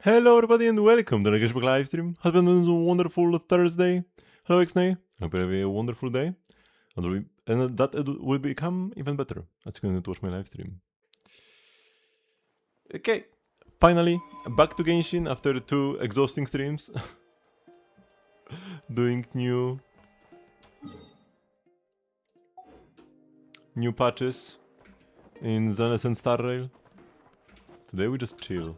Hello everybody and welcome to the Genshin livestream. Has been a wonderful Thursday. Hello Xnay. Hope you have a wonderful day. And that it will become even better as you can watch my livestream. Okay, finally back to Genshin after 2 exhausting streams. Doing new patches in Resinless and Star Rail. Today we just chill.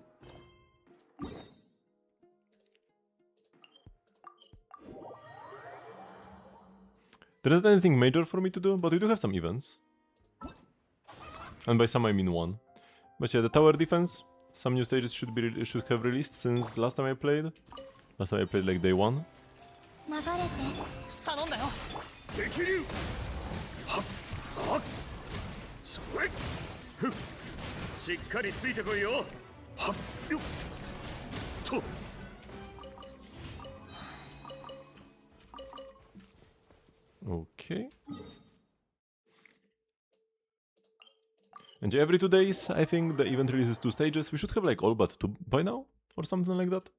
There isn't anything major for me to do, but we do have some events. And by some I mean one. But yeah, the tower defense, some new stages should have released since last time I played. Last time I played like day 1. 流れて頼んだよ激流はっはっそれふっしっかりついてこいよはっよっと Okay. And every 2 days, I think the event releases 2 stages. We should have like all but 2 by now, or something like that.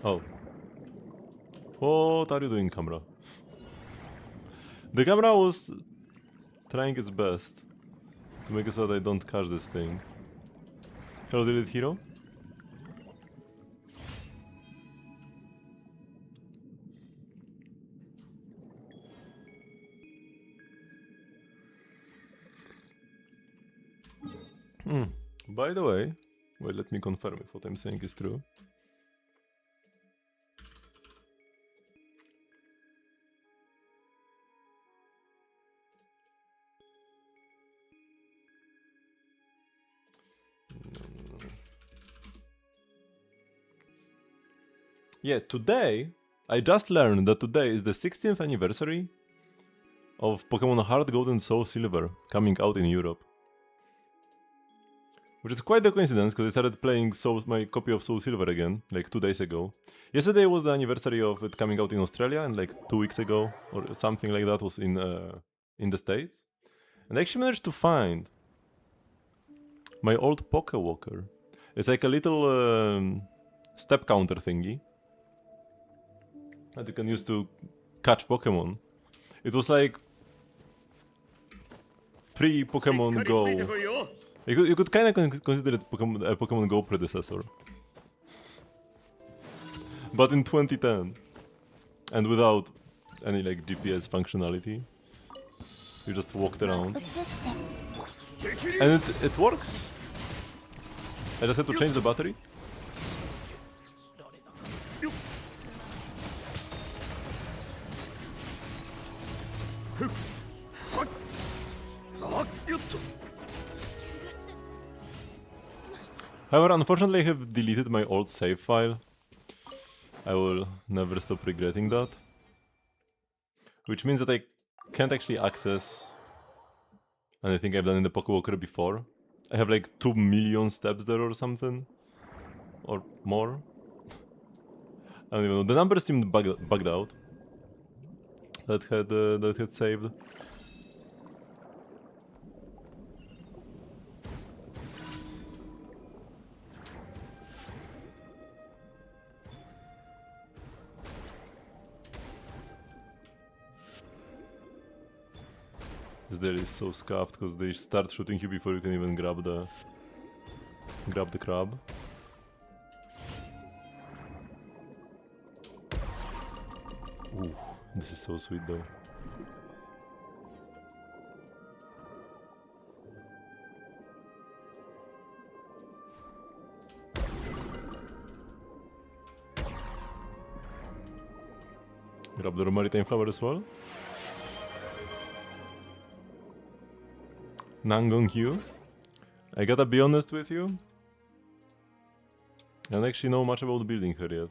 Oh. What are you doing, camera? The camera was trying its best to make it so that I don't catch this thing. Hello, delete hero. By the way, wait, let me confirm if what I'm saying is true. Yeah, today, I just learned that today is the 16th anniversary of Pokemon Heart Gold and Soul Silver coming out in Europe. Which is quite a coincidence, because I started playing my copy of Soul Silver again, like 2 days ago. Yesterday was the anniversary of it coming out in Australia, and like 2 weeks ago, or something like that, was in the States. And I actually managed to find my old Pokewalker. It's like a little step counter thingy that you can use to catch Pokemon. It was like pre-Pokemon Go. You could kind of consider it a Pokemon Go predecessor. But in 2010. And without any like GPS functionality. You just walked around. And it works. I just had to change the battery. However, unfortunately I have deleted my old save file. I will never stop regretting that. Which means that I can't actually access anything I've done in the Pokewalker before. I have like 2 million steps there or something. Or more. I don't even know. The numbers seemed bugged out. That had saved. This there is so scuffed because they start shooting you before you can even grab the crab. Ooh, this is so sweet though. Grab the Maritime Flower as well. Nangong Hugh. I gotta be honest with you. I don't actually know much about building her yet.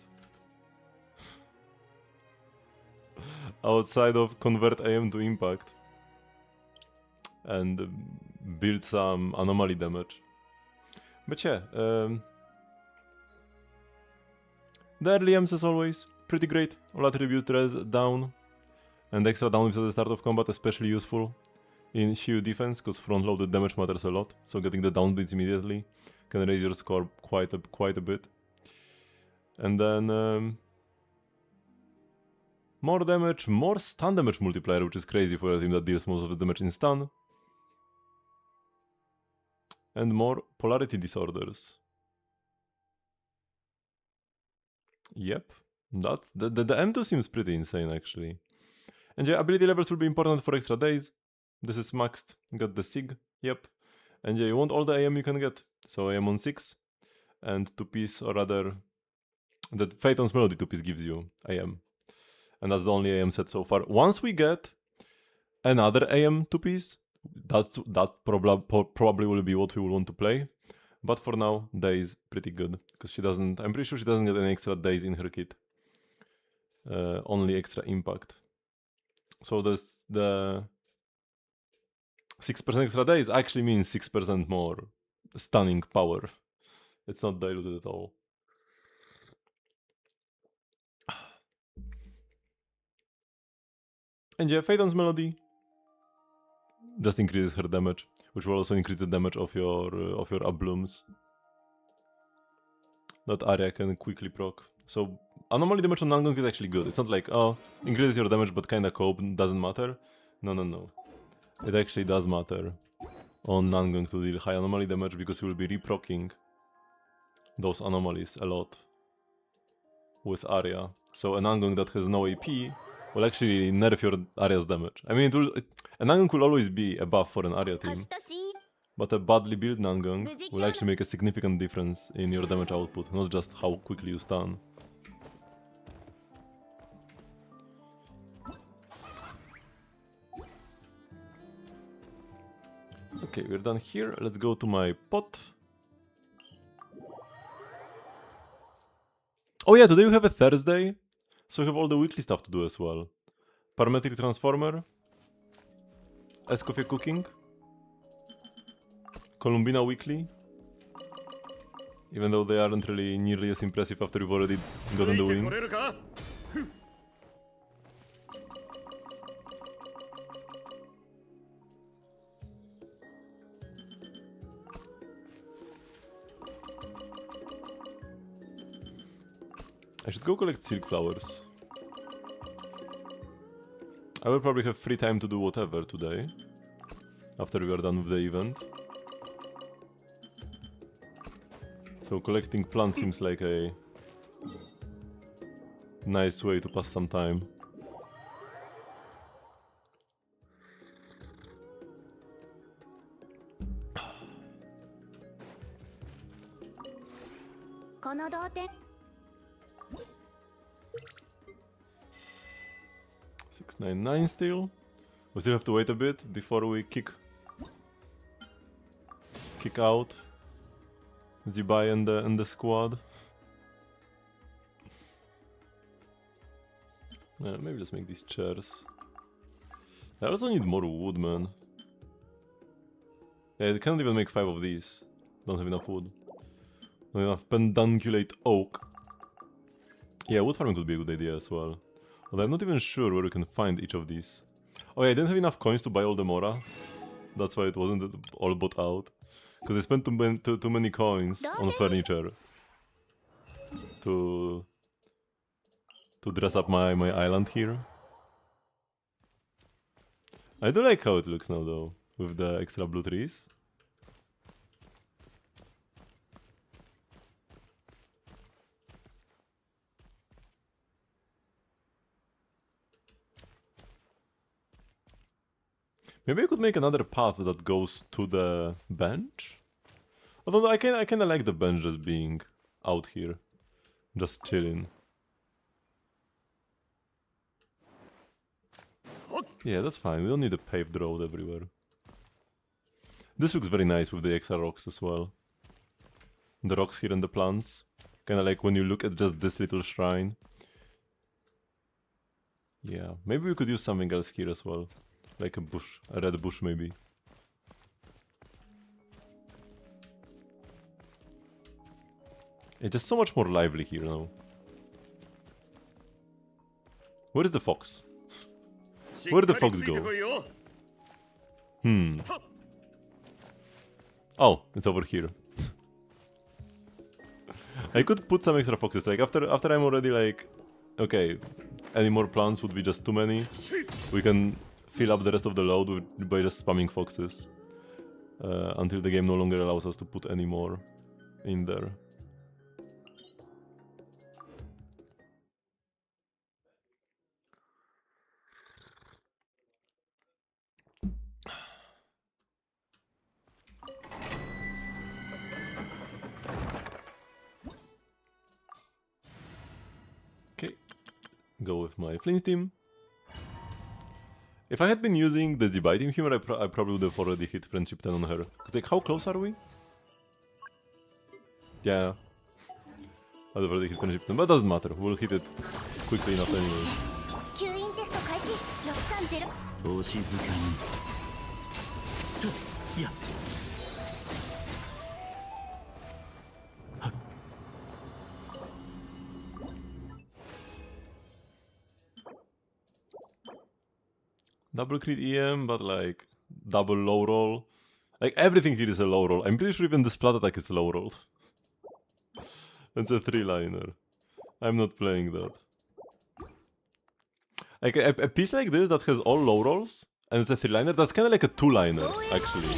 Outside of convert AM to impact. And build some anomaly damage. But yeah, the early M's as always, pretty great. All attribute res down. And extra down whips at the start of combat, especially useful in Shield defense, because front-loaded damage matters a lot. So getting the down beats immediately can raise your score quite a bit. And then more damage, more stun damage multiplier, which is crazy for a team that deals most of the damage in stun. And more polarity disorders. Yep, that's the M2 seems pretty insane actually. And yeah, ability levels will be important for extra days. This is maxed. Got the Sig. Yep. And yeah, you want all the AM you can get. So AM on 6 and 2-piece, or rather, that Phaeton's Melody 2-piece gives you AM. And that's the only AM set so far. Once we get another AM 2-piece, that probably will be what we will want to play. But for now, Days pretty good, because I'm pretty sure she doesn't get any extra Days in her kit. Only extra impact. So the 6% extra Days actually means 6% more stunning power. It's not diluted at all. And yeah, Phaeton's Melody just increases her damage, which will also increase the damage of your Ablooms. That area can quickly proc. So anomaly damage on Nangong is actually good. It's not like, oh, increases your damage but kinda cope, doesn't matter. No. It actually does matter on Nangong to deal high anomaly damage, because you will be reprocking those anomalies a lot with Arya. So a Nangong that has no AP will actually nerf your Arya's damage. I mean, a Nangong will always be a buff for an Arya team, but a badly built Nangong will actually make a significant difference in your damage output, not just how quickly you stun. Okay, we're done here. Let's go to my pot. Oh yeah, today we have a Thursday, so we have all the weekly stuff to do as well. Parametric Transformer, Escoffier Cooking, Columbina Weekly, even though they aren't really nearly as impressive after we've already gotten the wings. I should go collect silk flowers. I will probably have free time to do whatever today, after we are done with the event. So collecting plants seems like a nice way to pass some time. $699 still. We still have to wait a bit before we kick out Zibai and the squad. Maybe let's make these chairs. I also need more wood, man. Yeah, I can't even make 5 of these. Don't have enough wood. Don't have enough pedunculate oak. Yeah, wood farming could be a good idea as well. But I'm not even sure where we can find each of these. Oh yeah, I didn't have enough coins to buy all the Mora. That's why it wasn't all bought out. Because I spent too many coins on furniture to dress up my island here. I do like how it looks now though, with the extra blue trees. Maybe I could make another path that goes to the bench? Although I kinda like the bench just being out here. Just chilling. Yeah, that's fine. We don't need a paved road everywhere. This looks very nice with the extra rocks as well. The rocks here and the plants. Kinda like when you look at just this little shrine. Yeah, maybe we could use something else here as well. Like a bush, a red bush maybe. It's just so much more lively here now. Where is the fox? Where'd the fox go? Oh, it's over here. I could put some extra foxes, like after I'm already like, okay, any more plants would be just too many. We can fill up the rest of the load by just spamming foxes. Until the game no longer allows us to put any more in there. Okay, go with my Flint's team. If I had been using the debiting humor, I probably would have already hit friendship 10 on her. Cause like, how close are we? Yeah, I'd have already hit friendship 10, but it doesn't matter. We'll hit it quickly enough anyway. Double crit EM, but like double low roll. Like everything here is a low roll. I'm pretty sure even this flat attack is low rolled. It's a 3-liner. I'm not playing that. Like a piece like this that has all low rolls and it's a 3-liner, that's kind of like a 2-liner actually.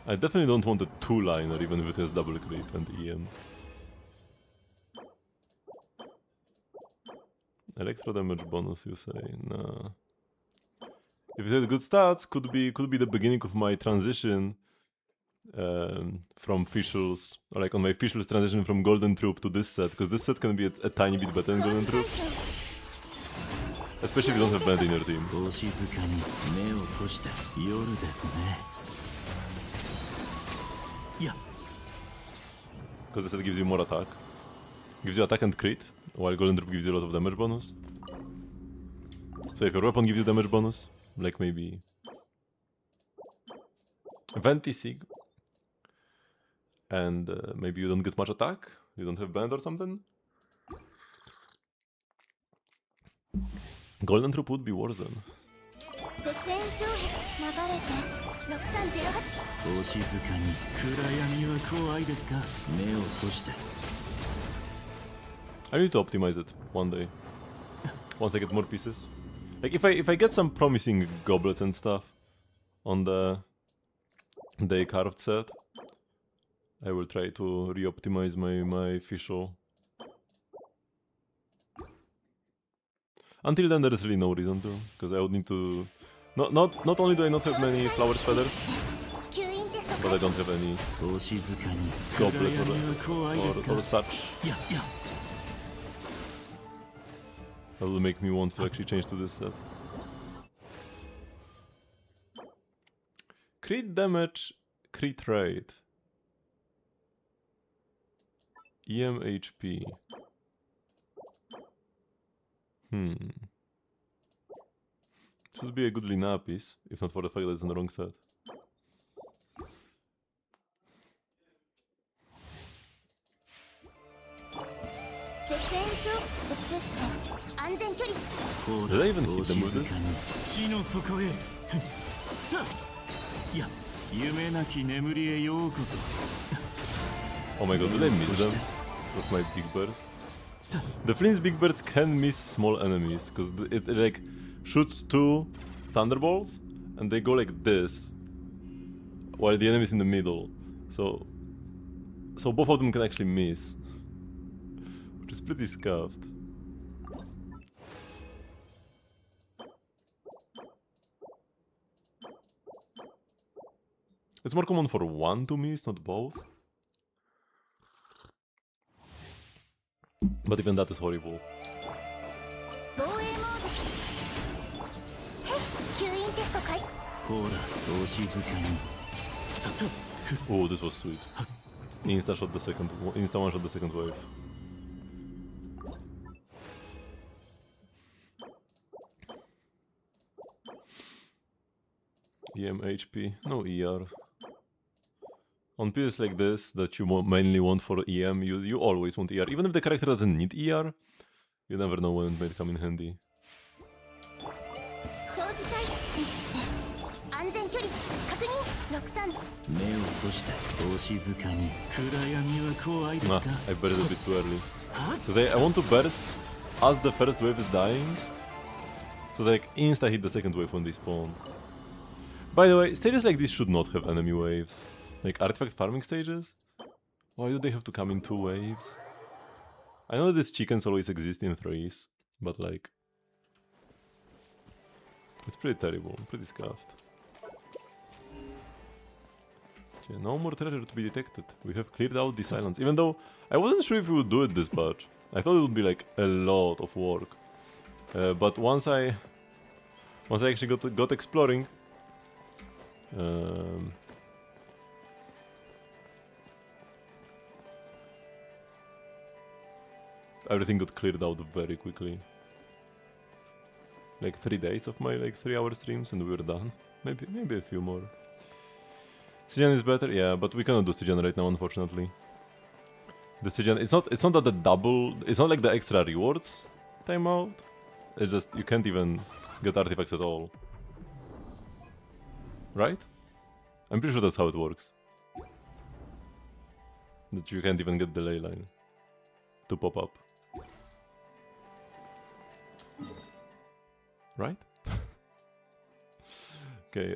I definitely don't want a 2-liner even if it has double crit and EM. Electro damage bonus, you say? Nah. If it had good stats, could be the beginning of my transition from Fischl's, or like on my Fischl's transition from Golden Troop to this set, because this set can be a tiny bit better than Golden Troop. Especially if you don't have Band in your team. Because this set gives you more attack. Gives you attack and crit, while Golden Troop gives you a lot of damage bonus. So if your weapon gives you damage bonus, like maybe Venti Sig, and maybe you don't get much attack, you don't have Band or something, Golden Troop would be worse then. I need to optimize it one day, once I get more pieces. Like if I get some promising goblets and stuff on the day carved set, I will try to re-optimize my Fischl. Until then, there is really no reason to, because I would need to. Not only do I not have many flowers feathers, but I don't have any goblets or such. That will make me want to actually change to this set. Crit damage, crit rate, EM HP. Should be a good Lina piece, if not for the fact that it's in the wrong set. Did I even hit them with this? Oh my god, did I miss them with my big burst? The Flint's big burst can miss small enemies, because it like shoots 2 thunderbolts and they go like this, while the enemy is in the middle. So both of them can actually miss, which is pretty scuffed. It's more common for one to miss, not both. But even that is horrible. Oh, this was sweet. Insta one shot the second wave. EM HP, no ER. on pieces like this that you mainly want for EM, you always want ER. Even if the character doesn't need ER, you never know when it might come in handy. 目を閉じたお静かに暗闇は怖いですか I buried a bit too early. Because I want to burst as the first wave is dying. So like insta hit the second wave when they spawn. By the way, stages like this should not have enemy waves. Like artifact farming stages? Why do they have to come in 2 waves? I know these chickens always exist in 3s, but like... it's pretty terrible, pretty scuffed. Okay, no more treasure to be detected. We have cleared out these islands, even though I wasn't sure if we would do it this patch. I thought it would be like a lot of work. But once I actually got exploring, everything got cleared out very quickly. Like 3 days of my like 3-hour streams and we were done. Maybe a few more. Stygian is better, yeah, but we cannot do Stygian right now, unfortunately. The Stygian, it's not that the double, it's not like the extra rewards timeout. It's just you can't even get artifacts at all. Right? I'm pretty sure that's how it works. That you can't even get the ley line to pop up. Right? Okay,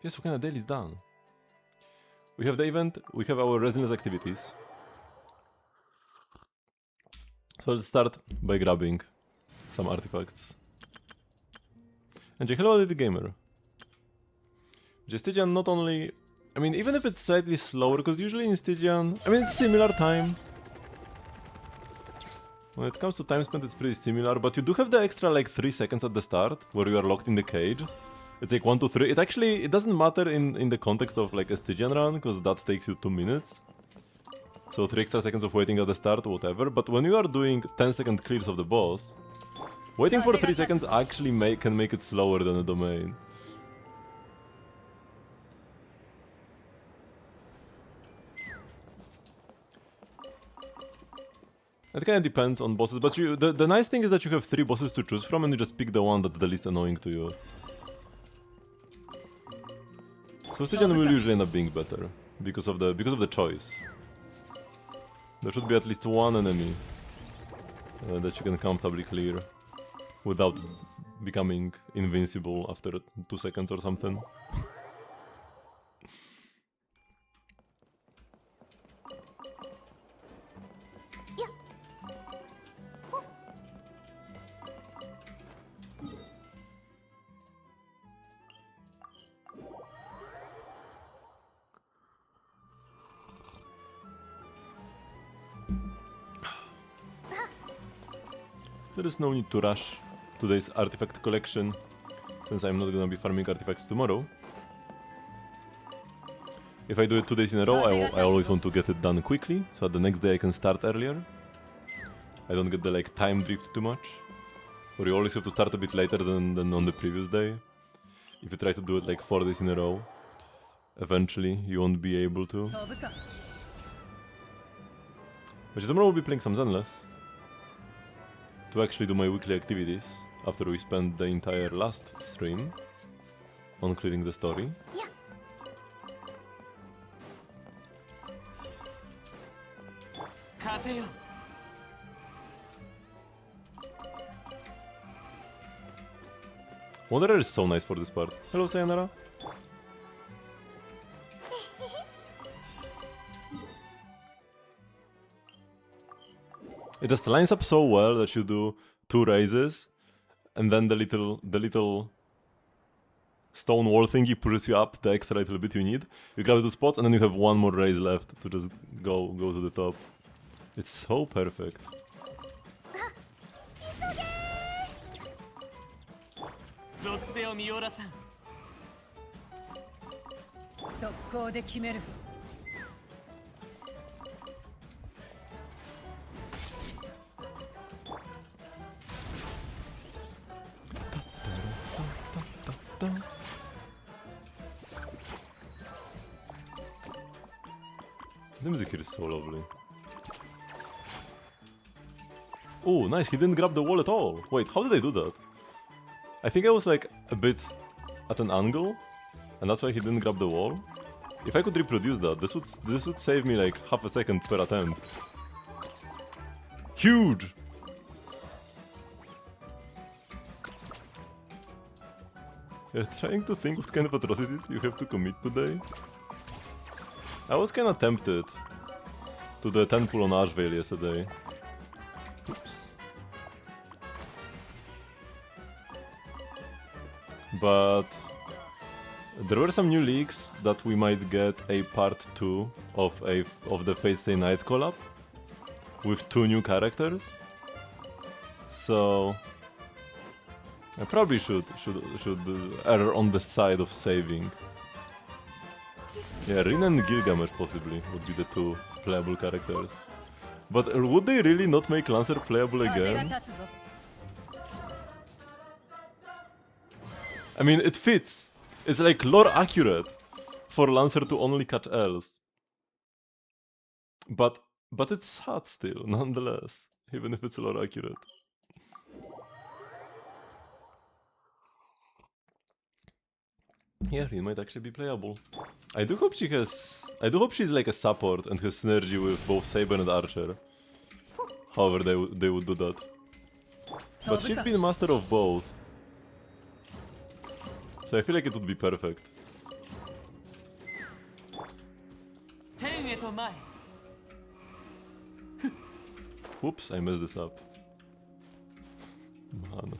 yes, what kind of daily is done? We have the event, we have our Resinless activities. So let's start by grabbing some artifacts. And hello, Lady Gamer. Stygian not only... I mean, even if it's slightly slower, because usually in Stygian... I mean, it's similar time. When it comes to time spent, it's pretty similar, but you do have the extra like 3 seconds at the start, where you are locked in the cage. It's like 1, 2, 3. It actually, it doesn't matter in the context of like a Stygian run, because that takes you 2 minutes. So 3 extra seconds of waiting at the start, whatever. But when you are doing 10-second clears of the boss, waiting for 3 seconds actually can make it slower than a domain. It kind of depends on bosses, but the nice thing is that you have 3 bosses to choose from and you just pick the one that's the least annoying to you. So Stygian will usually end up being better because of the choice. There should be at least one enemy that you can comfortably clear without becoming invincible after 2 seconds or something. There is no need to rush today's artifact collection, since I'm not gonna be farming artifacts tomorrow. If I do it 2 days in a row, I always want to get it done quickly, so that the next day I can start earlier. I don't get the like time drift too much. Or you always have to start a bit later than on the previous day. If you try to do it like 4 days in a row, eventually you won't be able to. But tomorrow we'll be playing some Zenless to actually do my weekly activities after we spend the entire last stream on clearing the story. Wanderer is so nice for this part. Hello, Sayonara. It just lines up so well that you do 2 raises, and then the little stone wall thingy pushes you up the extra little bit you need. You grab 2 spots, and then you have 1 more raise left to just go to the top. It's so perfect. The music here is so lovely. Oh, nice, he didn't grab the wall at all. Wait, how did I do that? I think I was like a bit at an angle, and that's why he didn't grab the wall. If I could reproduce that, this would save me like half a second per attempt. Huge! You're trying to think what kind of atrocities you have to commit today? I was kinda tempted to do a 10 pull on Ashvale yesterday. Oops. But there were some new leaks that we might get a part 2 of the Fate Stay Night collab with 2 new characters. So I probably should err on the side of saving. Yeah, Rin and Gilgamesh possibly would be the 2 playable characters. But would they really not make Lancer playable again? I mean, it fits. It's like lore accurate for Lancer to only catch L's. But it's sad still, nonetheless, even if it's lore accurate. Yeah, it might actually be playable. I do hope she's like a support and has synergy with both Saber and Archer. However they would do that. But she's been master of both. So I feel like it would be perfect. Whoops, I messed this up. Man.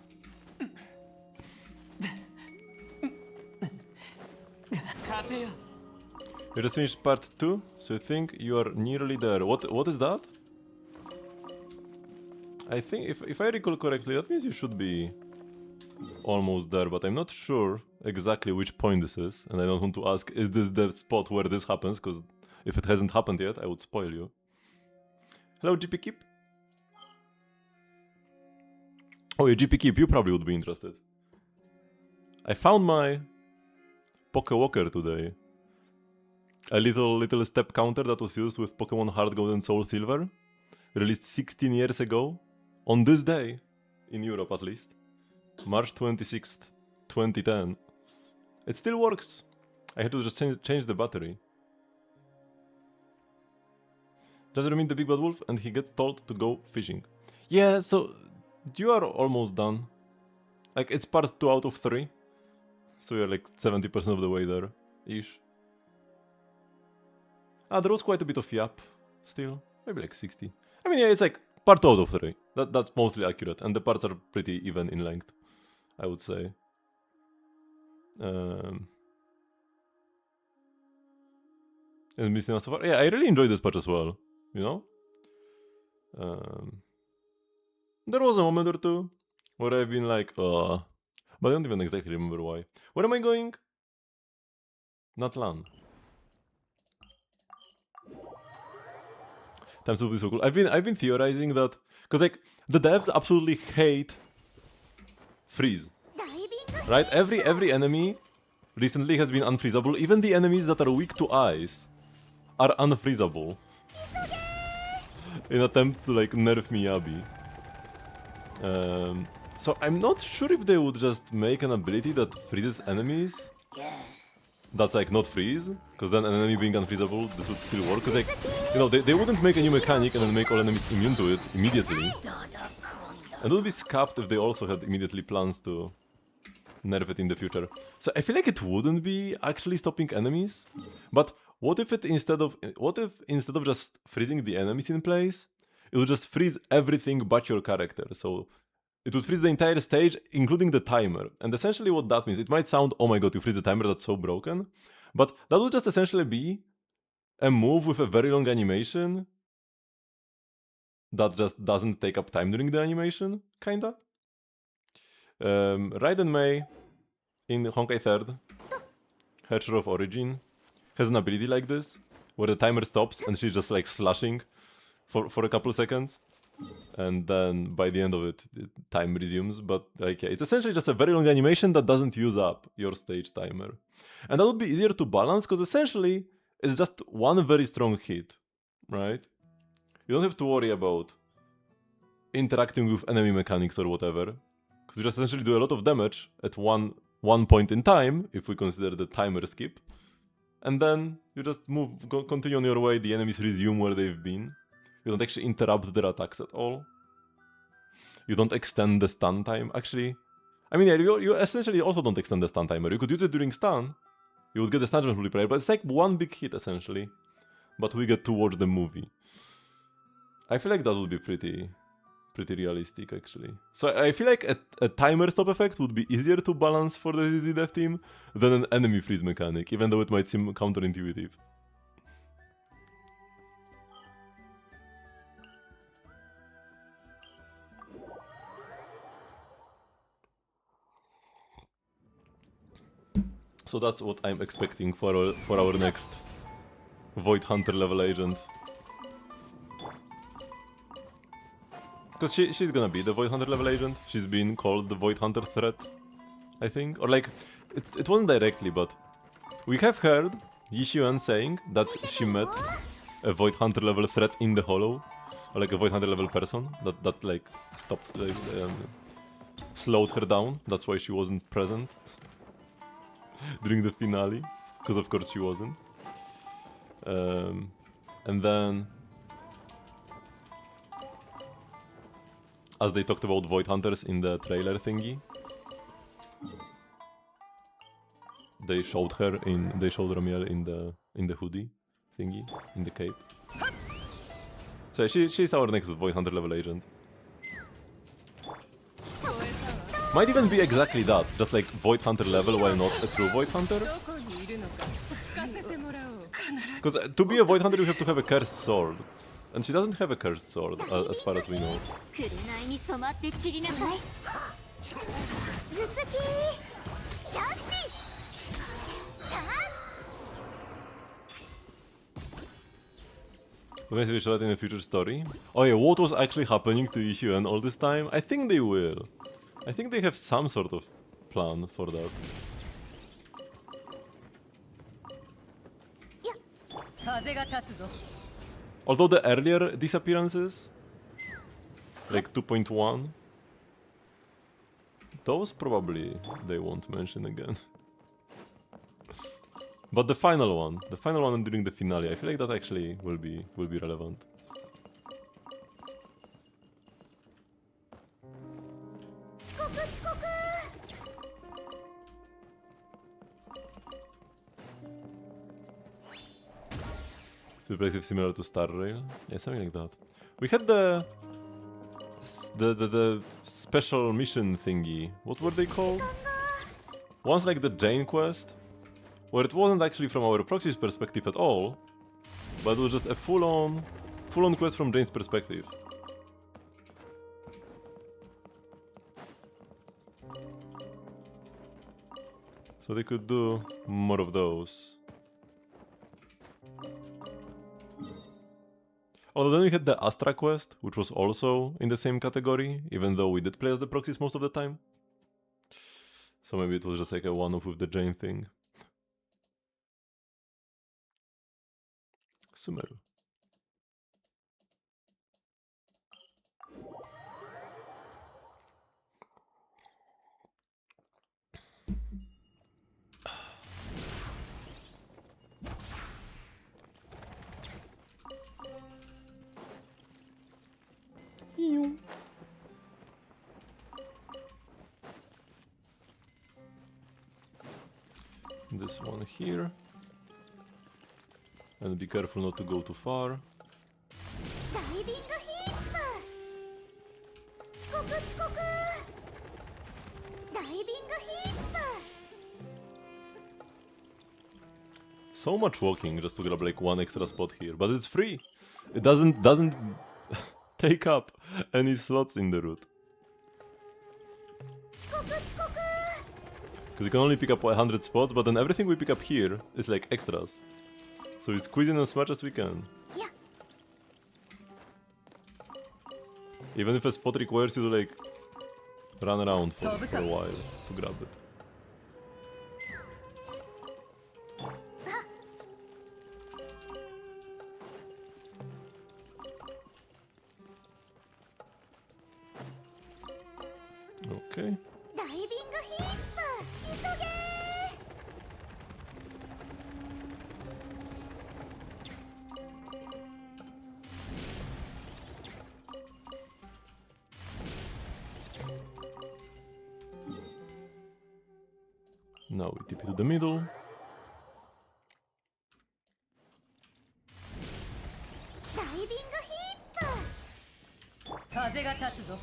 You just finished part 2, so I think you are nearly there. What is that? I think if I recall correctly, that means you should be almost there, but I'm not sure exactly which point this is, and I don't want to ask, is this the spot where this happens, because if it hasn't happened yet, I would spoil you. Hello, GP Keep. Oh yeah, GP Keep, you probably would be interested. I found my Pokewalker today. A little step counter that was used with Pokemon Heart Gold and Soul Silver. Released 16 years ago. On this day. In Europe at least. March 26th, 2010. It still works. I had to just change the battery. Just meet the big bad wolf and he gets told to go fishing. Yeah, so you are almost done. Like, it's part 2 out of 3. So you're like 70% of the way there, ish. Ah, there was quite a bit of yap still. Maybe like 60. I mean, yeah, it's like part 2 out of 3. That's mostly accurate. And the parts are pretty even in length, I would say. And missing us so far. Yeah, I really enjoyed this part as well, you know? There was a moment or two where I've been like, but I don't even exactly remember why. Where am I going? Not LAN. Times will be so cool. I've been theorizing that because like the devs absolutely hate freeze. Right? Every enemy recently has been unfreezable. Even the enemies that are weak to ice are unfreezable. In attempt to like nerf Miyabi. So I'm not sure if they would just make an ability that freezes enemies. That's like not freeze, because then an enemy being unfreezable, this would still work. Because like, you know, they wouldn't make a new mechanic and then make all enemies immune to it immediately. And it would be scuffed if they also had immediately plans to nerf it in the future. So I feel like it wouldn't be actually stopping enemies. But what if instead of just freezing the enemies in place, it would just freeze everything but your character. So it would freeze the entire stage, including the timer. And essentially what that means, it might sound, oh my god, you freeze the timer, that's so broken. But that would just essentially be a move with a very long animation that just doesn't take up time during the animation, kinda. Raiden Mei in Honkai 3rd, Herrscher of Origin, has an ability like this, where the timer stops and she's just like slashing for a couple seconds. And then by the end of it, time resumes. But like, yeah, it's essentially just a very long animation that doesn't use up your stage timer. And that would be easier to balance because essentially it's just one very strong hit. right? You don't have to worry about interacting with enemy mechanics or whatever, because you just essentially do a lot of damage at one point in time, if we consider the timer skip, and then you just continue on your way. The enemies resume where they've been. You don't actually interrupt their attacks at all. You don't extend the stun time. Actually, I mean, yeah, you essentially also don't extend the stun timer. You could use it during stun. You would get the stun multiplier, but it's like one big hit essentially. But we get to watch the movie. I feel like that would be pretty realistic actually. So I feel like a timer stop effect would be easier to balance for the ZZ Dev team than an enemy freeze mechanic, even though it might seem counterintuitive. So that's what I'm expecting for our next Void Hunter level agent. Because she's gonna be the Void Hunter level agent. She's been called the Void Hunter threat, I think. Or like, it wasn't directly, but we have heard Yishuan saying that she met a Void Hunter level threat in the Hollow. Or like a Void Hunter level person that like stopped, like, slowed her down. That's why she wasn't present during the finale. Because of course she wasn't. And then, as they talked about Void Hunters in the trailer thingy, they showed Ramiel in the hoodie thingy, in the cape. So she's our next Void Hunter level agent. Might even be exactly that, just like Void Hunter level while not a true Void Hunter. Because to be a Void Hunter you have to have a cursed sword. And she doesn't have a cursed sword, as far as we know. Maybe we show that in a future story. Oh yeah, what was actually happening to Ishuan all this time? I think they will. I think they have some sort of plan for that. Although the earlier disappearances, like 2.1, those probably they won't mention again. But the final one during the finale, I feel like that actually will be relevant. Perspective similar to Star Rail, yeah, something like that. We had the special mission thingy. What were they called? One's like the Jane quest, where it wasn't actually from our proxy's perspective at all, but it was just a full-on quest from Jane's perspective. So they could do more of those. Although then we had the Astra quest, which was also in the same category, even though we did play as the proxies most of the time. So maybe it was just like a one-off with the Jane thing. Sumeru. This one here. And be careful not to go too far. So much walking just to grab like one extra spot here, but it's free. It doesn't take up any slots in the route. Because you can only pick up 100 spots, but then everything we pick up here is like extras. So we squeeze in as much as we can. Even if a spot requires you to like run around for a while to grab it. Okay. Now we tip it to the middle.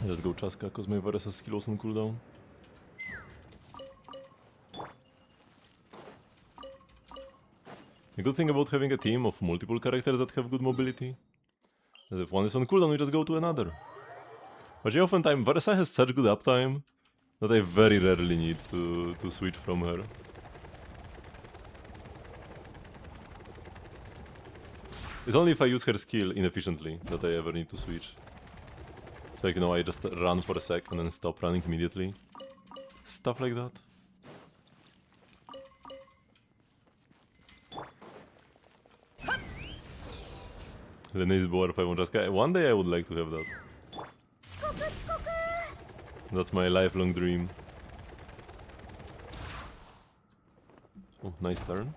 Let's go Chaska, because my Varus skill was on cooldown. The good thing about having a team of multiple characters that have good mobility is if one is on cooldown, we just go to another. But oftentimes, Varsa has such good uptime that I very rarely need to switch from her. It's only if I use her skill inefficiently that I ever need to switch. So like, you know, I just run for a sec and then stop running immediately. Stuff like that. Rene's Boar 5 on Jaska. One day I would like to have that. That's my lifelong dream. Oh, nice turn.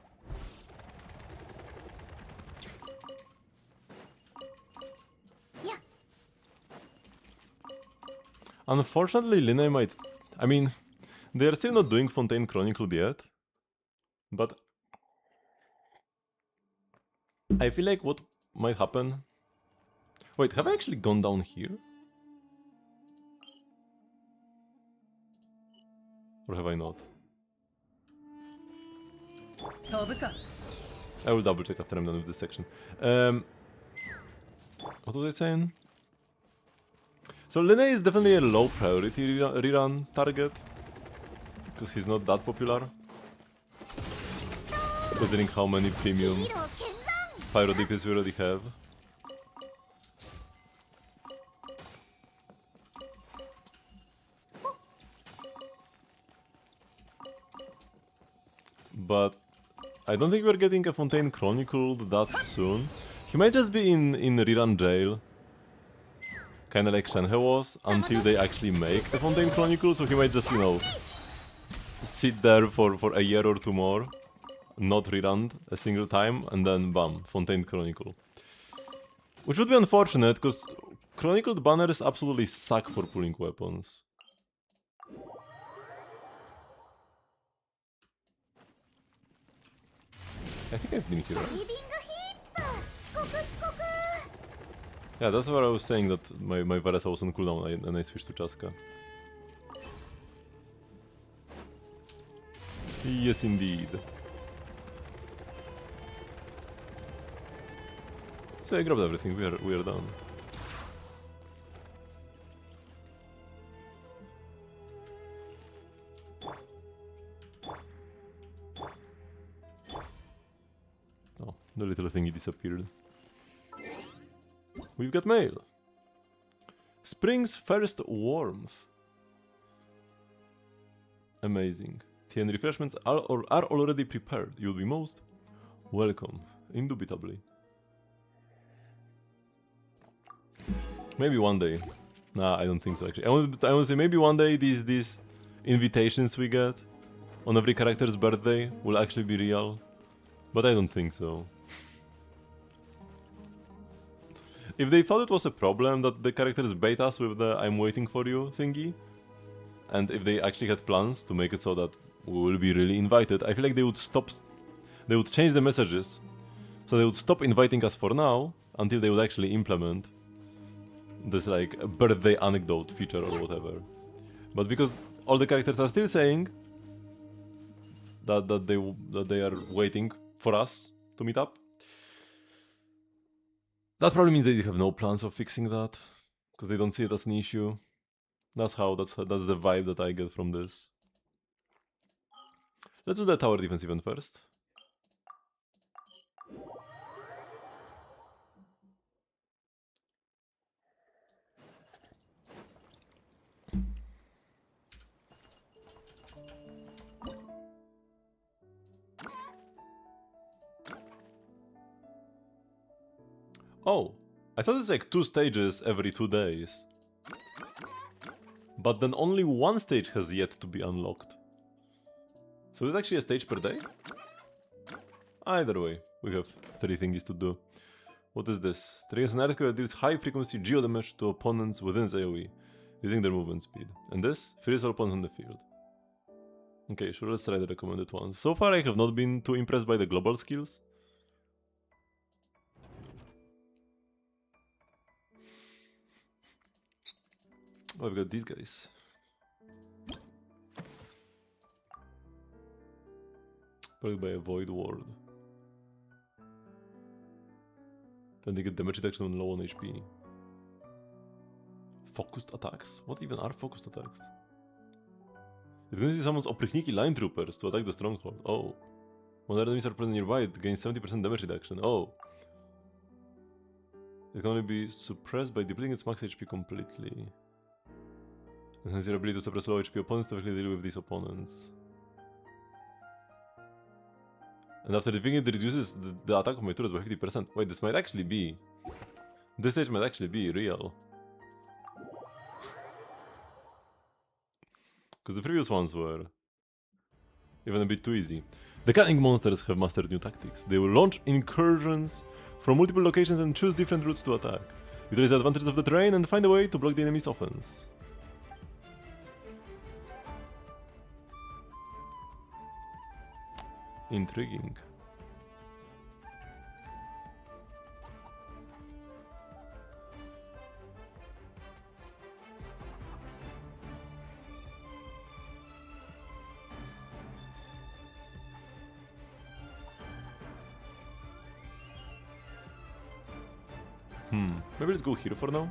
Unfortunately, Lina might... I mean, they are still not doing Fontaine Chronicled yet. But... I feel like what might happen... Wait, have I actually gone down here? Or have I not? I will double check after I'm done with this section. What was I saying? So Lene is definitely a low priority rerun target. Because he's not that popular. Considering how many premium Pyro DPS we already have. But I don't think we're getting a Fontaine Chronicled that soon. He might just be in rerun jail. Kinda like Shenhe was, until they actually make a Fontaine Chronicle, so he might just, you know, sit there for a year or two more, not rerun a single time, and then bam, Fontaine Chronicle. Which would be unfortunate, because Chronicled banners absolutely suck for pulling weapons. I think I've been here, right? Yeah, that's what I was saying, that my Varesa was on cooldown and I switched to Chaska. Yes, indeed. So I grabbed everything, we are done. Oh, the little thingy disappeared. We've got mail. Spring's first warmth. Amazing. Tea and refreshments are already prepared. You'll be most welcome, indubitably. Maybe one day. Nah, I don't think so actually. I want to say maybe one day these invitations we get on every character's birthday will actually be real. But I don't think so. If they thought it was a problem that the characters bait us with the I'm waiting for you thingy, and if they actually had plans to make it so that we will be really invited, I feel like they would change the messages. So they would stop inviting us for now, until they would actually implement this like birthday anecdote feature or whatever. But because all the characters are still saying that they are waiting for us to meet up, that probably means they have no plans of fixing that, because they don't see it as an issue. That's the vibe that I get from this. Let's do the tower defense event first. Oh, I thought it's like 2 stages every 2 days. But then only one stage has yet to be unlocked. So it's actually a stage per day? Either way, we have 3 thingies to do. What is this? Triggers an earthquake that deals high frequency geo damage to opponents within its AoE, using their movement speed. And this? Frees all opponents on the field. Okay, sure, let's try the recommended ones. So far I have not been too impressed by the global skills. Oh, I've got these guys. Followed by a void ward. Then they get damage reduction when low on HP. Focused attacks? What even are focused attacks? It continuously summons Oprychniki line troopers to attack the stronghold. Oh. When enemies are present nearby, it gains 70% damage reduction. Oh. It can only be suppressed by depleting its max HP completely. Enhance your ability to suppress low HP opponents to effectively deal with these opponents. And after defeating it, reduces the attack of my turrets by 50%. Wait, this might actually be... This stage might actually be real. Because the previous ones were... even a bit too easy. The cunning monsters have mastered new tactics. They will launch incursions from multiple locations and choose different routes to attack. Utilize the advantages of the terrain and find a way to block the enemy's offense. Intriguing. Maybe let's go here for now.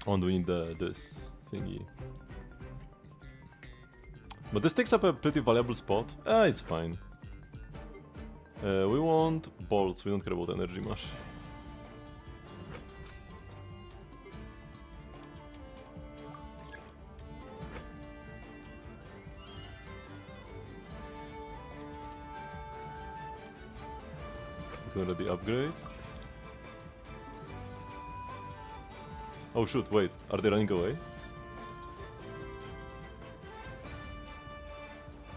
Oh, and we need this thingy. But this takes up a pretty valuable spot. It's fine. We want bolts, we don't care about energy much. We can already upgrade. Oh shoot, wait, are they running away?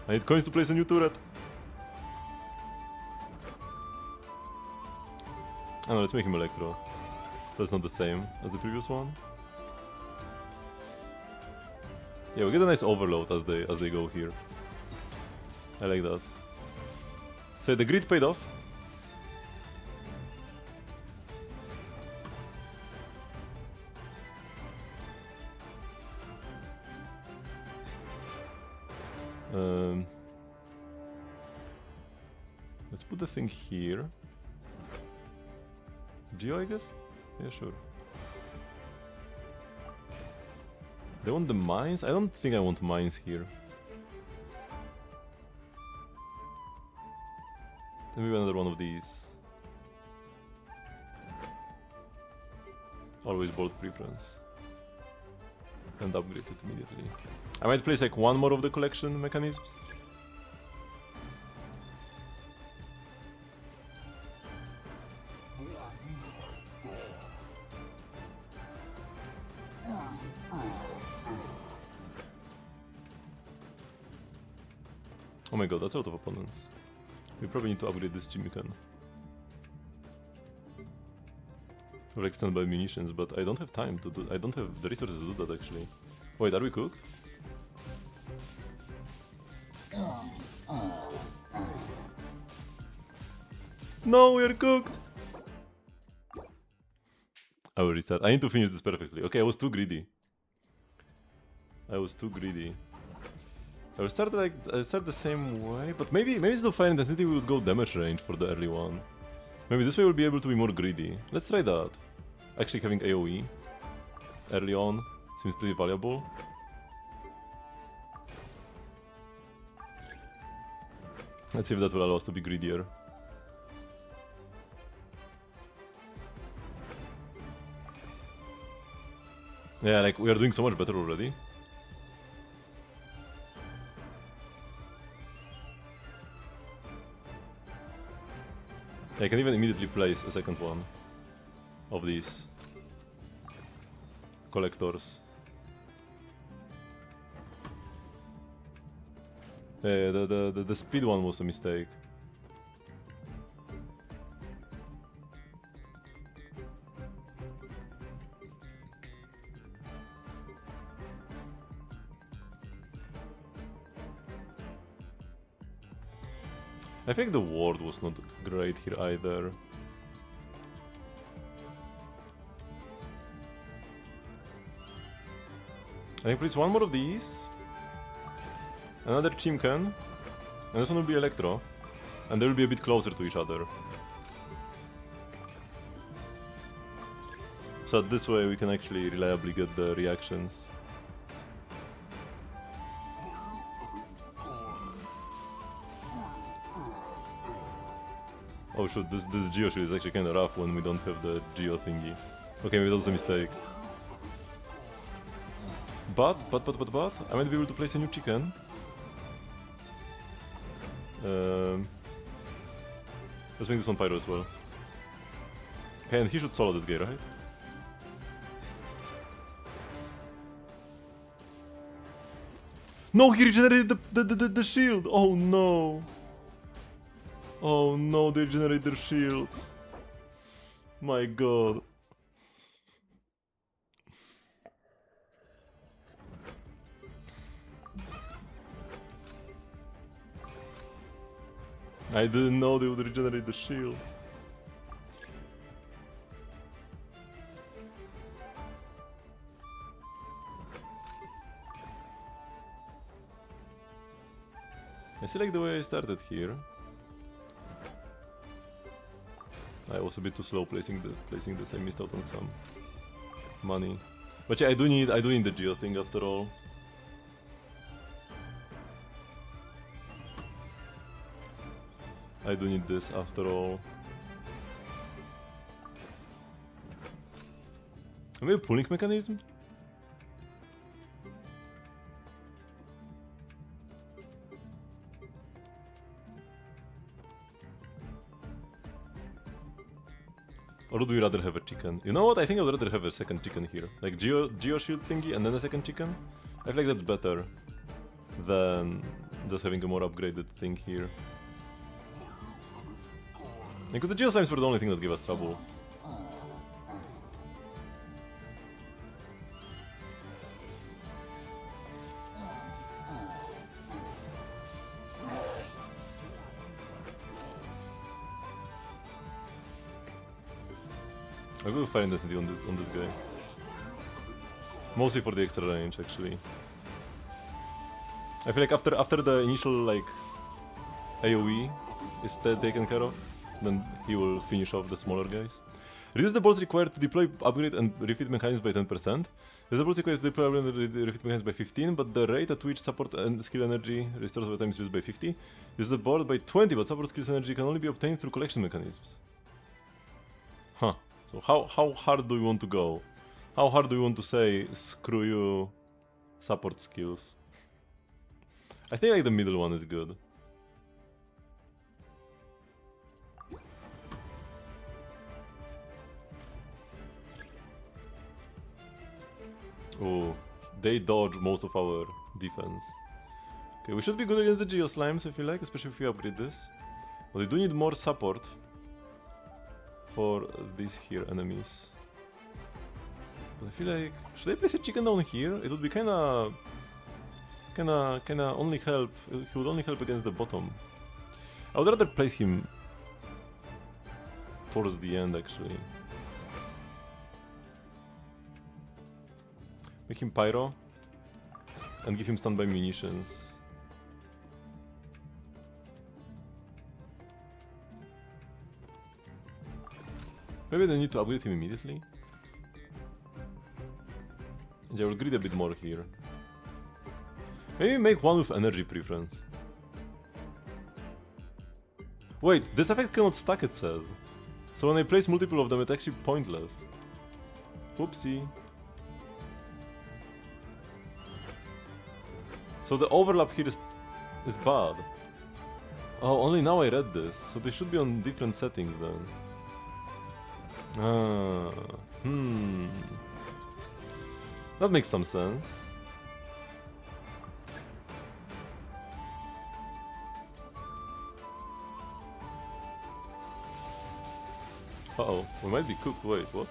I need coins to place a new turret. Oh no, let's make him Electro. That's not the same as the previous one. Yeah, we get a nice overload as they go here. I like that. So the grid paid off. Let's put the thing here. Geo, I guess? Yeah, sure. They want the mines? I don't think I want mines here. Then maybe another one of these. Always bolt preference. And upgrade it immediately. I might place like one more of the collection mechanisms. Oh my god, that's a lot of opponents. We probably need to upgrade this Jimmy-Can. Or like standby munitions, but I don't have time to do. I don't have the resources to do that actually. Wait, are we cooked? No, we are cooked! I will restart. I need to finish this perfectly. Okay, I was too greedy. I will start the same way, but maybe instead of fire intensity we would go damage range for the early one. Maybe this way we'll be able to be more greedy. Let's try that. Actually having AoE early on seems pretty valuable. Let's see if that will allow us to be greedier. Yeah, like we are doing so much better already. I can even immediately place a second one of these collectors. Yeah, the speed one was a mistake. I think the ward was not great here either. I think please one more of these. Another Chimken. And this one will be Electro. And they will be a bit closer to each other. So this way we can actually reliably get the reactions. Oh shoot, this Geo shield is actually kinda rough when we don't have the Geo thingy. Okay, maybe that was a mistake. But, I might be able to place a new chicken. Let's make this one Pyro as well. Okay, and he should solo this guy, right? No, he regenerated the shield! Oh no! Oh no, they regenerate their shields. My god. I didn't know they would regenerate the shield. I still like the way I started here. I was a bit too slow placing this. I missed out on some money. But yeah, I do need the Geo thing after all. I do need this after all. Maybe a pulling mechanism? Or would we rather have a chicken? You know what? I think I would rather have a second chicken here. Like Geo shield thingy and then a second chicken. I feel like that's better than just having a more upgraded thing here. Because the Geo slimes were the only thing that gave us trouble. I'll go with Fire Intensity on this guy. Mostly for the extra range, actually. I feel like after the initial like AoE is taken care of, then he will finish off the smaller guys. Reduce the balls required to deploy, upgrade, and refit mechanisms by 10%. Reduce the balls required to deploy, upgrade, and refit mechanisms by 15, but the rate at which support and skill energy restores over time is reduced by 50. Use the board by 20, but support skills energy can only be obtained through collection mechanisms. Huh. So how hard do you want to go? How hard do you want to say, screw you, support skills? I think like the middle one is good. Oh, they dodge most of our defense. Okay, we should be good against the Geo Slimes, I feel like, especially if we upgrade this. But we do need more support for these here enemies. But I feel like, should I place a chicken down here? It would be kinda only help, he would only help against the bottom. I would rather place him towards the end, actually. Make him Pyro and give him standby munitions. Maybe they need to upgrade him immediately. And I will greed a bit more here. Maybe make one with energy preference. Wait, this effect cannot stack, it says. So when I place multiple of them, it's actually pointless. Whoopsie. So the overlap here is bad. Oh, only now I read this, so they should be on different settings then. Ah, that makes some sense. Uh-oh, we might be cooked. Wait, what?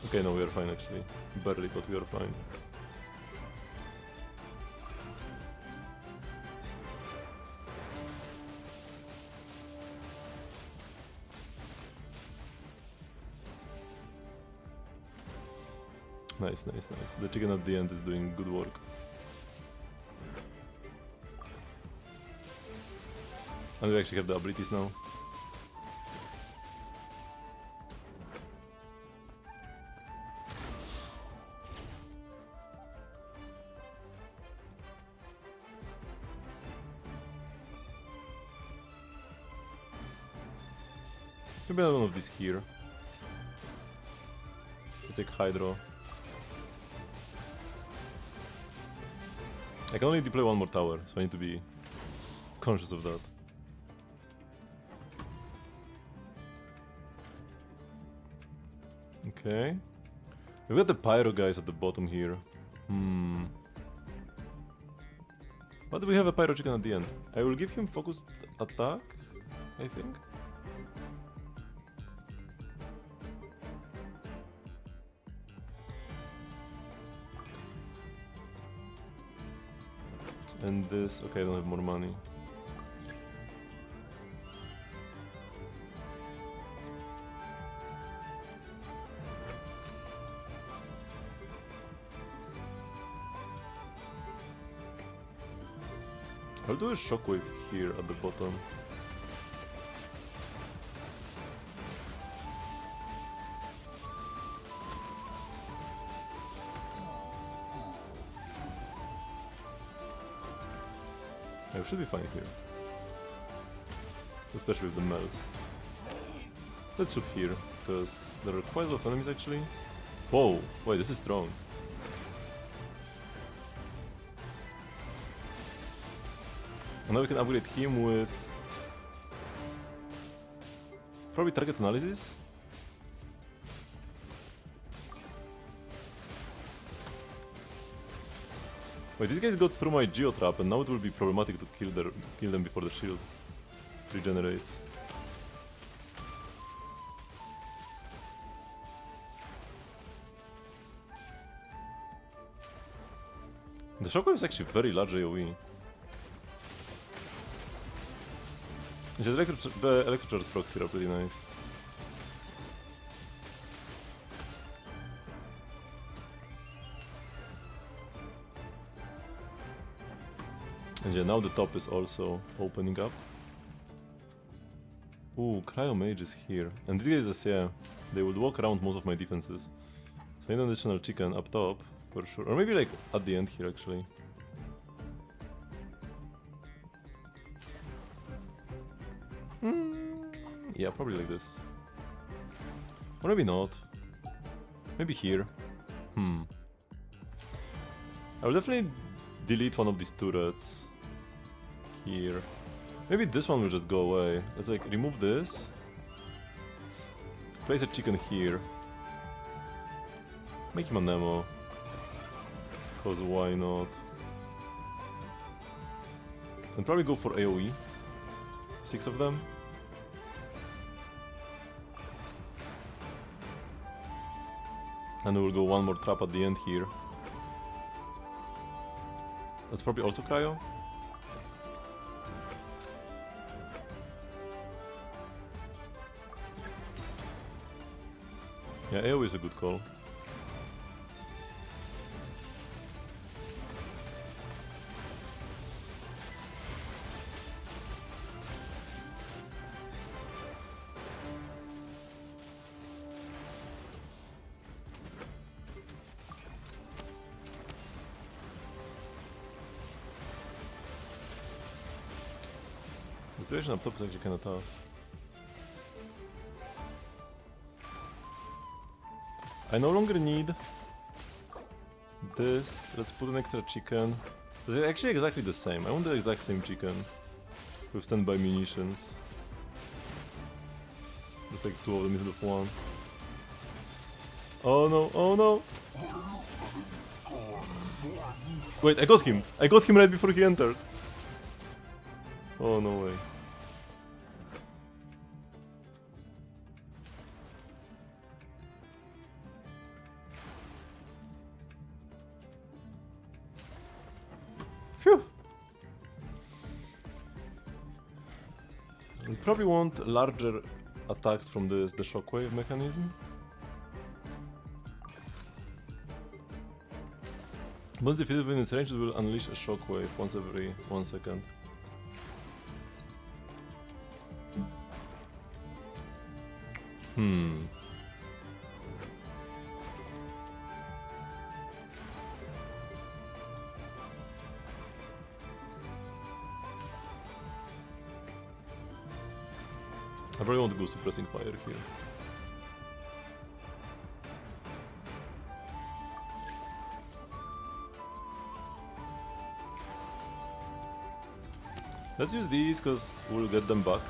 Okay, no, we are fine actually. Barely, but we are fine. Nice, nice, nice. The chicken at the end is doing good work. And we actually have the abilities now. Maybe one of these here. Let's take Hydro. I can only deploy one more tower, so I need to be conscious of that. Okay. We've got the Pyro guys at the bottom here. But we have a Pyro chicken at the end. I will give him focused attack, I think. And this, okay, I don't have more money. I'll do a shockwave here at the bottom. I should be fine here. Especially with the melt. Let's shoot here, because there are quite a lot of enemies actually. Whoa, wait, this is strong. And now we can upgrade him with... probably target analysis? Wait, these guys got through my Geotrap and now it will be problematic to kill them before the shield regenerates. The shockwave is actually very large AoE. The electro charge procs here are pretty nice. And yeah, now the top is also opening up. Ooh, Cryo Mage is here. And these guys, yeah, they would walk around most of my defenses. So I need an additional chicken up top, for sure. Or maybe like at the end here, actually. Yeah, probably like this. Or maybe not. Maybe here. I will definitely delete one of these turrets. Here. Maybe this one will just go away. Let's like remove this. Place a chicken here. Make him a Nemo. Cause why not? And probably go for AoE. 6 of them. And we'll go one more trap at the end here. That's probably also Cryo. Yeah, AoE is a good call. The situation up top is actually kinda tough. I no longer need this. Let's put an extra chicken. It's actually exactly the same. I want the exact same chicken with standby munitions. Just like two of them instead of one. Oh no, oh no! Wait, I got him! I got him right before he entered! Oh, no way. Phew! We probably want larger attacks from the shockwave mechanism. Once defeated within its range, it will unleash a shockwave once every 1 second. I probably want to go suppressing fire here. Let's use these because we'll get them back.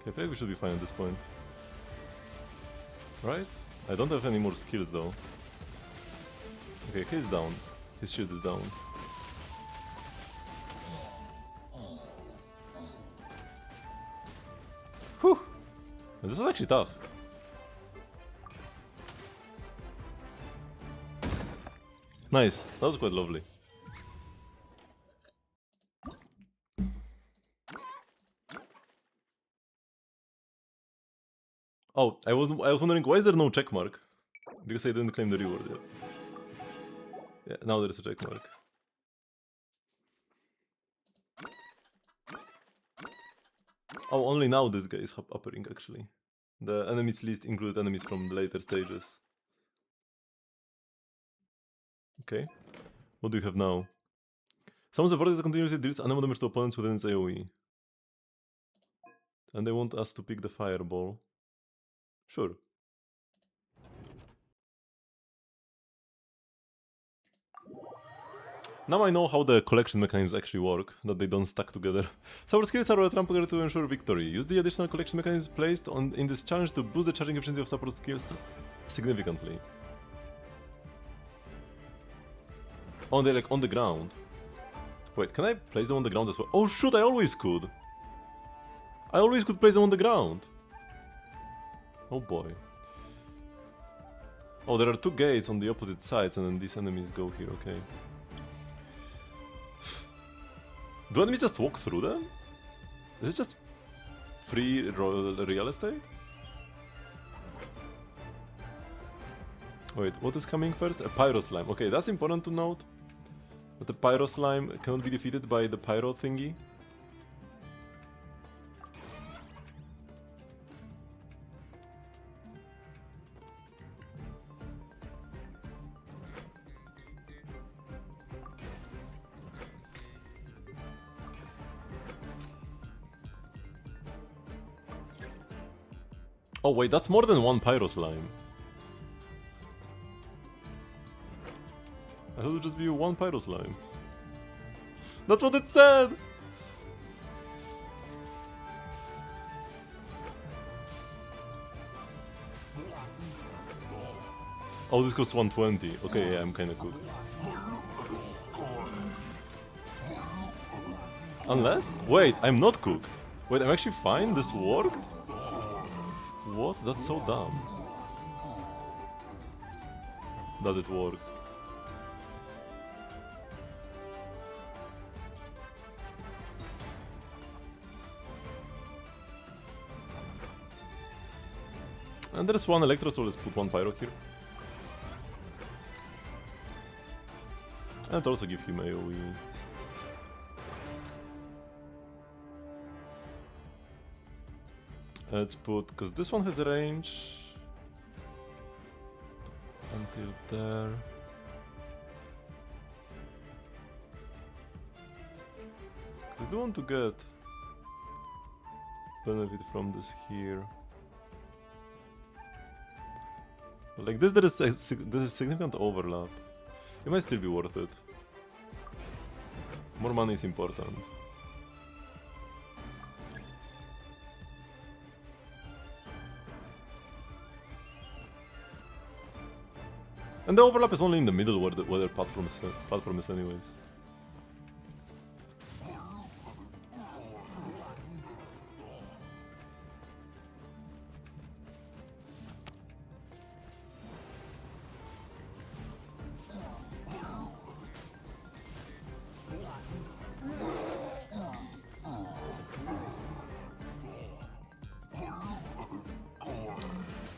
Okay, I feel like we should be fine at this point. Right? I don't have any more skills though. Okay, he's down. His shield is down. Whew! This was actually tough. Nice, that was quite lovely. Oh, I was wondering why is there no check mark? Because I didn't claim the reward yet. Yeah, now there is a check mark. Oh, only now this guy is uppering actually. The enemies list included enemies from the later stages. Okay. What do you have now? Summons a vortex that continuously deals animal damage to opponents within its AoE. And they want us to pick the fireball. Sure. Now I know how the collection mechanisms actually work, that they don't stack together. Some skills are a trumpeter to ensure victory. Use the additional collection mechanisms placed in this challenge to boost the charging efficiency of support skills significantly. Oh, they're like on the ground. Wait, can I place them on the ground as well? Oh shoot, I always could! I always could place them on the ground! Oh boy. Oh, there are two gates on the opposite sides and then these enemies go here, okay. Do enemies just walk through them? Is it just free real estate? Wait, what is coming first? A pyro slime. Okay, that's important to note. That the pyro slime cannot be defeated by the pyro thingy. Oh wait, that's more than one pyro slime. I thought it would just be one pyro slime. That's what it said! Oh, this costs 120. Okay, yeah, I'm kinda cooked. Unless? Wait, I'm not cooked. Wait, I'm actually fine? This worked? What? That's so dumb. Does it work? And there's one electro, so let's put one pyro here. Let's also give him AoE. Let's put, because this one has a range until there. I do want to get benefit from this here. But like this, there is significant overlap. It might still be worth it. More money is important. And the overlap is only in the middle where the platform is anyways.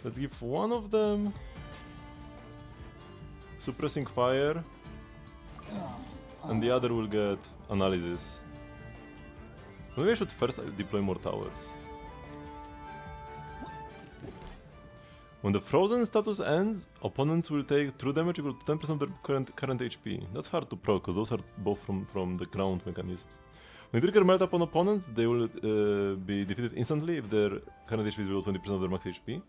Let's give one of them suppressing fire, and the other will get analysis. Maybe I should first deploy more towers. When the frozen status ends, opponents will take true damage equal to 10% of their current HP. That's hard to proc, because those are both from the ground mechanisms. When you trigger melt upon opponents, they will be defeated instantly if their current HP is below 20% of their max HP.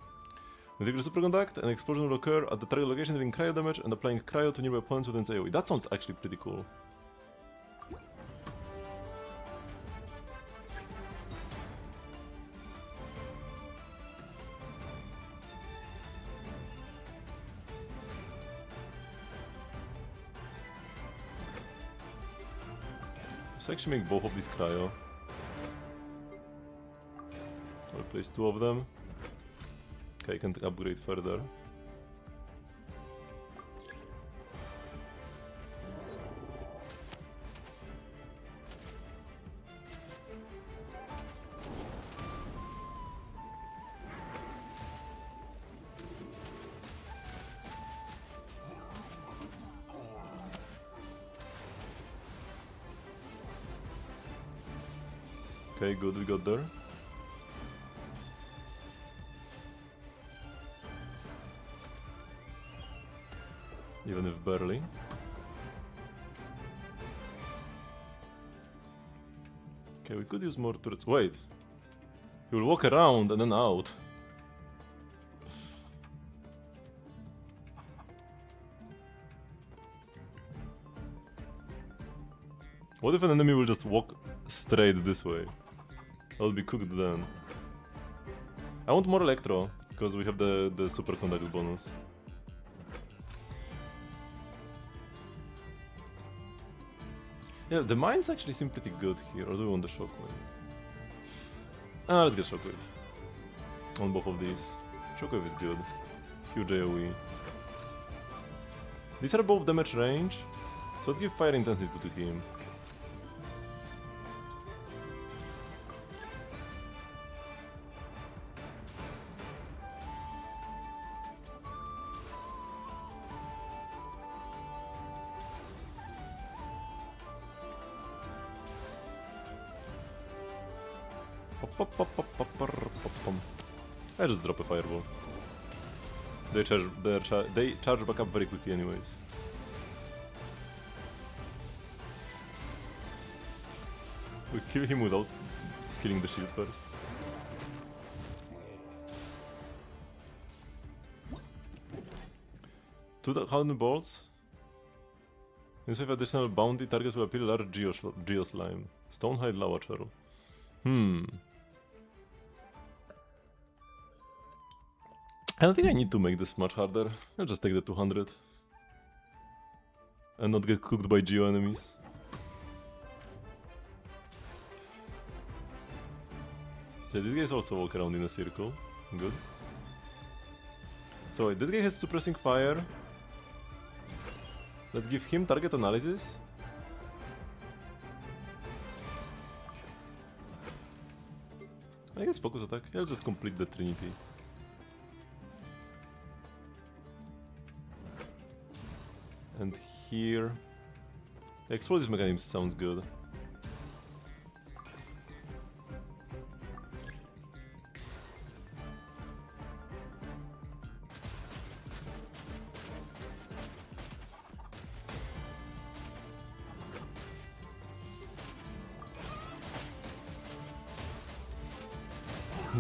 When you trigger super contact, an explosion will occur at the target location dealing cryo damage and applying cryo to nearby opponents with its AoE. That sounds actually pretty cool. Let's actually make both of these cryo. I'll place two of them. Okay, I can upgrade further. Okay, good, we got there. Even if barely. Okay, we could use more turrets. Wait! He will walk around and then out. What if an enemy will just walk straight this way? I'll be cooked then. I want more Electro, because we have the super conduct bonus. Yeah, the mines actually seem pretty good here, or do we want the Shockwave? Let's get Shockwave. On both of these. Shockwave is good. Huge AoE. These are both damage range, so let's give Fire Intensity to him. I just drop a fireball. They charge back up very quickly anyways. We kill him without killing the shield first. Two Hardened Balls. Instead of additional bounty, targets will appear large Geo Slime. Stonehide Lava Churl. I don't think I need to make this much harder. I'll just take the 200. And not get cooked by Geo enemies. Okay, these guys also walk around in a circle. Good. So wait, this guy has suppressing fire. Let's give him target analysis. I guess focus attack. I'll just complete the Trinity. And here The explosive mechanism sounds good.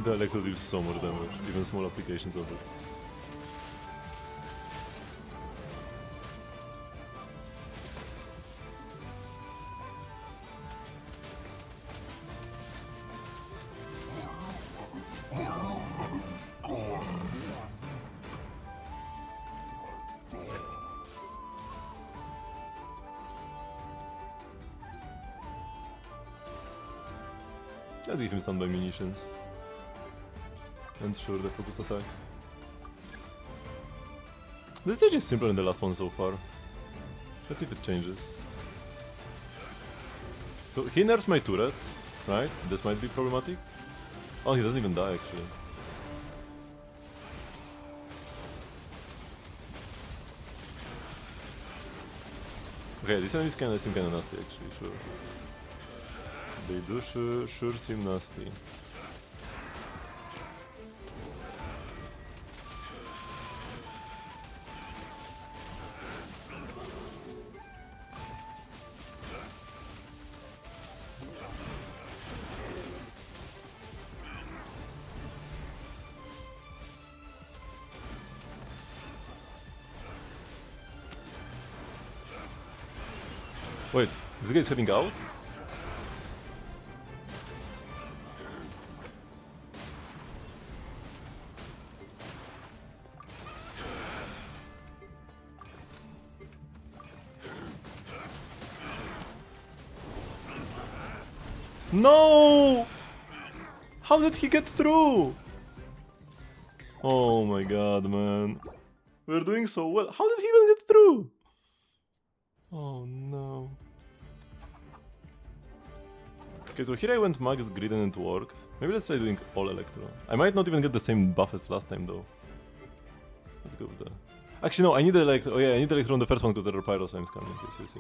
The electro deals so much damage, even small applications of it. Let's give him stunned by munitions. And sure, the focus attack. This stage is simpler than the last one so far. Let's see if it changes. So he nerfs my turrets, right? This might be problematic. Oh, he doesn't even die actually. Okay, these enemies seem kinda nasty actually, sure. They do sure seem nasty. Wait, this guy is heading out? No! How did he get through? Oh my god, man. We're doing so well. How did he even get through? Oh no. Okay, so here I went max grid and it worked. Maybe let's try doing all electro. I might not even get the same buff as last time though. Let's go with that. Actually no, I need electro. Oh yeah, I need electro on the first one because there are pyro slimes coming. Yes.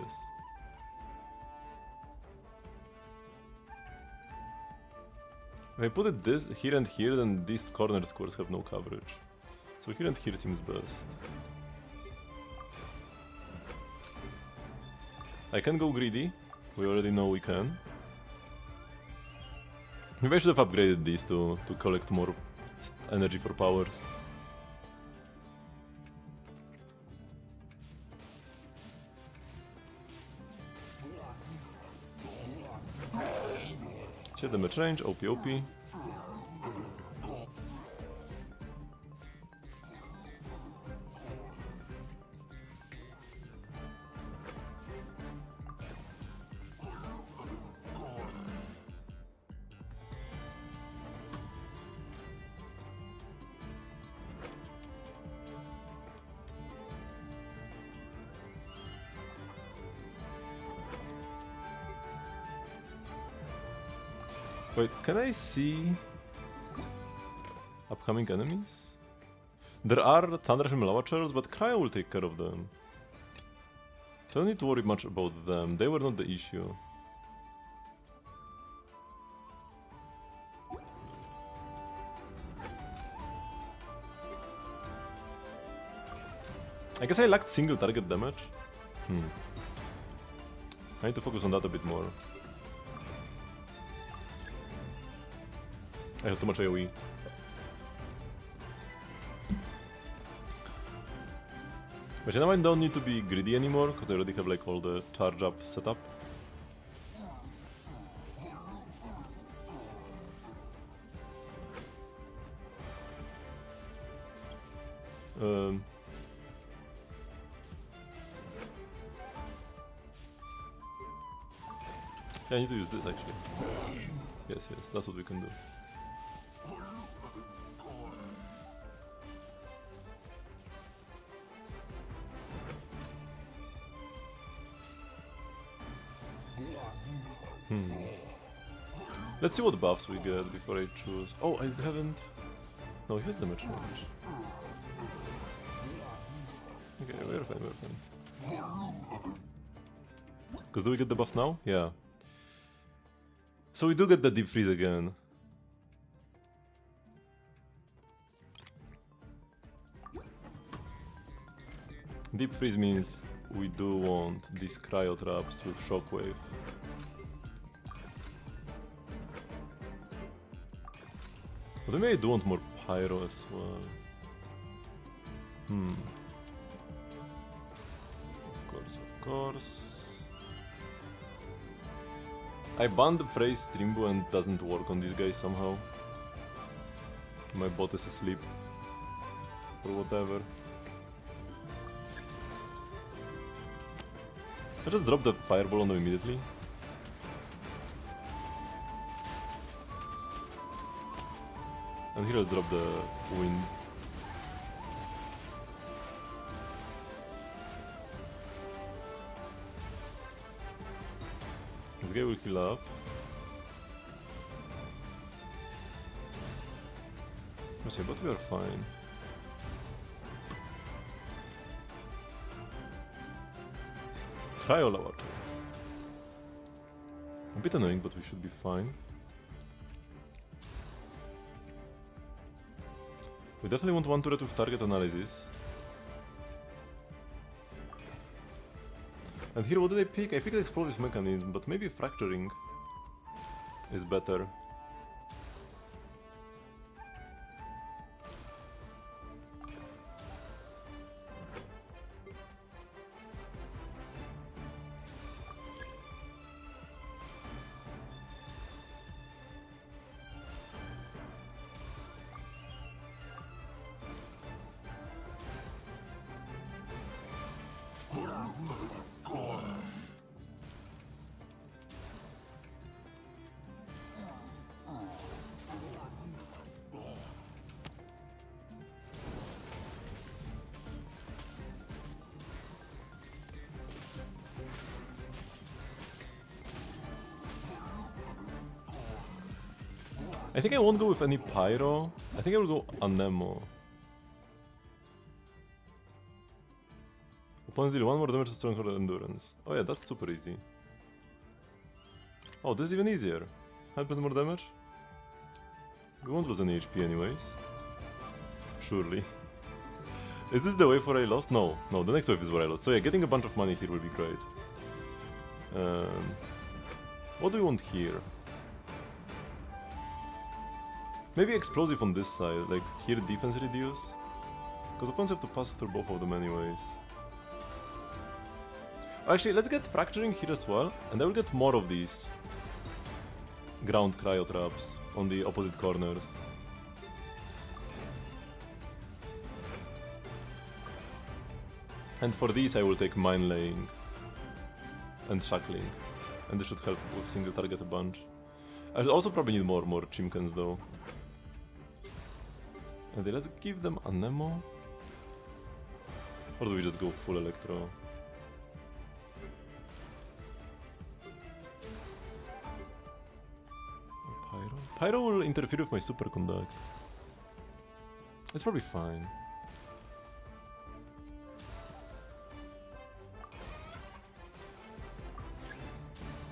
If I put it this here and here, then these corner squares have no coverage. So here and here seems best. I can go greedy. We already know we can. Maybe I should have upgraded these to collect more energy for powers. Check damage range, OP. Wait, can I see upcoming enemies? There are Thunderhelm Lavachers, but Cryo will take care of them. So I don't need to worry much about them, they were not the issue. I guess I lacked single target damage. I need to focus on that a bit more. I have too much AoE. But now I don't need to be greedy anymore, because I already have like all the charge up set up. Yeah, I need to use this actually. Yes, that's what we can do. Let's see what buffs we get before I choose. Oh, I haven't... No, he has damage range. Okay, we're fine. Because do we get the buffs now? Yeah. So we do get the deep freeze again. Deep freeze means we do want these cryo traps with shockwave. But maybe I do want more pyro as well. Of course. I banned the phrase Streambo and it doesn't work on these guys somehow. My bot is asleep. Or whatever. I just dropped the fireball on them immediately. And here let's drop the wind. This guy will heal up. Okay, but we are fine. Cryo laboratory. A bit annoying, but we should be fine. We definitely want one turret with target analysis. And here, what did I pick? I picked explosive mechanism, but maybe fracturing is better. I think I won't go with any pyro. I think I will go Anemo. Opponents deal 1 more damage to stronger endurance. Oh yeah, that's super easy. Oh, this is even easier. 100% more damage? We won't lose any HP anyways. Surely. Is this the wave where I lost? No, no, the next wave is where I lost. So yeah, getting a bunch of money here will be great. What do we want here? Maybe explosive on this side, like here defense reduce? Because opponents have to pass through both of them anyways. Actually, let's get fracturing here as well, and I will get more of these ground cryo traps on the opposite corners. And for these I will take mine laying and shackling, and this should help with single target a bunch. I should also probably need more chimkans though. And let's give them Anemo. Or do we just go full electro? Pyro? Pyro will interfere with my superconduct. It's probably fine.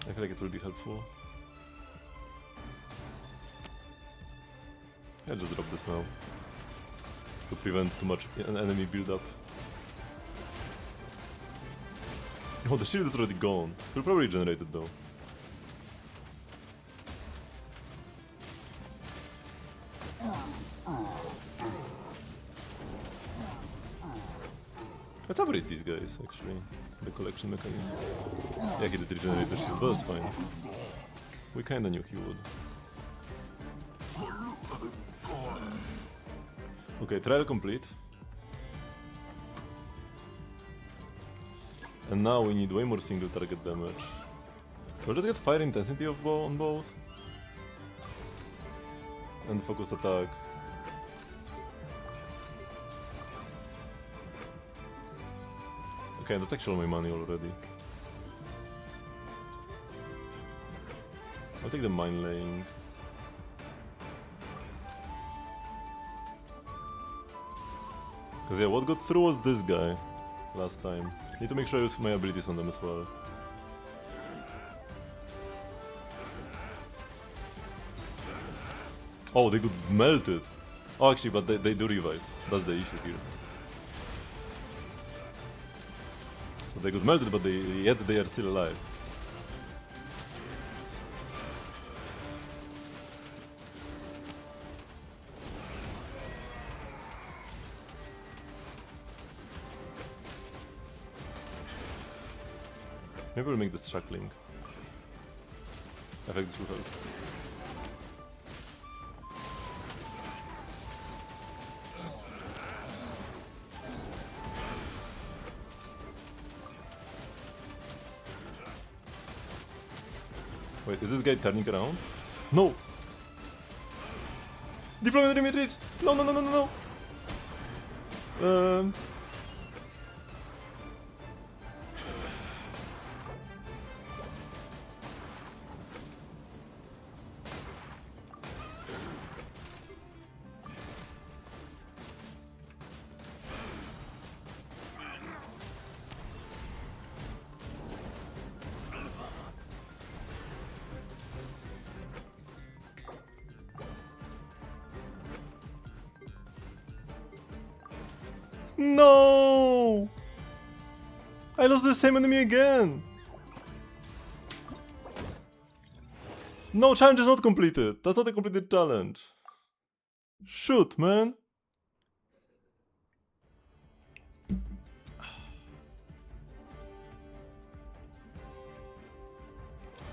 I feel like it will be helpful. I'll just drop this now to prevent too much enemy build-up. Oh, the shield is already gone. We'll probably regenerate it though. Let's upgrade these guys, actually. The collection mechanism. Yeah, he did regenerate the shield, but that's fine. We kinda knew he would. Okay, trial complete. And now we need way more single target damage. We'll just get fire intensity on both. And focus attack. Okay, that's actually all my money already. I'll take the mine laying. Cause yeah, what got through was this guy last time. Need to make sure I use my abilities on them as well. Oh, they could melt it. Oh, actually, but they do revive. That's the issue here. So they could melt it, but yet they are still alive. Maybe we'll make this shackling. I think this will help. Wait, is this guy turning around? No! Deployment limit reach! No, no, no, no, no, no! No! I lost the same enemy again! No, challenge is not completed! That's not a completed challenge! Shoot, man!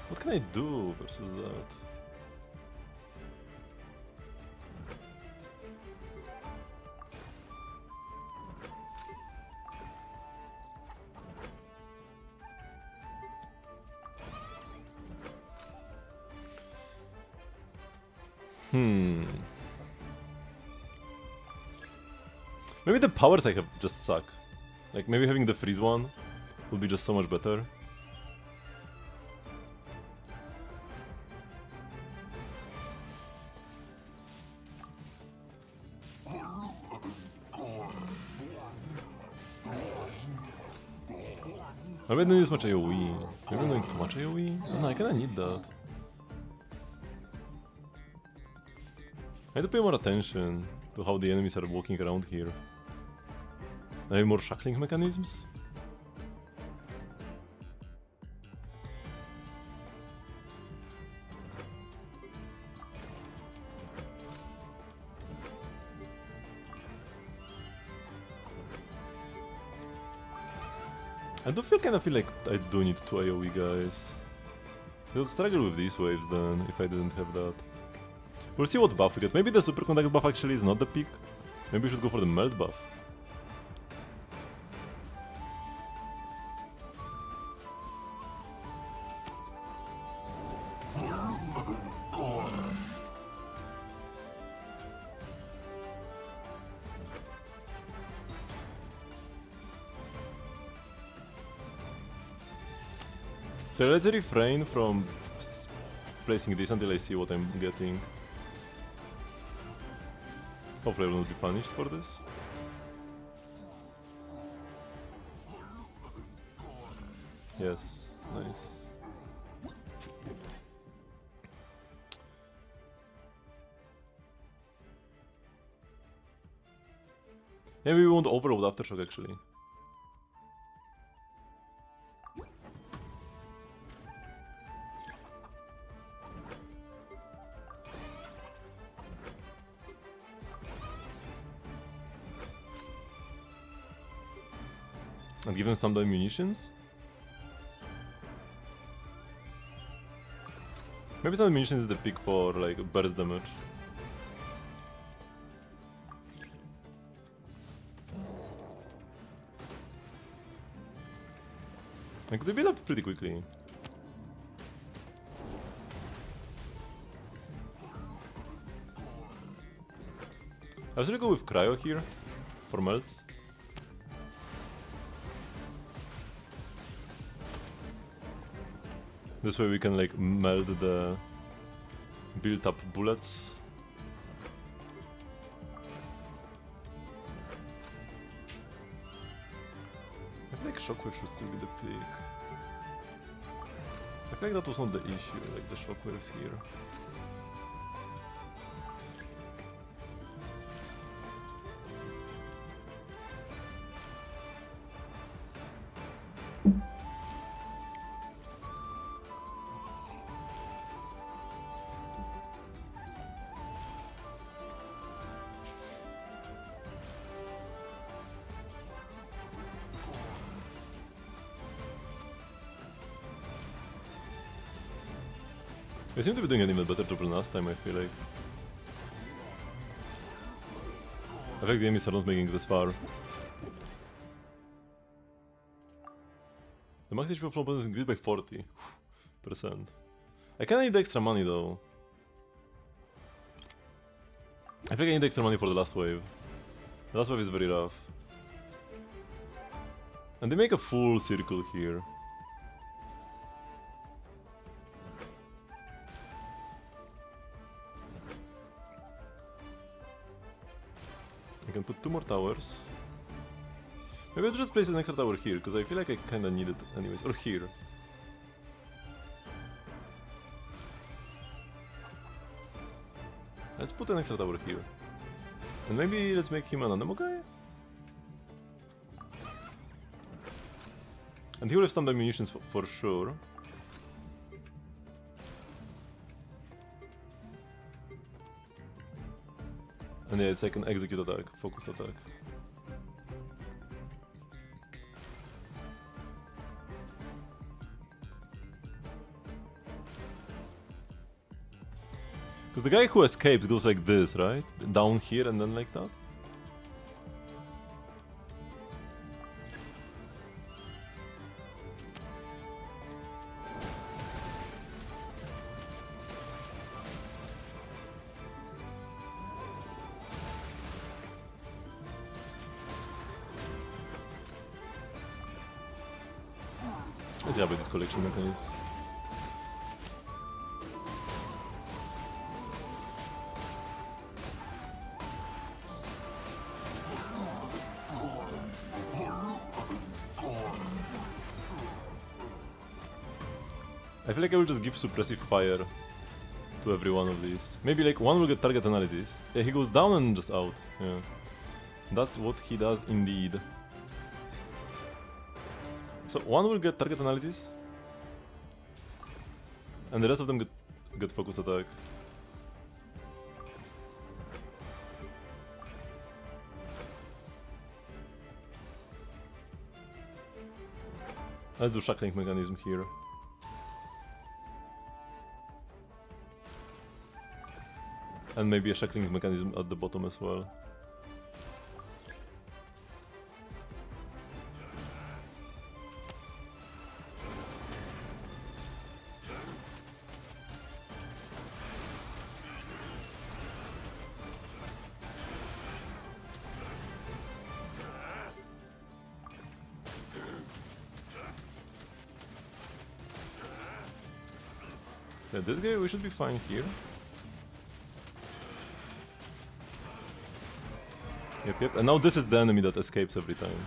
What can I do versus that? Maybe the powers I have just suck. Like, maybe having the freeze one would be just so much better. Maybe I don't need as much AoE. Maybe I'm doing too much AoE? No, I kinda need that. I need to pay more attention to how the enemies are walking around here. Maybe more shackling mechanisms? I do kind of feel like I do need 2 AoE guys. I would struggle with these waves then, if I didn't have that. We'll see what buff we get. Maybe the superconduct buff actually is not the peak. Maybe we should go for the melt buff. So let's refrain from placing this until I see what I'm getting. Hopefully I will not be punished for this. Yes, nice. Maybe we won't overload Aftershock actually. And give him some munitions? Maybe some munitions is the pick for like burst damage. Like they build up pretty quickly. I was gonna go with Cryo here for melts. This way we can like melt the built up bullets. I feel like Shockwave should still be the pick. I feel like that was not the issue, like the shockwaves here. We seem to be doing an even better job than last time, I feel like. I feel like the enemies are not making it this far. The max HP flow bonus is increased by 40%. I kinda need extra money though. I think I need extra money for the last wave. The last wave is very rough. And they make a full circle here. I can put 2 more towers. Maybe I'll just place an extra tower here, because I feel like I kinda need it anyways. Or here. Let's put an extra tower here. And maybe let's make him an Anemo guy? And he will have some munitions for sure. And yeah, it's like an execute attack, focus attack. Because the guy who escapes goes like this, right? Down here and then like that? Let's see about these collection mechanisms. I feel like I will just give suppressive fire to every one of these. Maybe like one will get target analysis. Yeah, he goes down and just out. Yeah. That's what he does indeed. So one will get target analysis. And the rest of them get focus attack. Let's do shackling mechanism here. And maybe a shackling mechanism at the bottom as well. Yeah, this guy, we should be fine here. Yep, and now this is the enemy that escapes every time.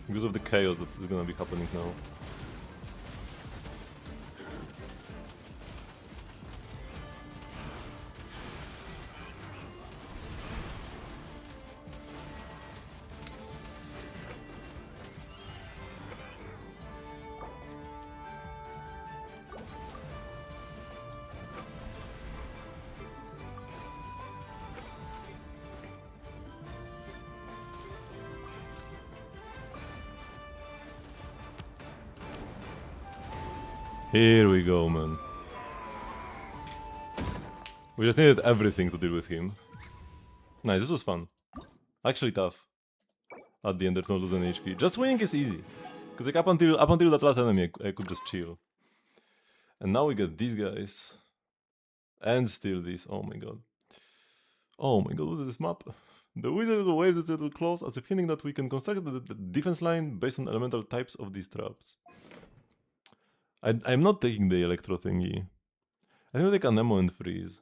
Because of the chaos that is gonna be happening now. Here we go, man. We just needed everything to deal with him. Nice, this was fun. Actually tough. At the end, there's no losing HP. Just winning is easy. Because like up until that last enemy, I could just chill. And now we get these guys. And still this. Oh my god. Oh my god, what is this map? The wizard waves its little claws as if hinting that we can construct the defense line based on elemental types of these traps. I'm not taking the electro thingy. I think I'll take Anemo and freeze.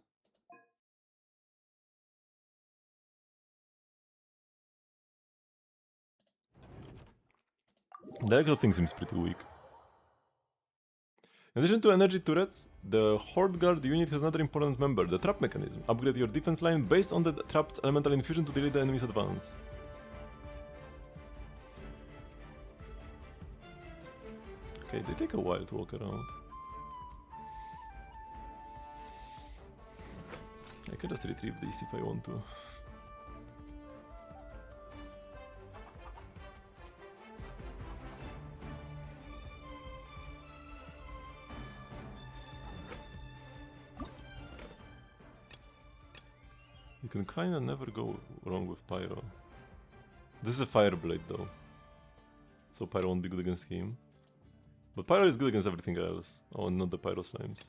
The electro thing seems pretty weak. In addition to energy turrets, the Horde Guard unit has another important member, the trap mechanism. Upgrade your defense line based on the trap's elemental infusion to delay the enemy's advance. Okay, they take a while to walk around. I can just retrieve these if I want to. You can kinda never go wrong with Pyro. This is a Fire Blade though, so Pyro won't be good against him. But Pyro is good against everything else. Oh, not the Pyro Slimes.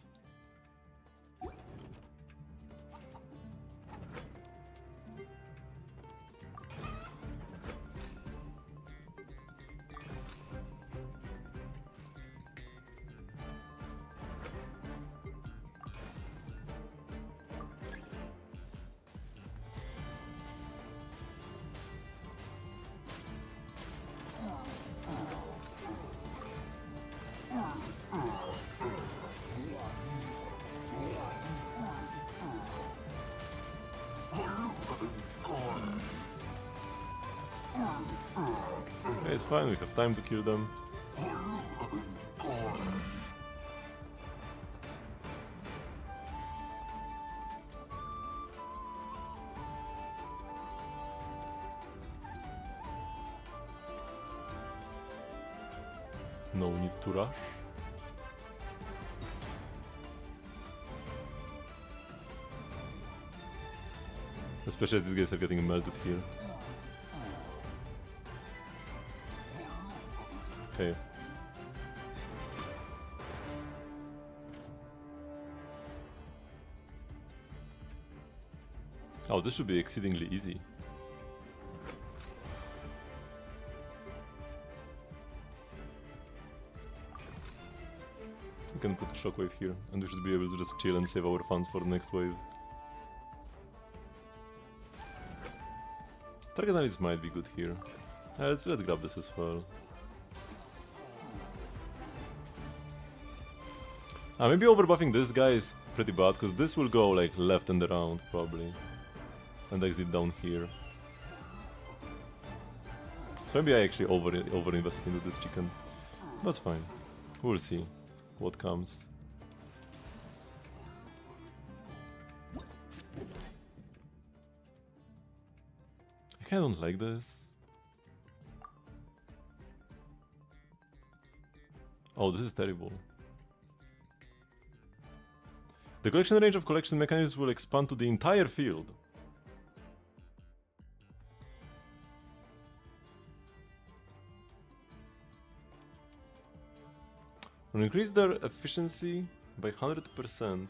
Okay, it's fine, we have time to kill them. No need to rush. Especially as these guys are getting melted here. Okay. Oh, this should be exceedingly easy. We can put a shockwave here, and we should be able to just chill and save our funds for the next wave. Target analysis might be good here. Let's grab this as well. Maybe overbuffing this guy is pretty bad, because this will go like left and around probably. And exit down here. So maybe I actually over invested into this chicken. That's fine. We'll see what comes. I kinda don't like this. Oh, this is terrible. The collection range of collection mechanisms will expand to the entire field. Will increase their efficiency by 100%,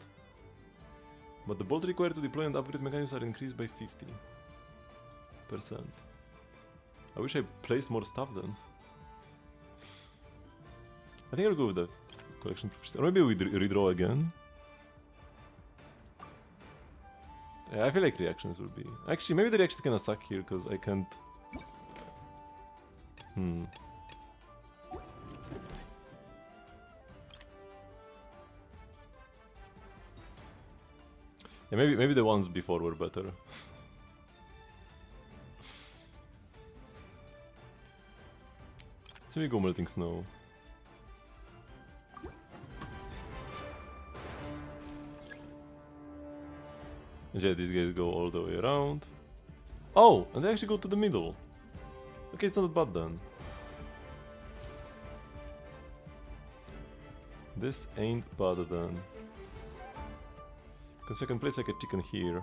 but the bolts required to deploy and upgrade mechanisms are increased by 50%. I wish I placed more stuff then. I think I'll go with the collection proficiency. Or maybe we redraw again. Yeah, I feel like reactions will be... Actually, maybe the reactions can suck here, because I can't... Yeah, maybe the ones before were better. So we go melting snow. Yeah, these guys go all the way around. Oh, and they actually go to the middle. Okay, it's not bad then. This ain't bad then. Because we can place like a chicken here.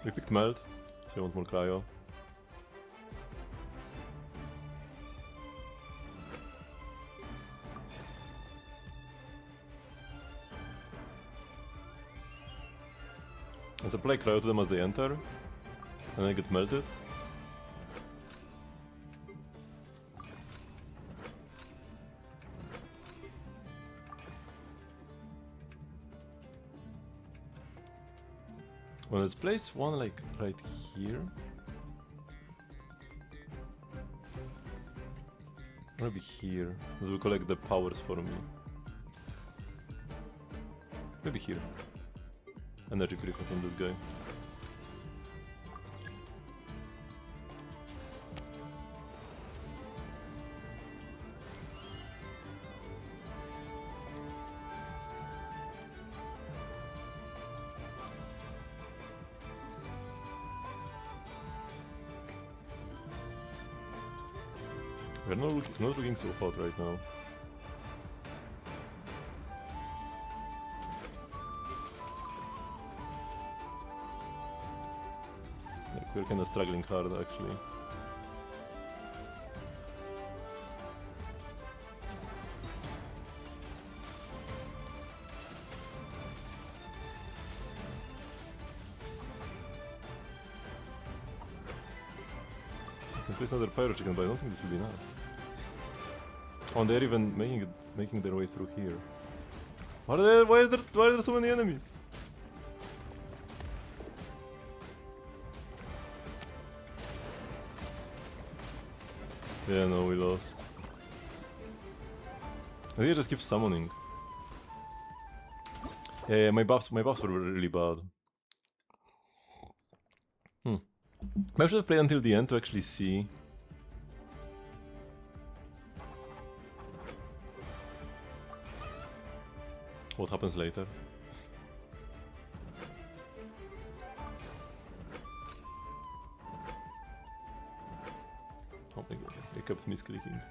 We picked melt, so we want more cryo. Let's apply cryo to them as they enter, and then get melted. Well, let's place one like right here. Maybe here. That will collect the powers for me. Maybe here. Energy precogs on this guy. We're not looking so hot right now. we're kinda struggling hard actually. I can place another pyro chicken, but I don't think this will be enough. Oh, and they're even making their way through here. Why are there so many enemies? Yeah, no, we lost. I think I just keep summoning. Yeah, my buffs were really bad. Maybe I should have played until the end to actually see. What happens later? Oh my god, they kept misclicking.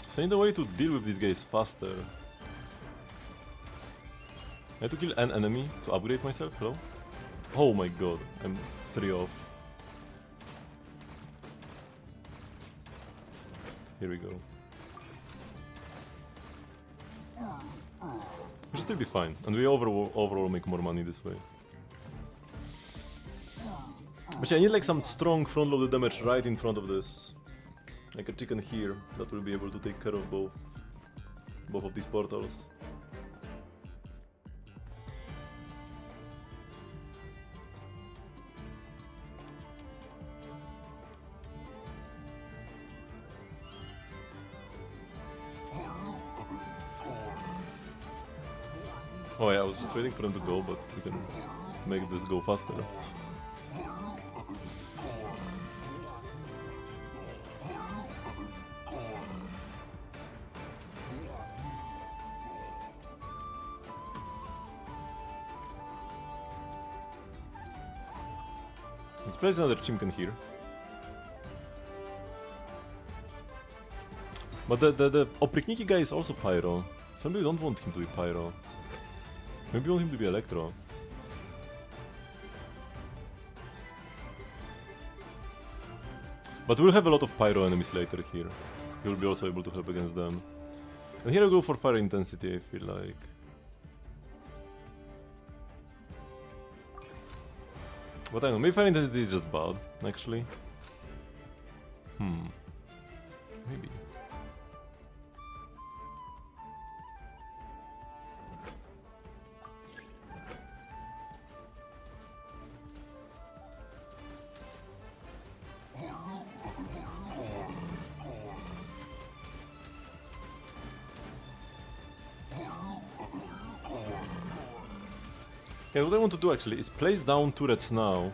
So I need a way to deal with these guys faster. I have to kill an enemy to upgrade myself, hello? Oh my god, I'm 3 off. Here we go. We should still be fine, and we overall make more money this way. But yeah, I need like some strong front-loaded damage right in front of this. Like a chicken here that will be able to take care of both of these portals. Oh yeah, I was just waiting for them to go, but we can make this go faster. Let's place another chimkin here. But the Oprikniki guy is also Pyro. So maybe we don't want him to be Pyro. Maybe we want him to be Electro. But we'll have a lot of Pyro enemies later here. You'll be also able to help against them. And here I go for Fire Intensity, I feel like. But I don't know, maybe Fire Intensity is just bad, actually. Maybe. Yeah, what I want to do actually is place down turrets now.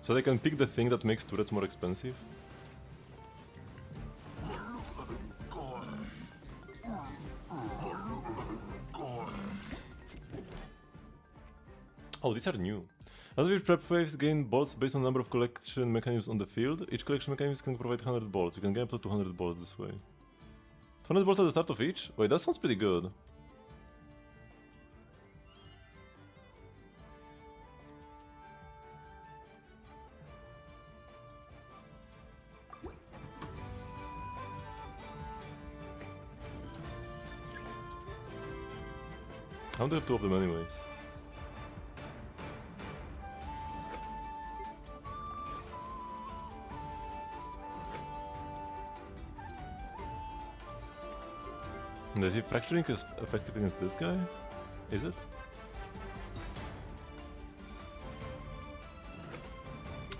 So they can pick the thing that makes turrets more expensive. Oh, these are new. As with prep waves gain bolts based on number of collection mechanisms on the field, each collection mechanism can provide 100 bolts. You can gain up to 200 bolts this way. 200 bolts at the start of each? Wait, that sounds pretty good. I want to have 2 of them anyways. Does he fracturing is effective against this guy? Is it?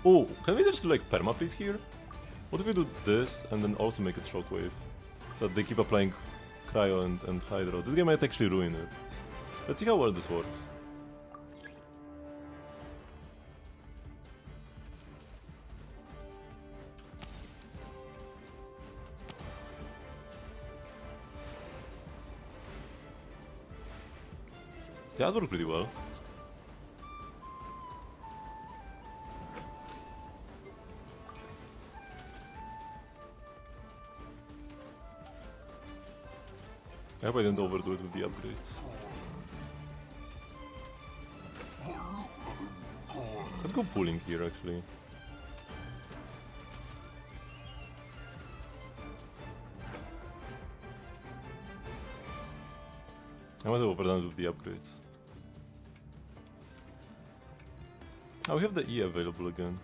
Oh, can we just do like perma-freeze here? What if we do this and then also make it shockwave? So that they keep applying cryo and hydro. This game might actually ruin it. Let's see how well this works. Yeah, it worked pretty well. I hope I didn't overdo it with the upgrades. Let's go pulling here, actually. I might have overdone it with the upgrades. Oh, we have the E available again.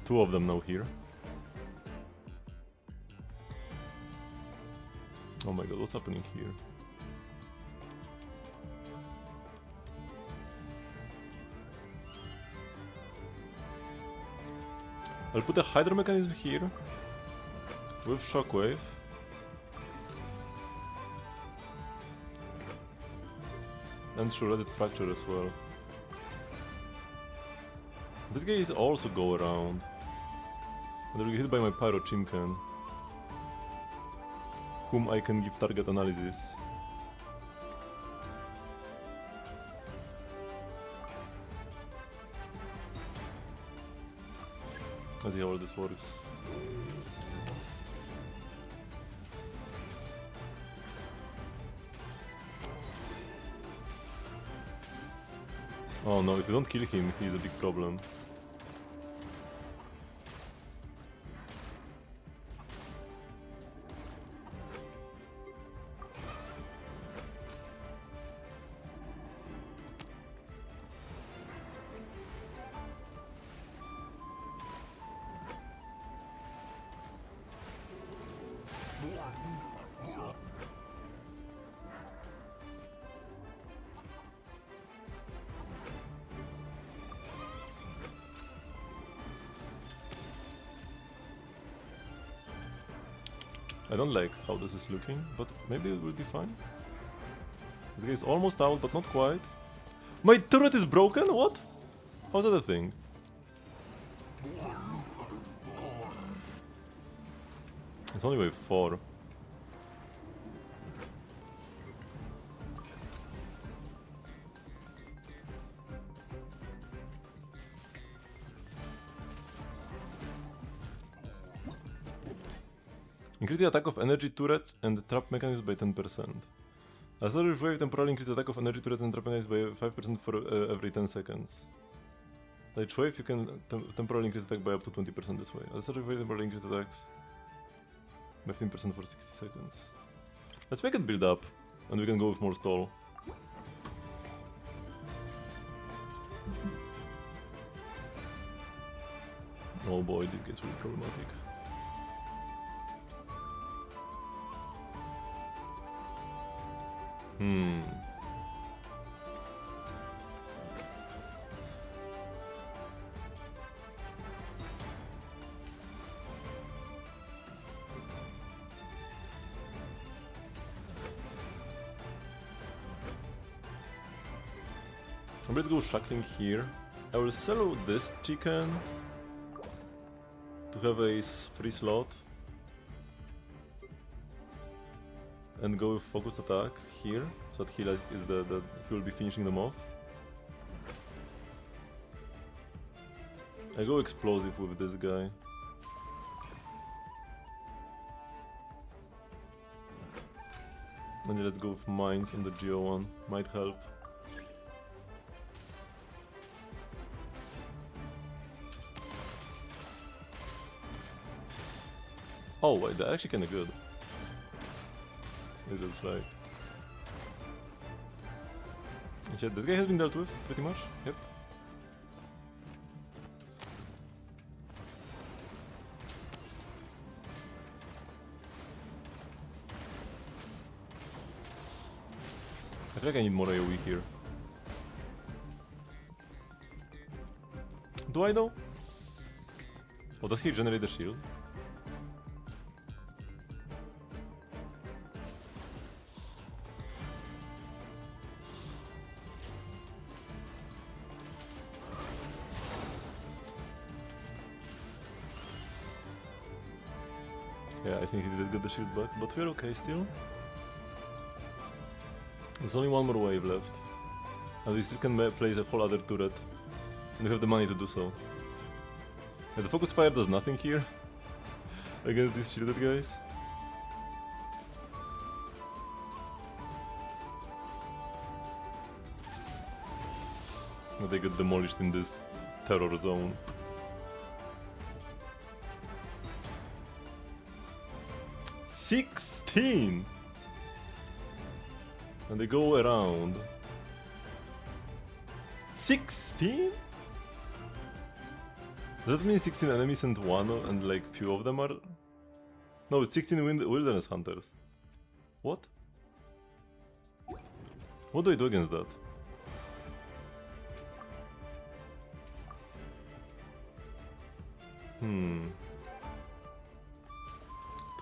Two of them now here. Oh my god, what's happening here? I'll put a Hydro mechanism here with Shockwave. And Shredded Fracture as well. This guy is also go around. And will get hit by my Pyro Chimcan, whom I can give target analysis. Let's see how all this works. Oh no, if we don't kill him, he's a big problem. I don't like how this is looking, but maybe it will be fine. This guy is almost out, but not quite. My turret is broken? What? How's that a thing? It's only wave 4. Increase the attack of energy turrets and the trap mechanisms by 10%. As a wave temporarily increase the attack of energy turrets and trap mechanisms by 5% for every 10 seconds. Each wave you can temporarily increase attack by up to 20% this way. As a wave temporarily increase attacks by 15% for 60 seconds. Let's make it build up, and we can go with more stall. Oh boy, this gets really problematic. Let's go shackling here. I will sell this chicken to have a free slot and go with focus attack here, so that he will be finishing them off. I go explosive with this guy. And let's go with mines on the Geo one, might help. Oh wait, they're actually kinda good. It looks like. Shit, this guy has been dealt with, pretty much. Yep. I feel like I need more AoE here. Do I though? Oh, does he generate the shield? Yeah, I think he did get the shield back, but we're okay still. There's only one more wave left. And we still can place a whole other turret. And we have the money to do so. Yeah, the focus fire does nothing here against these shielded guys. They get demolished in this terror zone. $16! And they go around. 16? Does that mean 16 enemies and one and like few of them are... No, it's 16 wilderness hunters. What? What do I do against that?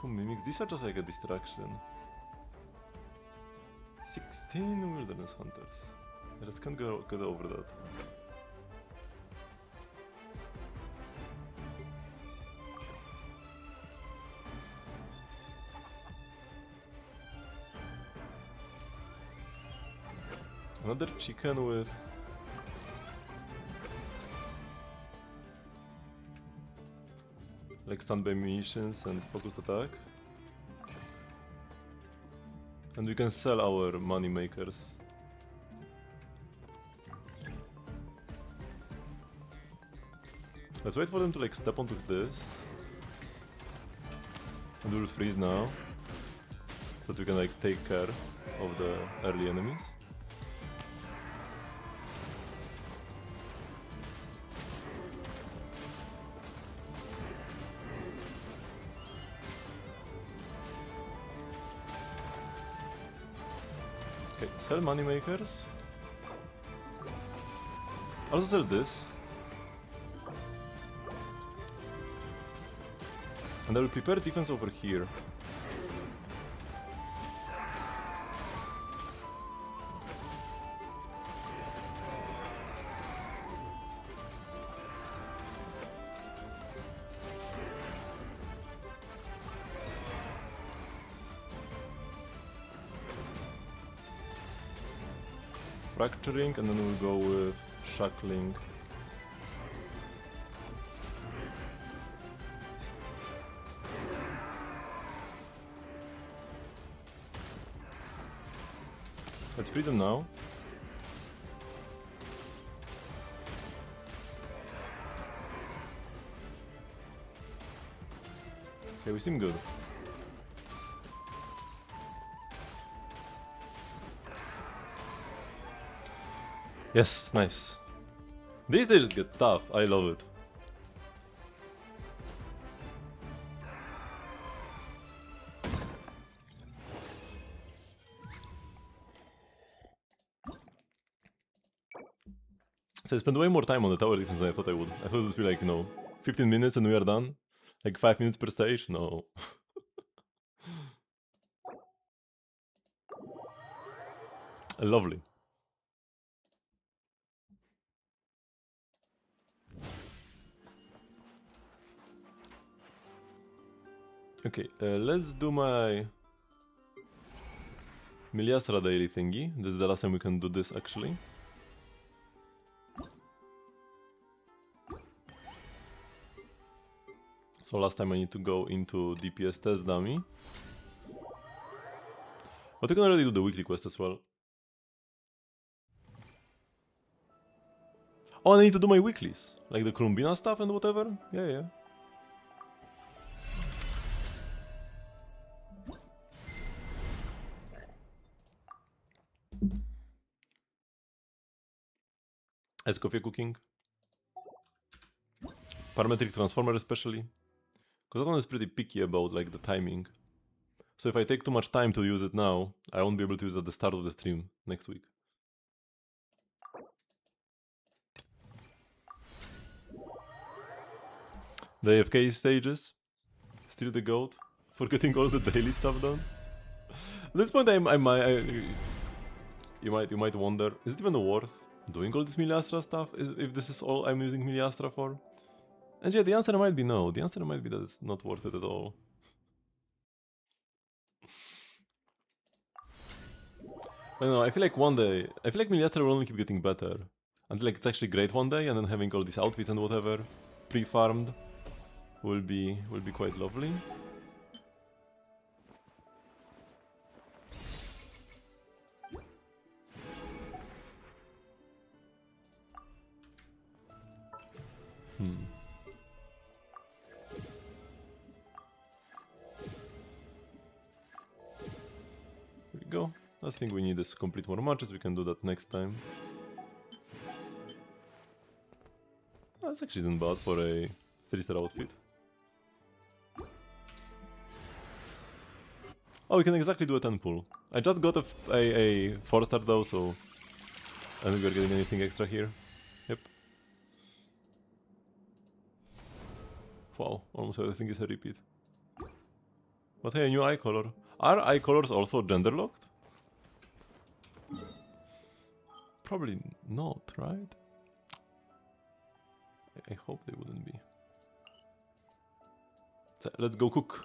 Two mimics, these are just like a distraction. 16 wilderness hunters. I just can't get over that. Another chicken with... like standby munitions and focused attack. And we can sell our money makers. Let's wait for them to like step onto this. And we'll freeze now. So that we can like take care of the early enemies. Okay, sell money makers. Also sell this. And I will prepare defense over here. Fracturing, and then we'll go with shackling. Let's free them now. Okay, we seem good. Yes, nice. These days get tough, I love it. So I spent way more time on the tower defense than I thought I would. I thought it would be like, 15 minutes and we are done. Like 5 minutes per stage? No. Lovely. Okay, let's do my Miliastra daily thingy. This is the last time we can do this actually. So last time I need to go into DPS test dummy. But we can already do the weekly quest as well. Oh, and I need to do my weeklies. Like the Columbina stuff and whatever. Yeah. Ice coffee cooking. Parametric transformer especially. Because that one is pretty picky about like the timing. So if I take too much time to use it now, I won't be able to use it at the start of the stream next week. The AFK stages. Still the goat. For getting all the daily stuff done. At this point you might wonder, is it even worth doing all this Miliastra stuff if this is all I'm using Miliastra for? And yeah, the answer might be no. The answer might be that it's not worth it at all. I don't know, I feel like one day, I feel like Miliastra will only keep getting better. Until like it's actually great one day, and then having all these outfits and whatever pre-farmed will be quite lovely. There we go. Last thing we need is complete more matches, we can do that next time. That actually isn't bad for a 3-star outfit. Oh, we can exactly do a 10 pull. I just got a 4-star though, so I don't think we're getting anything extra here. Yep. Wow, almost everything is a repeat. But hey, a new eye color. Are eye colors also gender locked? Probably not, right? I hope they wouldn't be. So, let's go cook.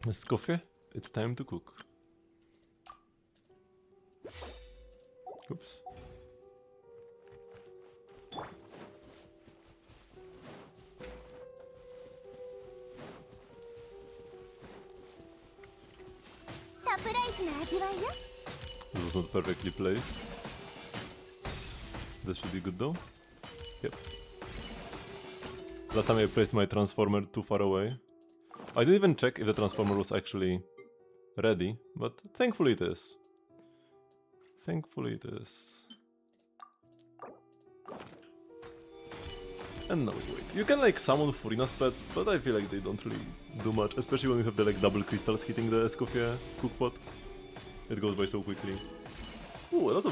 Escoffier, it's time to cook. Oops. This was not perfectly placed. This should be good though. Yep. Last time I placed my transformer too far away. I didn't even check if the transformer was actually ready, but thankfully it is. Thankfully it is. And now wait. You can like summon Furina's pets, but I feel like they don't really do much, especially when you have the like double crystals hitting the Escoffier cookpot. It goes by so quickly. Ooh, lots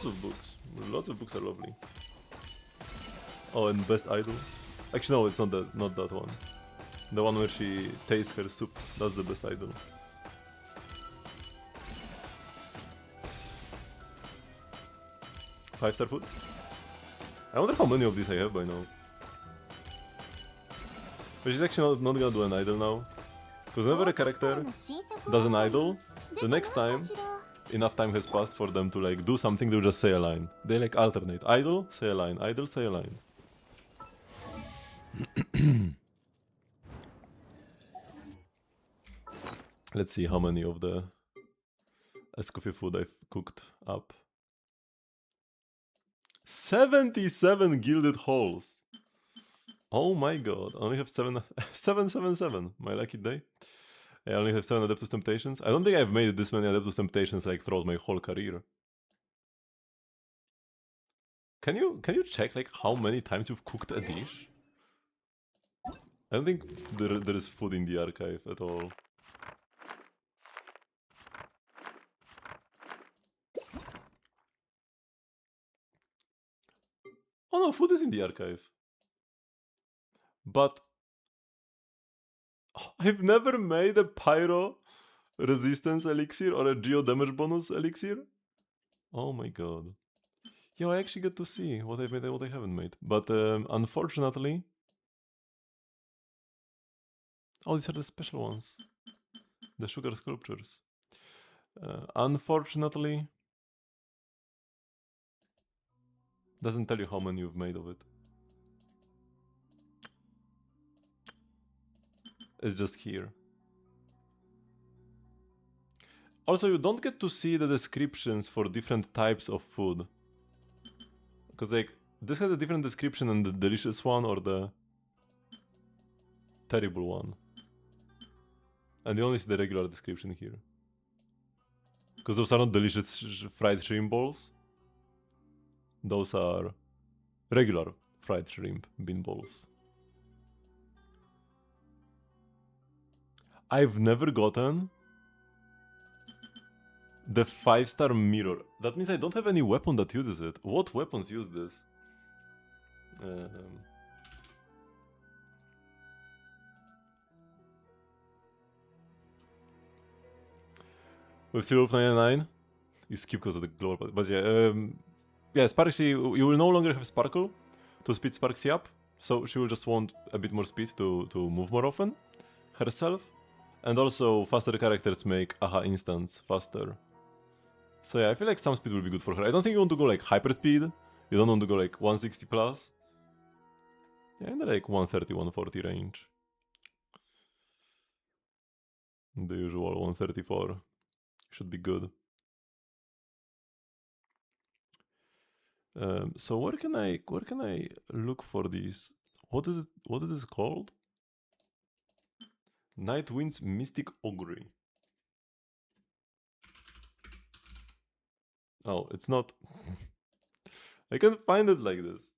of books. Lots of books are lovely. Oh, and best idol. Actually, no, it's not that one. The one where she tastes her soup. That's the best idol. Five-star food. I wonder how many of these I have by now. But she's actually not gonna do an idol now. Because whenever a character does an idol, the next time enough time has passed for them to like do something, they'll just say a line. They like alternate. Idol, say a line. Idol, say a line. Let's see how many of the Escoffier food I've cooked up. 77 gilded holes! Oh my god, I only have 777, my lucky day. I only have 7 Adeptus Temptations. I don't think I've made this many Adeptus Temptations like throughout my whole career. Can you check like how many times you've cooked a dish? I don't think there is food in the archive at all. Oh no, food is in the archive. But I've never made a pyro resistance elixir or a geo damage bonus elixir. Oh my god. Yo, I actually get to see what I've made and what I haven't made. But unfortunately... Oh, these are the special ones. The sugar sculptures. Unfortunately... Doesn't tell you how many you've made of it. It's just here. Also, you don't get to see the descriptions for different types of food. Because like, this has a different description than the delicious one or the terrible one. And you only see the regular description here. Because those are not delicious fried shrimp balls. Those are regular fried shrimp bean balls. I've never gotten the 5-star mirror. That means I don't have any weapon that uses it. What weapons use this? With Seal of 99, you skip because of the global. But yeah, yeah, Sparksy, you will no longer have Sparkle. to speed Sparksy up, so she will just want a bit more speed to move more often herself. And also, faster characters make AHA instants faster. So yeah, I feel like some speed will be good for her. I don't think you want to go like hyper speed. You don't want to go like 160 plus. Yeah, in the like 130, 140 range. The usual 134 should be good. So where can I look for these? What is this called? Nightwind's Mystic Augury. Oh, it's not. I can't find it like this.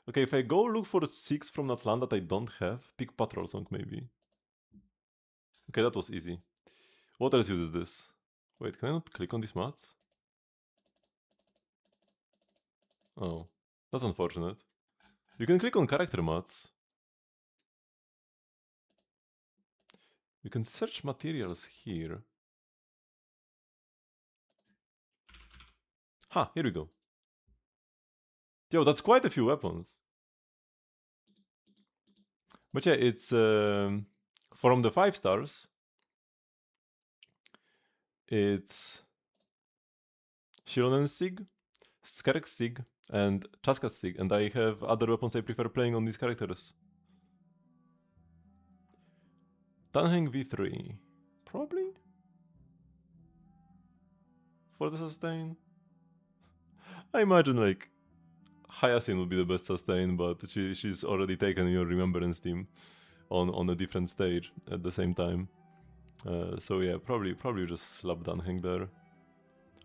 Okay, if I go look for 6 from that land that I don't have, pick Patrol Song maybe. Okay, that was easy. What else uses this? Wait, can I not click on these mats? Oh, that's unfortunate. You can click on character mats. You can search materials here. Ha, here we go. Yo, that's quite a few weapons. But yeah, it's from the 5 stars. It's Shironen Sig, Skerk Sig, and Chaska Sig, and I have other weapons I prefer playing on these characters. Tanheng V3, probably? For the sustain? I imagine like Hyacinth would be the best sustain, but she's already taken your Remembrance team on a different stage at the same time. So yeah, probably just slap Danheng there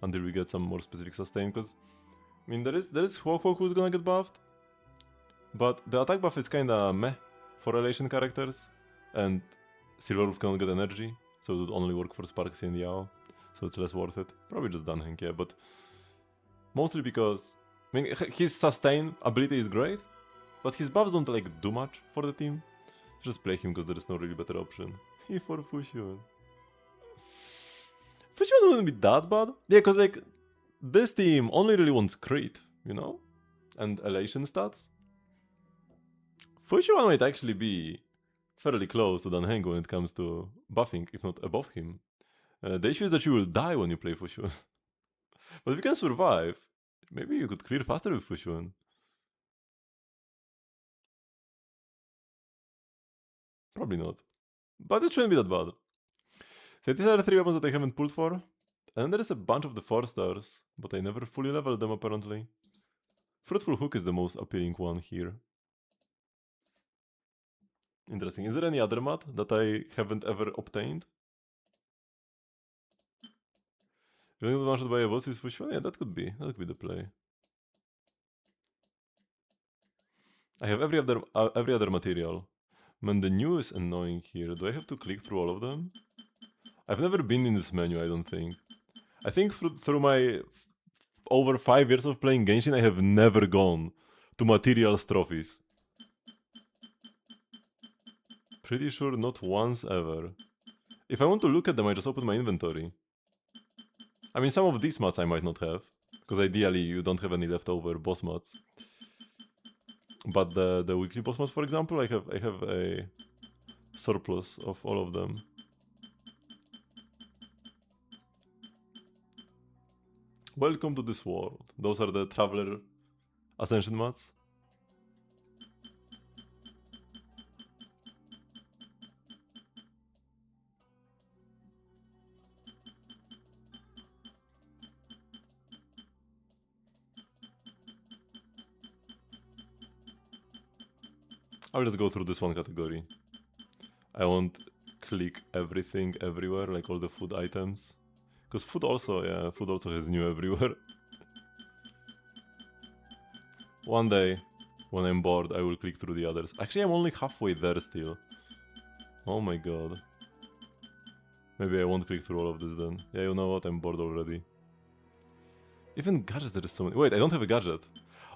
until we get some more specific sustain, because I mean there is Huo who's gonna get buffed, but the attack buff is kinda meh for relation characters, and Silverwolf cannot get energy, so it would only work for Sparksy and Yao, so it's less worth it. Probably just Danheng, yeah, but mostly because I mean his sustain ability is great, but his buffs don't like do much for the team. Just play him because there is no really better option. He for Fusion. Fusion wouldn't be that bad. Yeah, because like this team only really wants crit, you know? And elation stats. Fusion might actually be fairly close to Danheng when it comes to buffing, if not above him. The issue is that you will die when you play Fusion. But if you can survive, maybe you could clear faster with Fusion. Probably not. But it shouldn't be that bad. So these are the 3 weapons that I haven't pulled for. And then there is a bunch of the 4 stars, but I never fully leveled them apparently. Fruitful Hook is the most appealing one here. Interesting. Is there any other mat that I haven't ever obtained? You only one shot by a boss with Fusion? Yeah, that could be the play. I have every other material. Man, the new is annoying here. Do I have to click through all of them? I've never been in this menu, I don't think. I think through my over 5 years of playing Genshin, I have never gone to materials trophies. Pretty sure not once ever. If I want to look at them, I just open my inventory. I mean, some of these mats I might not have, because ideally you don't have any leftover boss mats. But the weekly boss mats, for example, I have a surplus of all of them. Welcome to this world. Those are the Traveler Ascension mats. I'll just go through this one category. I won't click everything everywhere, like all the food items. Because food also has new everywhere. One day, when I'm bored, I will click through the others. Actually, I'm only halfway there still. Oh my god. Maybe I won't click through all of this then. Yeah, you know what, I'm bored already. Even gadgets, there is so many. Wait, I don't have a gadget.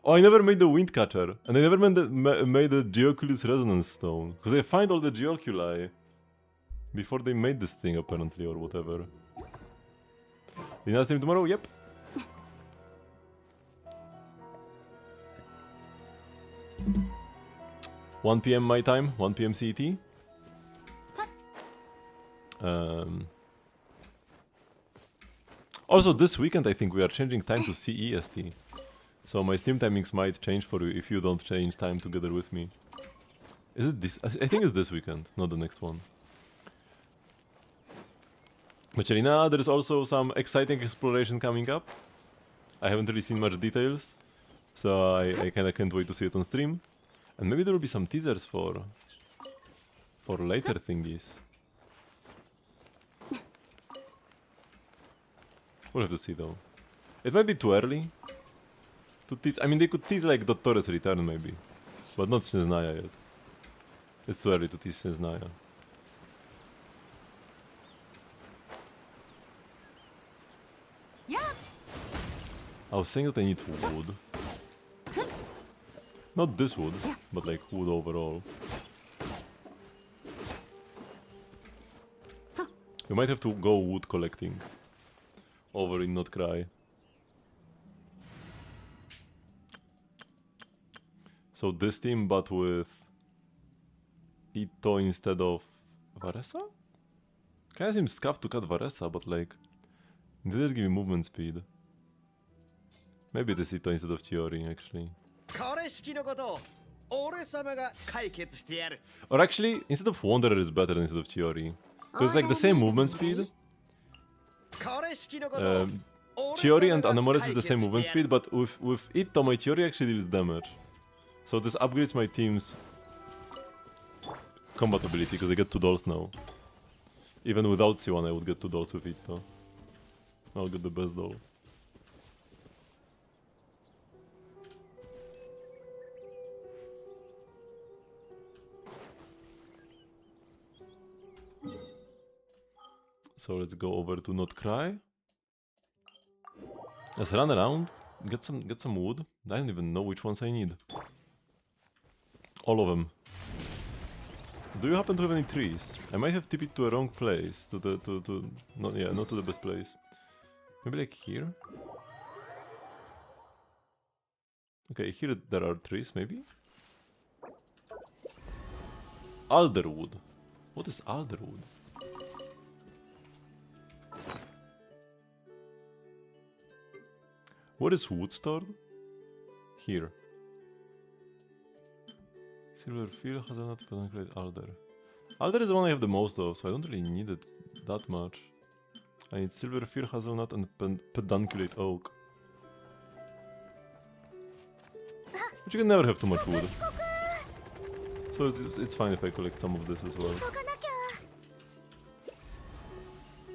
Oh, I never made the wind catcher. And I never made the Geoculus resonance stone. Because I find all the Geoculi before they made this thing apparently, or whatever. Dinner stream tomorrow? Yep. 1 p.m. my time, 1 p.m. CET. Also, this weekend I think we are changing time to CEST. So my stream timings might change for you if you don't change time together with me. Is it this? I think it's this weekend, not the next one. But Chelina, there is also some exciting exploration coming up. I haven't really seen much details, so I kinda can't wait to see it on stream. And maybe there will be some teasers for later thingies. We'll have to see though. It might be too early to tease. I mean, they could tease like Dottore's return maybe, but not Shiznaya yet. It's too early to tease Shiznaya. I was saying that I need wood. Not this wood, but like wood overall. We might have to go wood collecting over in Not Cry. So this team, but with Ito instead of Varesa? Kinda seems scuffed to cut Varesa, but like, they did give me movement speed. Maybe it is Ito instead of Chiori, actually. Or actually, instead of Wanderer is better instead of Chiori. Because it's like the same movement speed. Chiori and Anomores is the same movement speed, but with Ito, my Chiori actually deals damage. So this upgrades my team's combat ability, because I get 2 dolls now. Even without C1 I would get 2 dolls with Ito. I'll get the best doll. So let's go over to Not Cry. Let's run around, get some wood. I don't even know which ones I need. All of them. Do you happen to have any trees? I might have tipped to a wrong place. Not to the best place. Maybe like here? Okay, here there are trees, maybe? Alderwood. What is Alderwood? Where is wood stored? Here. Silver Field, Hazelnut, Pedunculate, Alder. Alder is the one I have the most of, so I don't really need it that much. I need Silver Field, Hazelnut, and Pedunculate Oak. But you can never have too much wood. So it's fine if I collect some of this as well.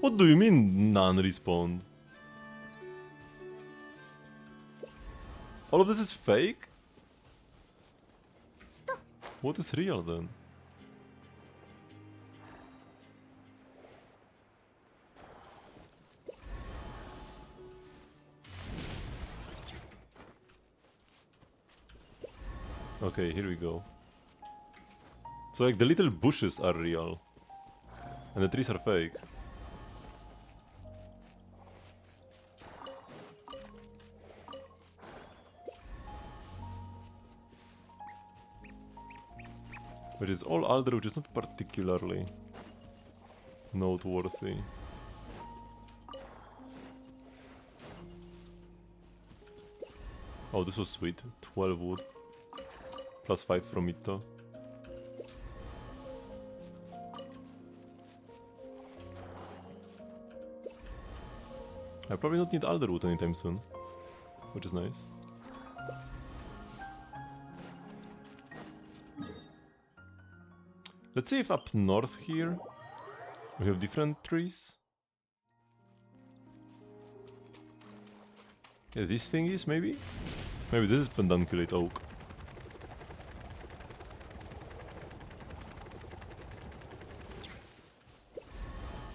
What do you mean none respawn? All of this is fake? What is real then? Okay, here we go. So like the little bushes are real. And the trees are fake. Which is all Alder, which is not particularly noteworthy. Oh, this was sweet. 12 wood. Plus 5 from Ito. I probably don't need Alderwood anytime soon. Which is nice. Let's see if up north here we have different trees. Yeah, these thingies maybe? Maybe this is Pedunculate Oak.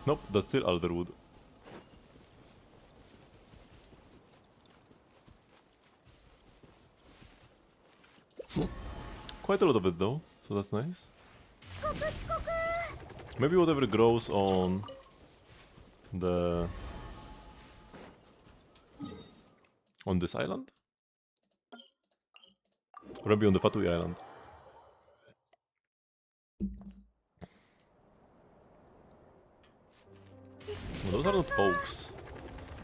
Nope, that's still Alderwood. Quite a lot of it though, so that's nice. Maybe whatever grows on this island? Or maybe on the Fatui island. Those are not oaks.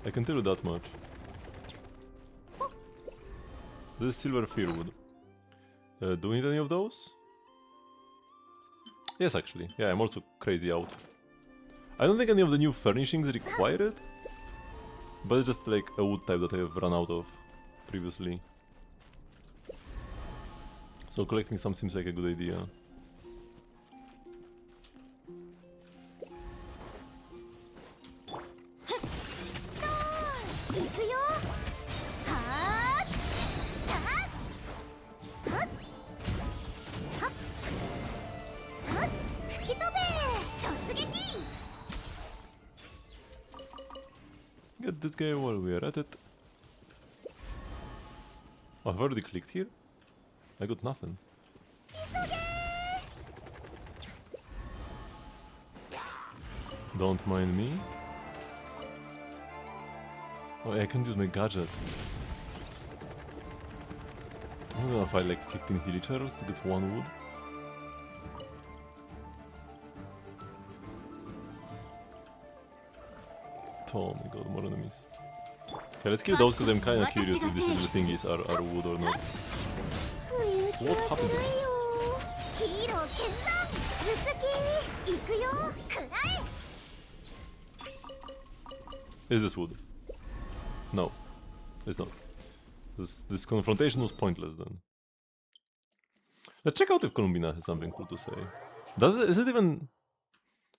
I can tell you that much. This is silver firwood. Do we need any of those? Yes, actually. Yeah, I'm also crazy out. I don't think any of the new furnishings require it. But it's just like a wood type that I have run out of previously. So collecting some seems like a good idea. Get this guy while we are at it. Oh, I've already clicked here? I got nothing. Don't mind me. Oh, I can use my gadget. I'm gonna fight like 15 villagers to get one wood. Oh my god, more enemies. Okay, let's kill those because I'm kinda curious if these little thingies are wood or not. What happened there? Is this wood? No, it's not. This confrontation was pointless then. Let's check out if Columbina has something cool to say. Is it even...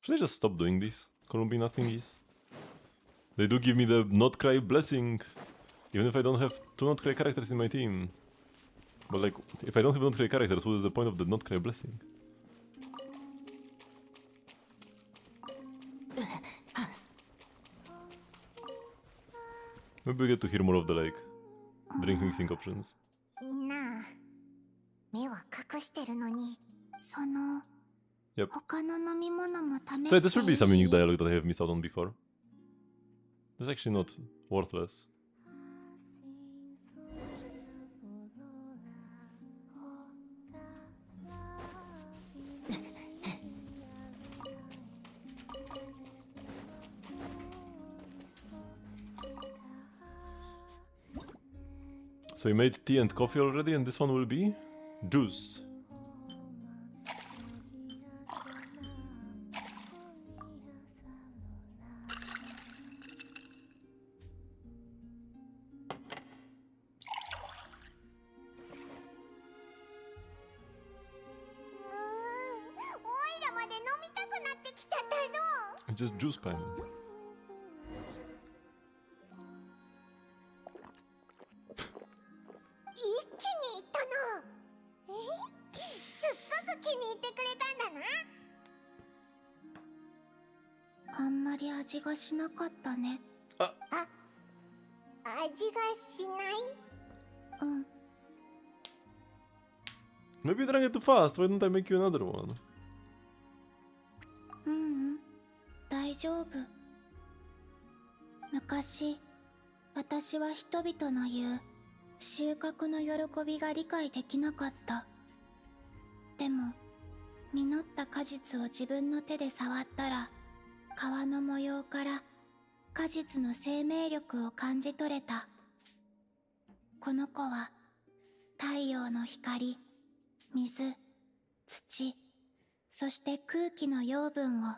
Should I just stop doing these Columbina thingies? They do give me the Not Cry blessing, even if I don't have two Not Cry characters in my team. But like, if I don't have Not Cry characters, what is the point of the Not Cry blessing? Maybe we get to hear more of the like drink mixing options. Yep. So this will be some unique dialogue that I have missed out on before. It's actually not worthless. So we made tea and coffee already, and this one will be juice. Just juice time. Maybe you drank it too fast. Why don't I make you another one? 大丈夫。昔、私は人々の言う収穫の喜びが理解できなかった。でも、実った果実を自分の手で触ったら、皮の模様から果実の生命力を感じ取れた。この子は太陽の光、水、土、そして空気の養分を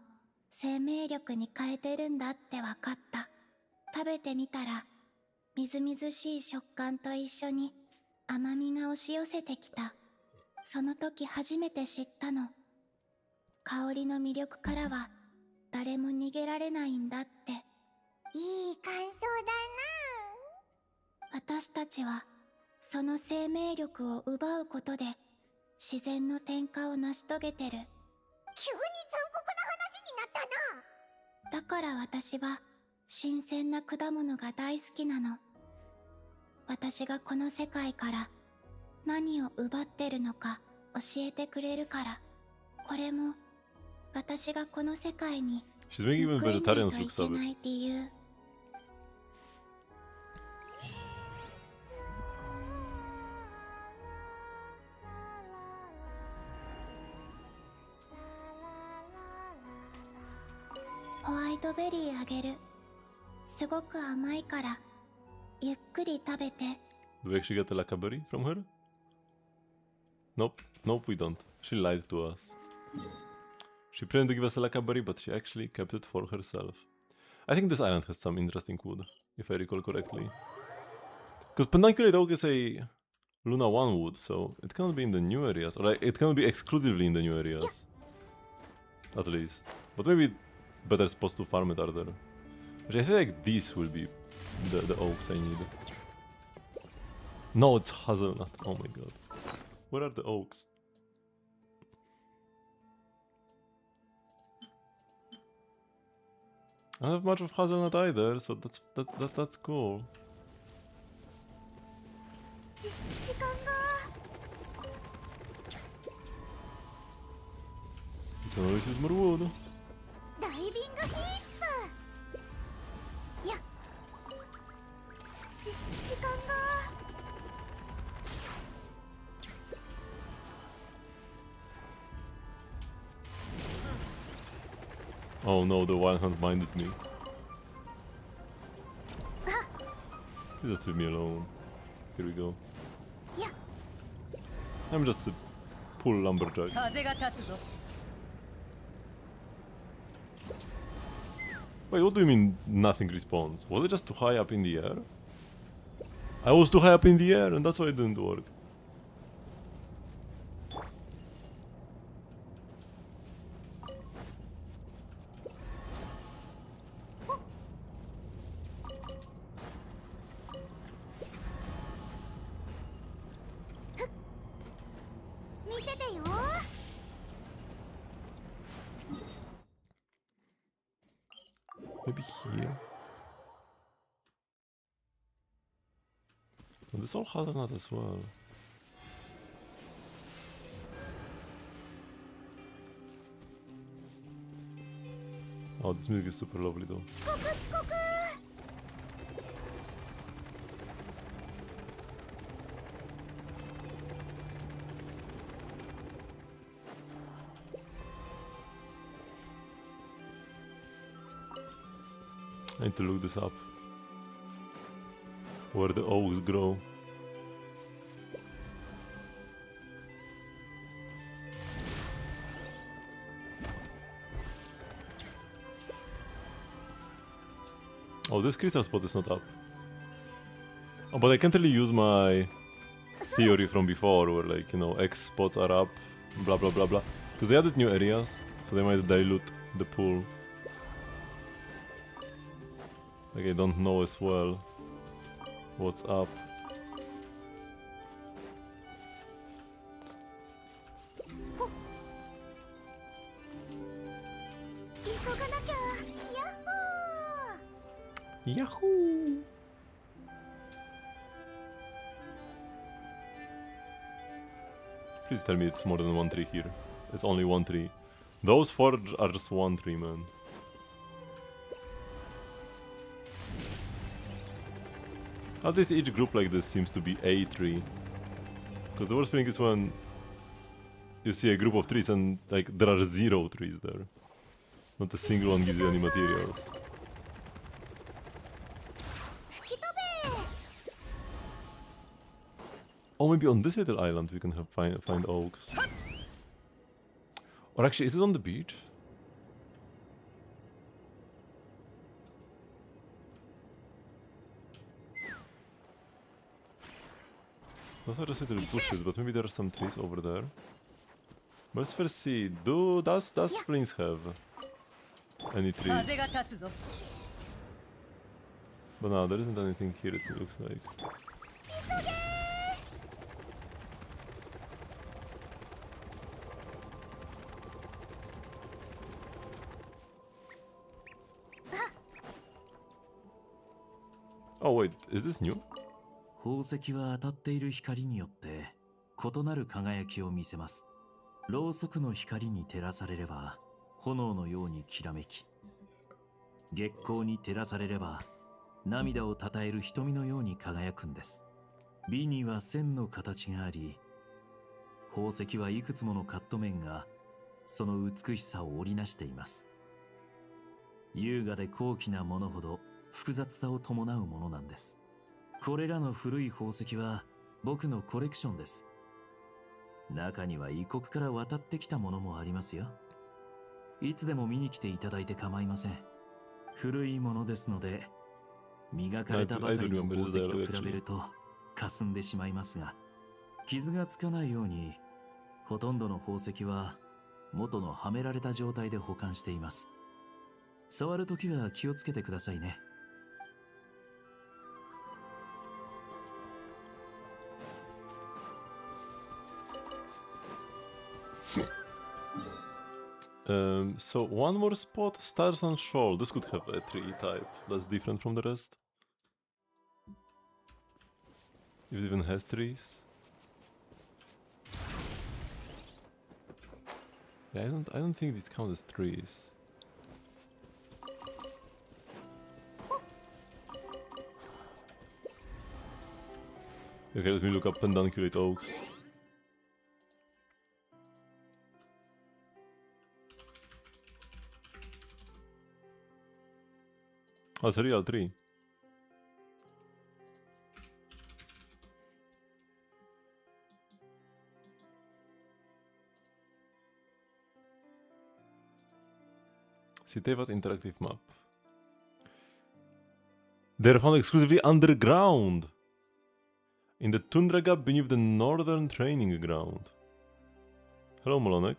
生命力に変えてるんだってわかった。食べてみたら、みずみずしい食感と一緒に甘みが押し寄せてきた。その時初めて知ったの。香りの魅力からは誰も逃げられないんだって。いい感想だな。私たちはその生命力を奪うことで自然の転化を成し遂げてる。急に残酷な話になったな。だから私は新鮮な果物が大好きなの。私がこの世界から何を奪ってるのか教えてくれるから。これも私がこの世界に報いないといけない理由。ホワイトベリーあげる。すごく甘いからゆっくり食べて。 Do we actually get a Lakaberry from her? Nope, nope we don't. She lied to us. She planned to give us a Lakaberry, but she actually kept it for herself. I think this island has some interesting wood, if I recall correctly. Because Pedunculate Oak is a Luna 1 wood, so it cannot be in the new areas, or like, it cannot be exclusively in the new areas. At least. But maybe better spots to farm it are there. Which I feel like these will be the oaks I need. No, it's hazelnut. Oh my god. Where are the oaks? I don't have much of hazelnut either, so that's cool. 時間が You can always use more wood. ダイビングヒップ。いや、時間が Oh no, the wild hunt minded me. Just leave me alone. Here we go. I'm just a poor lumberjack. Wait, what do you mean nothing responds? Was it just too high up in the air? I was too high up in the air and that's why it didn't work. Maybe here? And this all hazelnut as well. Oh, this music is super lovely though. I need to look this up. Where the oaks grow. Oh, this crystal spot is not up. Oh, but I can't really use my theory from before where, like, you know, X spots are up, blah blah blah blah. Because they added new areas, so they might dilute the pool. Like, I don't know as well what's up. Yahoo! Please tell me it's more than one tree here. It's only one tree. Those four are just one tree, man. At least each group like this seems to be a tree. Because the worst thing is when you see a group of trees and like there are 0 trees there. Not a single one gives you any materials. Oh, maybe on this little island we can find oaks. Or actually, is it on the beach? Those are just little bushes, but maybe there are some trees over there. Let's first see. Does Springs have any trees? But no, there isn't anything here, it looks like. Oh wait, is this new? 宝石は当たっている光によって異なる輝きを見せます。ろうそくの光に照らされれば炎のようにきらめき、月光に照らされれば涙をたたえる瞳のように輝くんです。美には線の形があり、宝石はいくつものカット面がその美しさを織りなしています。優雅で高貴なものほど複雑さを伴うものなんです。これらの古い宝石は僕のコレクションです。中には異国から渡ってきたものもありますよ。いつでも見に来ていただいて構いません。古いものですので、磨かれたばかりの宝石と比べると霞んでしまいますが、傷がつかないようにほとんどの宝石は元のはめられた状態で保管しています。触るときは気をつけてくださいね。So one more spot, stars on shore. This could have a tree type. That's different from the rest. If it even has trees. Yeah, I don't think these count as trees. Okay, let me look up pedunculate oaks. Oh, it's a real tree. Citavat interactive map. They're found exclusively underground! In the tundra gap beneath the northern training ground. Hello, Molonek.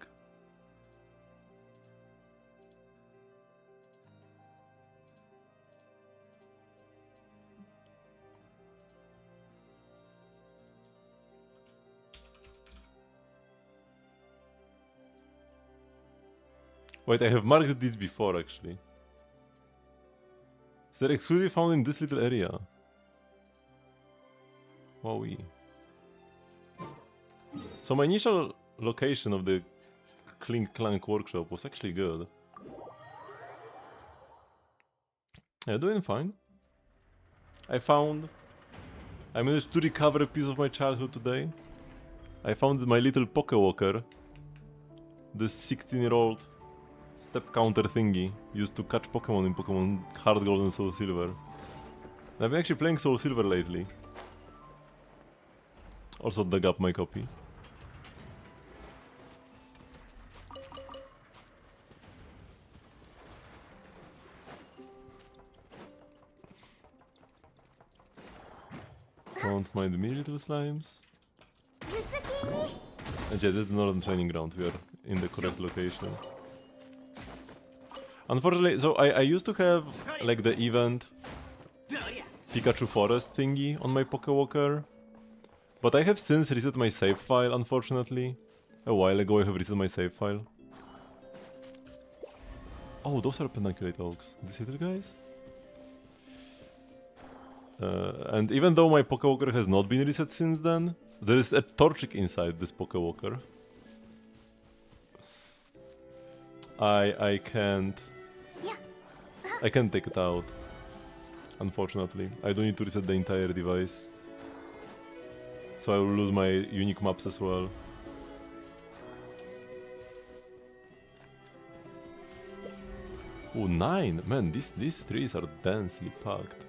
Wait, I have marked this before, actually. So they're exclusively found in this little area. Wowee. So my initial location of the Clink Clank workshop was actually good. Yeah, doing fine. I managed to recover a piece of my childhood today. I found my little Pokewalker. This 16-year-old step counter thingy used to catch Pokemon in Pokemon Heart Gold and Soul Silver. And I've been actually playing Soul Silver lately. Also dug up my copy. Don't mind me, little slimes. And yeah, this is the northern training ground. We are in the correct location. Unfortunately, so I used to have like the event Pikachu Forest thingy on my Pokewalker. But I have since reset my save file, unfortunately. A while ago I have reset my save file. Oh, those are pedunculate oaks. These little guys? And even though my Pokewalker has not been reset since then, there is a Torchic inside this Pokewalker. I can't take it out. Unfortunately. I do need to reset the entire device. So I will lose my unique maps as well. Ooh, 9! Man, these trees are densely packed.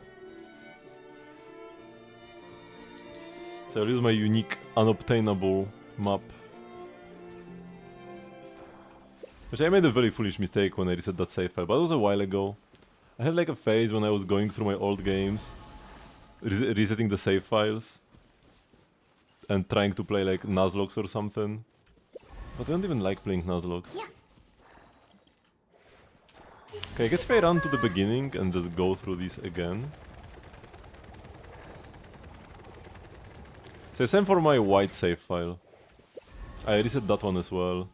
So I'll use my unique unobtainable map. Which I made a very foolish mistake when I reset that save file, but it was a while ago. I had like a phase when I was going through my old games, resetting the save files, and trying to play like Nuzlocke or something. But I don't even like playing Nuzlocke. Okay, I guess if I run to the beginning and just go through these again. So same for my white save file. I reset that one as well.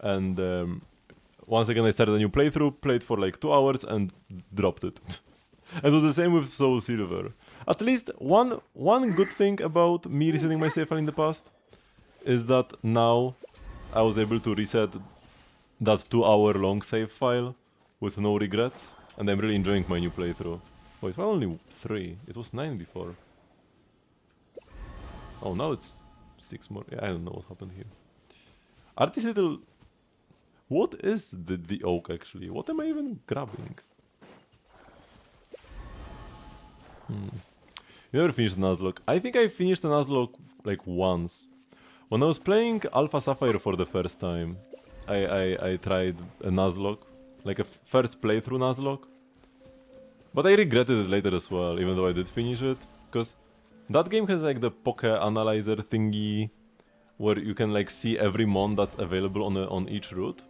And once again I started a new playthrough, played for like 2 hours and dropped it. And it was the same with Soul Silver. At least one good thing about me resetting my save file in the past is that now I was able to reset that 2-hour-long save file with no regrets, and I'm really enjoying my new playthrough. Wait, why only 3? It was 9 before. Oh, now it's 6 more. Yeah, I don't know what happened here. Are these little... What is the oak actually? What am I even grabbing? You never finished Nuzlocke. I think I finished a Nuzlocke like once. When I was playing Alpha Sapphire for the first time, I tried a Nuzlocke, like a first playthrough Nuzlocke. But I regretted it later as well, even though I did finish it, because that game has like the Poke Analyzer thingy, where you can like see every mon that's available on each route.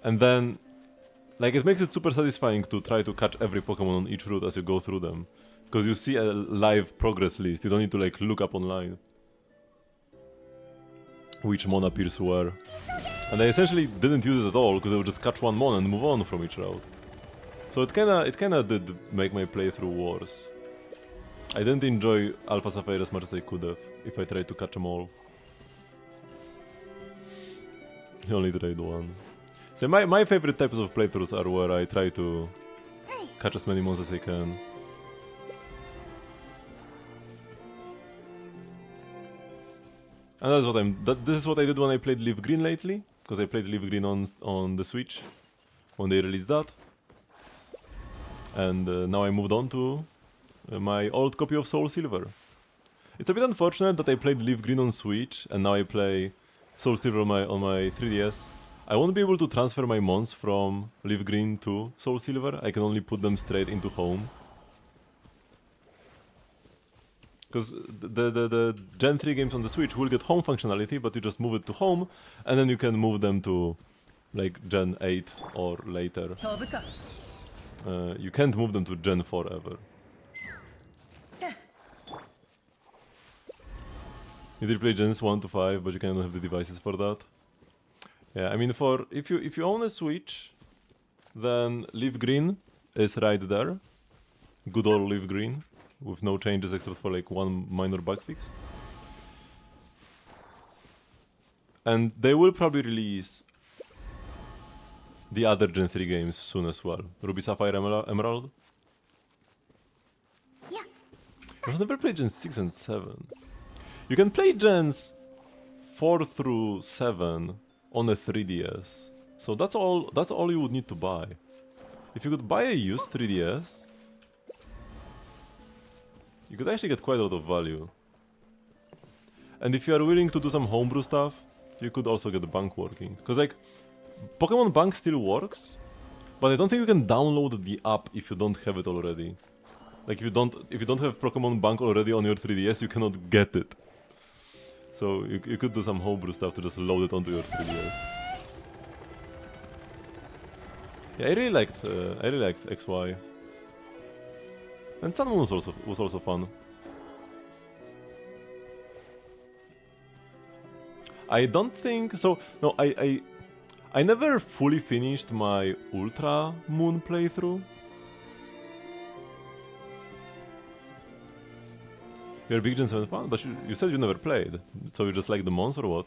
And then, like, it makes it super satisfying to try to catch every Pokemon on each route as you go through them. Because you see a live progress list, you don't need to like look up online which mon appears where. And I essentially didn't use it at all, because I would just catch one mon and move on from each route. So it kinda did make my playthrough worse. I didn't enjoy Alpha Sapphire as much as I could have, if I tried to catch them all. I only tried one. So my favorite types of playthroughs are where I try to catch as many mons as I can. And that's what this is what I did when I played Leaf Green lately, because I played Leaf Green on the Switch when they released that. And now I moved on to my old copy of Soul Silver. It's a bit unfortunate that I played Leaf Green on Switch and now I play Soul Silver on my 3DS. I won't be able to transfer my mons from Leaf Green to Soul Silver. I can only put them straight into home. Because the Gen 3 games on the Switch will get home functionality, but you just move it to home, and then you can move them to like Gen 8 or later. You can't move them to Gen 4 ever. You did play Gens 1 to 5, but you cannot have the devices for that. Yeah, I mean, if you own a Switch, then Leaf Green is right there. Good old Leaf Green, with no changes except for like one minor bug fix. And they will probably release the other Gen 3 games soon as well. Ruby Sapphire Emerald. Yeah. I've never played Gen 6 and 7. You can play Gens 4 through 7 on a 3DS. So that's all you would need to buy. If you could buy a used 3DS, you could actually get quite a lot of value. And if you are willing to do some homebrew stuff, you could also get the bank working. Because like, Pokemon Bank still works, but I don't think you can download the app if you don't have it already. Like if you don't have Pokemon Bank already on your 3DS, you cannot get it. So you could do some homebrew stuff to just load it onto your 3DS. Yeah, I really liked XY. And Sun Moon was also fun. I don't think so. No, I never fully finished my Ultra Moon playthrough. You're a big Gen 7 fan, but you said you never played. So you just like the mons or what?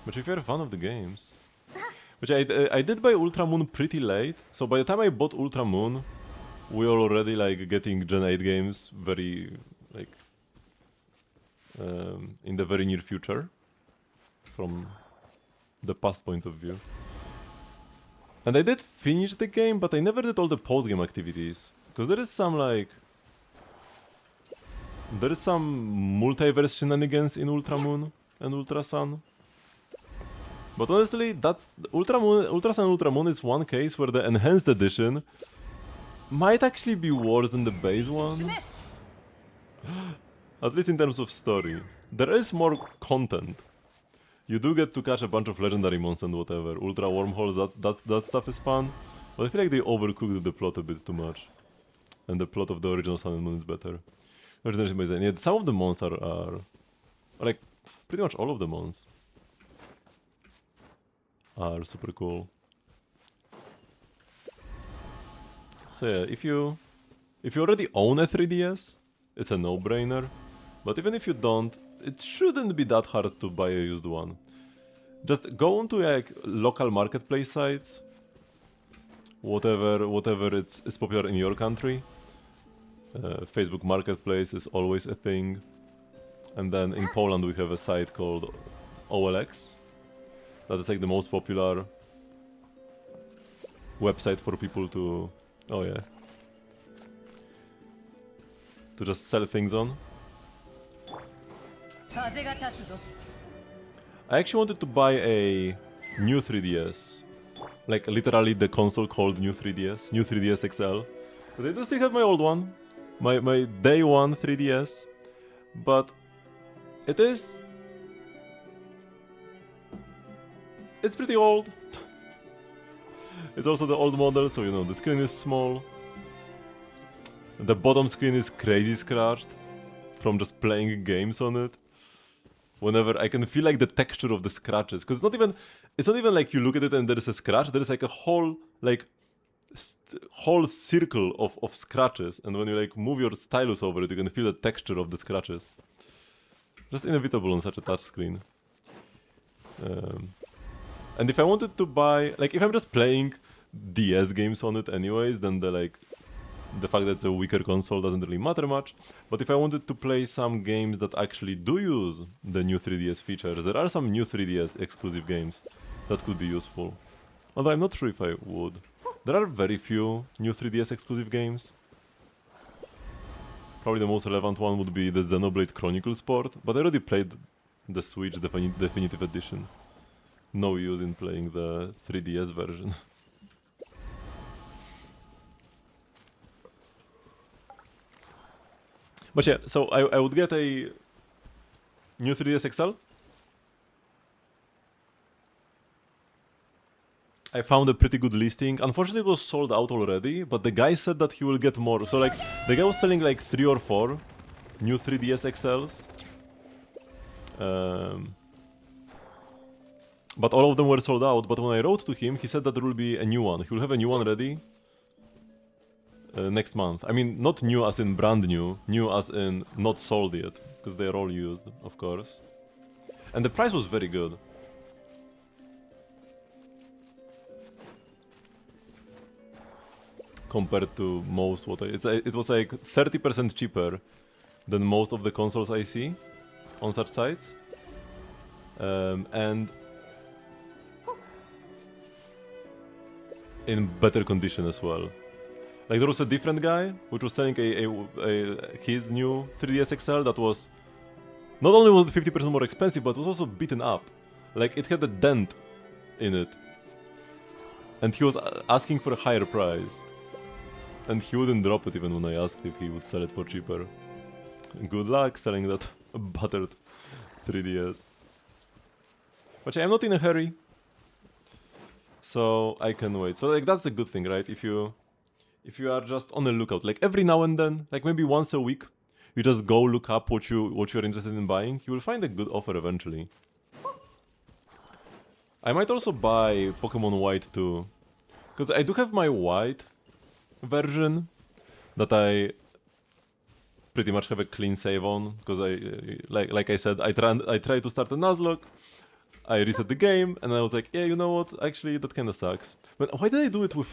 But if you're a fan of the games, which I did buy Ultra Moon pretty late. So by the time I bought Ultra Moon, we were already like getting Gen 8 games very like in the very near future, from the past point of view. And I did finish the game, but I never did all the post-game activities, because there is some multiverse shenanigans in Ultra Moon and Ultra Sun. But honestly, that's Ultra Sun and Ultra Moon is one case where the enhanced edition might actually be worse than the base one. At least in terms of story. There is more content. You do get to catch a bunch of legendary monsters and whatever. Ultra wormholes, that stuff is fun. But I feel like they overcooked the plot a bit too much. And the plot of the original Sun and Moon is better. Yeah, some of the monsters are like, pretty much all of the monsters are super cool. So yeah, if you already own a 3DS, it's a no-brainer. But even if you don't, it shouldn't be that hard to buy a used one. Just go onto like local marketplace sites, whatever is popular in your country. Facebook Marketplace is always a thing. And then in Poland we have a site called OLX. That is like the most popular website for people to... oh yeah. To just sell things on. I actually wanted to buy a new 3DS. Like literally the console called New 3DS. New 3DS XL. Because I do still have my old one. My day one 3DS. But it is... it's pretty old. It's also the old model, so you know, the screen is small. The bottom screen is crazy scratched from just playing games on it. Whenever I can feel like the texture of the scratches, because it's not even like you look at it and there is a scratch. There is like a whole whole circle of scratches, and when you like move your stylus over it, you can feel the texture of the scratches. Just inevitable on such a touch screen. And if I wanted to buy, like, if I'm just playing DS games on it anyways, then the fact that it's a weaker console doesn't really matter much. But if I wanted to play some games that actually do use the new 3DS features, there are some new 3DS exclusive games that could be useful. Although I'm not sure if I would. There are very few new 3DS exclusive games. Probably the most relevant one would be the Xenoblade Chronicles port, but I already played the Switch Definitive Edition. No use in playing the 3DS version. But yeah, so I would get a new 3DS XL. I found a pretty good listing. Unfortunately, it was sold out already, but the guy said that he will get more. So like, the guy was selling like 3 or 4 new 3DS XLs. But all of them were sold out. But when I wrote to him, he said that there will be a new one. He will have a new one ready next month. I mean, not new as in brand new, new as in not sold yet, because they are all used, of course. And the price was very good. Compared to most it was like 30% cheaper than most of the consoles I see on such sites. And in better condition as well. Like there was a different guy which was selling his new 3DS XL that was not only was 50% more expensive, but was also beaten up. Like it had a dent in it, and he was asking for a higher price, and he wouldn't drop it even when I asked if he would sell it for cheaper. Good luck selling that battered 3DS. But yeah, I'm not in a hurry, so I can wait. So like that's a good thing, right? If you are just on the lookout, like every now and then, like maybe once a week, you just go look up what you're interested in buying, you will find a good offer eventually. I might also buy Pokemon White too, because I do have my White version that I pretty much have a clean save on, because like I said, I tried to start a Nuzlocke, I reset the game, and I was like, yeah, you know what, actually that kinda sucks. But why did I do it with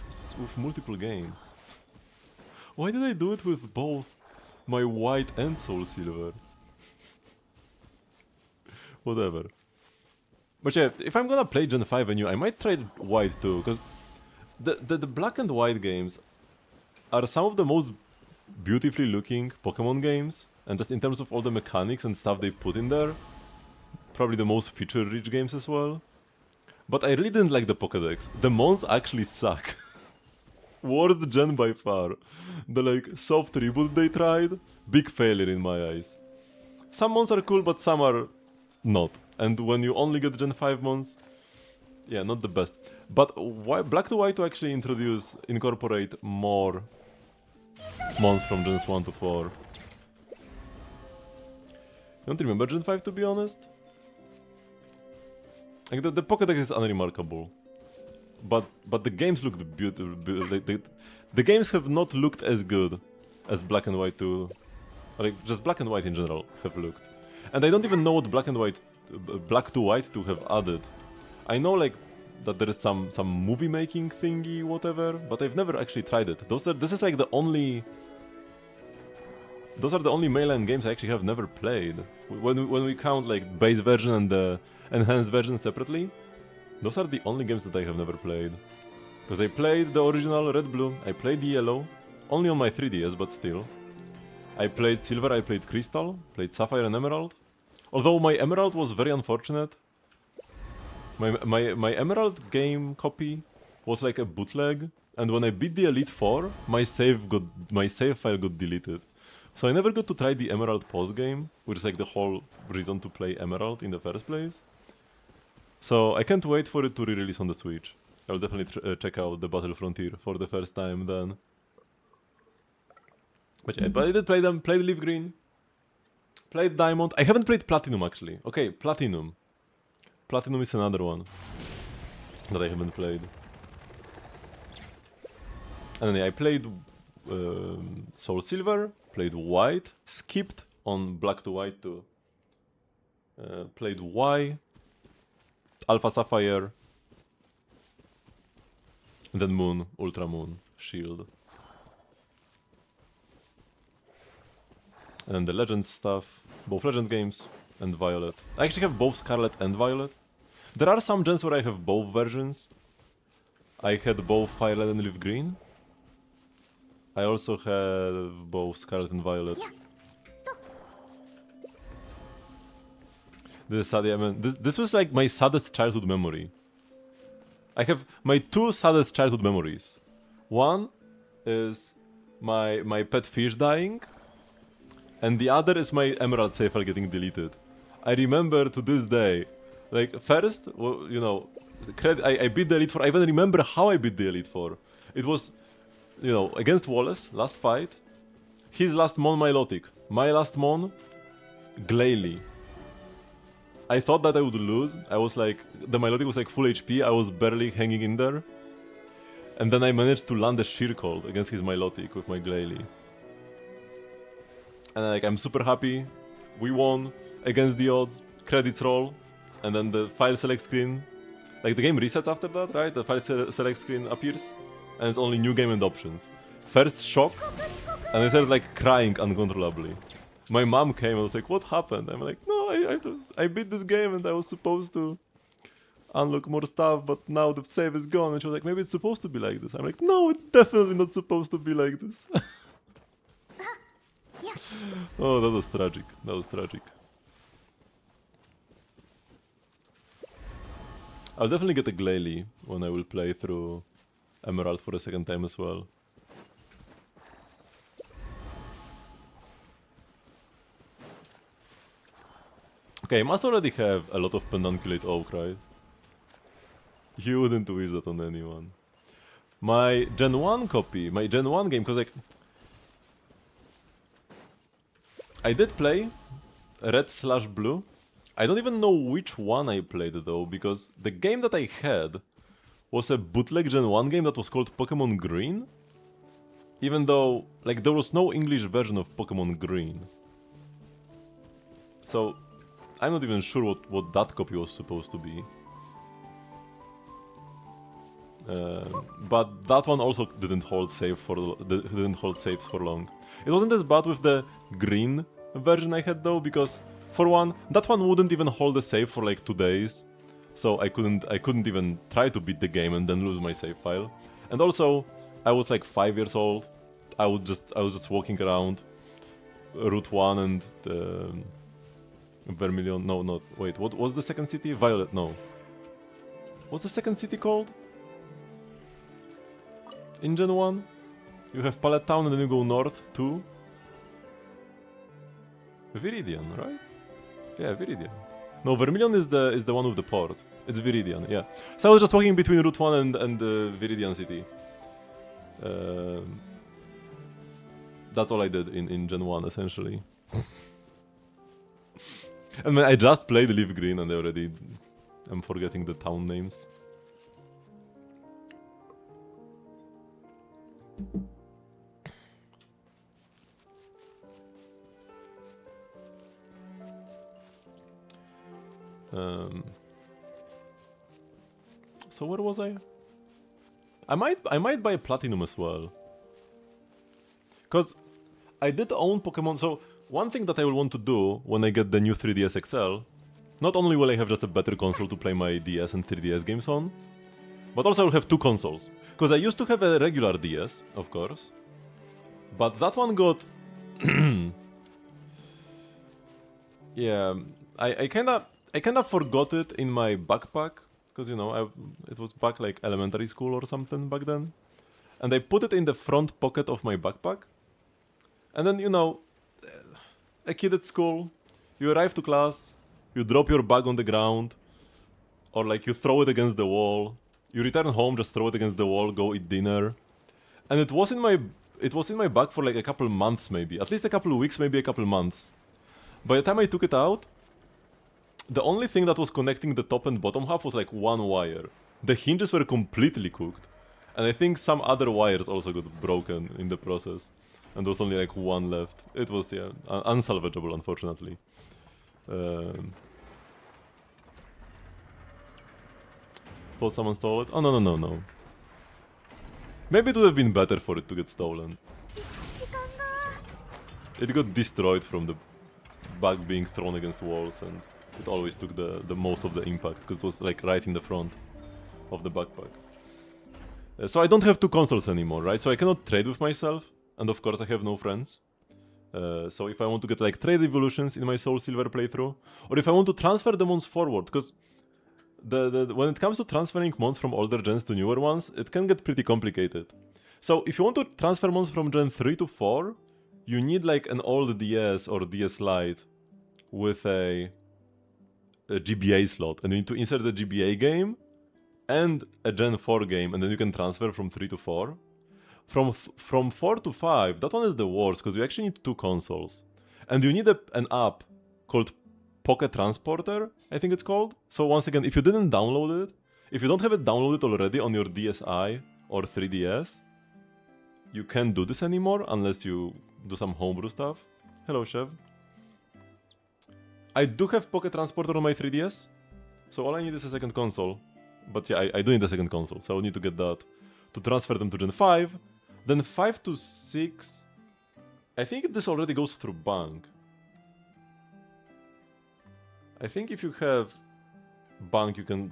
multiple games? Why did I do it with both my White and Soul Silver? Whatever. But yeah, if I'm gonna play Gen 5 anew, I might try White too, because the Black and White games are some of the most beautifully looking Pokemon games, and just in terms of all the mechanics and stuff they put in there, probably the most feature-rich games as well. But I really didn't like the Pokédex. The mons actually suck. Worst gen by far. The like soft reboot they tried, big failure in my eyes. Some mons are cool, but some are not. And when you only get Gen 5 mons, yeah, not the best. But why Black to White to actually incorporate more mons from Gens 1 to 4? I don't remember Gen 5 to be honest. Like the Pokédex is unremarkable, but the games looked beautiful. The games have not looked as good as Black and White 2, like just Black and White in general have looked. And I don't even know what Black to White 2 have added. I know like that there is some movie making thingy, whatever, but I've never actually tried it. This is like the only Those are the only mainline games I actually have never played. When we count like base version and the enhanced version separately, those are the only games that I have never played. Because I played the original Red Blue, I played the Yellow, only on my 3DS, but still. I played Silver, I played Crystal, played Sapphire and Emerald. Although my Emerald was very unfortunate. My Emerald game copy was like a bootleg, and when I beat the Elite Four, my save file got deleted. So I never got to try the Emerald post game, which is like the whole reason to play Emerald in the first place. So I can't wait for it to re-release on the Switch. I'll definitely check out the Battle Frontier for the first time then. But yeah, but I did play them, played Leaf Green, played Diamond. I haven't played Platinum actually. Okay, Platinum. Platinum is another one that I haven't played. And then yeah, I played Soul Silver, played White, skipped on Black to White too. Played Y, Alpha Sapphire, and then Moon, Ultra Moon, Shield. And then the Legends stuff, both Legends games, and Violet. I actually have both Scarlet and Violet. There are some gens where I have both versions. I had both Violet and Leaf Green. I also have both Scarlet and Violet. This is sad, yeah, man. This was like my saddest childhood memory. I have my two saddest childhood memories. One is my pet fish dying, and the other is my Emerald save file getting deleted. I remember to this day, like first, well, you know, I beat the Elite Four. I even remember how I beat the Elite Four. It was, you know, against Wallace, last fight. His last mon Milotic. My last mon, Glalie. I thought that I would lose. I was like, the Milotic was like full HP. I was barely hanging in there. And then I managed to land a Sheer Cold against his Milotic with my Glalie. And like, I'm super happy. We won against the odds. Credits roll. And then the file select screen. Like the game resets after that, right? The file select screen appears. And it's only new game and options. First shock. And I started like crying uncontrollably. My mom came and was like, what happened? I'm like, no, I beat this game and I was supposed to unlock more stuff, but now the save is gone. And she was like, maybe it's supposed to be like this. I'm like, no, it's definitely not supposed to be like this. Oh, that was tragic. That was tragic. I'll definitely get a Glalie when I will play through Emerald for a second time as well. Okay, I must already have a lot of Pedunculate Oak, right? You wouldn't wish that on anyone. My Gen 1 copy, my Gen 1 game, because like... I did play Red/Blue. I don't even know which one I played though, because the game that I had was a bootleg Gen 1 game that was called Pokemon Green. Even though, like, there was no English version of Pokemon Green. So, I'm not even sure what that copy was supposed to be. But that one also didn't hold saves for long. It wasn't as bad with the green version I had though, because for one, that one wouldn't even hold a save for like 2 days. So I couldn't even try to beat the game and then lose my save file. And also, I was like 5 years old. I was just walking around Route 1 and Vermilion. No, not wait. What was the second city? Violet. No. What's the second city called? In Gen 1, you have Pallet Town and then you go north to Viridian, right? Yeah, Viridian. No, Vermilion is the one with the port. It's Viridian, yeah. So I was just walking between Route 1 and Viridian City. That's all I did in Gen 1, essentially. I mean, I just played Leaf Green and I'm forgetting the town names. So where was I? I might buy Platinum as well. Cause I did own Pokemon, so one thing that I will want to do when I get the new 3DS XL, not only will I have just a better console to play my DS and 3DS games on, but also I'll have two consoles. Because I used to have a regular DS, of course, but that one got... yeah, I kinda forgot it in my backpack, because, you know, it was back like elementary school or something back then. And I put it in the front pocket of my backpack. And then, you know, a kid at school, you arrive to class, you drop your bag on the ground, or like you throw it against the wall. You return home, just throw it against the wall, go eat dinner. And it was in my bag for like a couple months maybe, at least a couple weeks, maybe a couple months. By the time I took it out, the only thing that was connecting the top and bottom half was like one wire. The hinges were completely cooked. And I think some other wires also got broken in the process. And there was only like one left. It was, yeah, unsalvageable, unfortunately. Thought someone stole it? Oh, no. Maybe it would have been better for it to get stolen. It got destroyed from the bag being thrown against walls, and it always took the most of the impact, because it was like right in the front of the backpack. So I don't have two consoles anymore, right? So I cannot trade with myself, and of course I have no friends. So if I want to get like trade evolutions in my Soul Silver playthrough, or if I want to transfer the mons forward, because when it comes to transferring mons from older gens to newer ones, it can get pretty complicated. So if you want to transfer mons from Gen 3 to 4, you need like an old DS or DS Lite with a GBA slot, and you need to insert the GBA game and a Gen 4 game, and then you can transfer from 3 to 4. From 4 to 5, that one is the worst, because you actually need two consoles. And you need an app called Pocket Transporter, I think it's called. So once again, if you didn't download it, if you don't have it downloaded already on your DSi or 3DS, you can't do this anymore unless you do some homebrew stuff. Hello, Chef. I do have Pocket Transporter on my 3DS, so all I need is a second console. But yeah, I do need a second console, so I'll need to get that to transfer them to Gen 5. Then 5 to 6, I think this already goes through bank. I think if you have bank, you can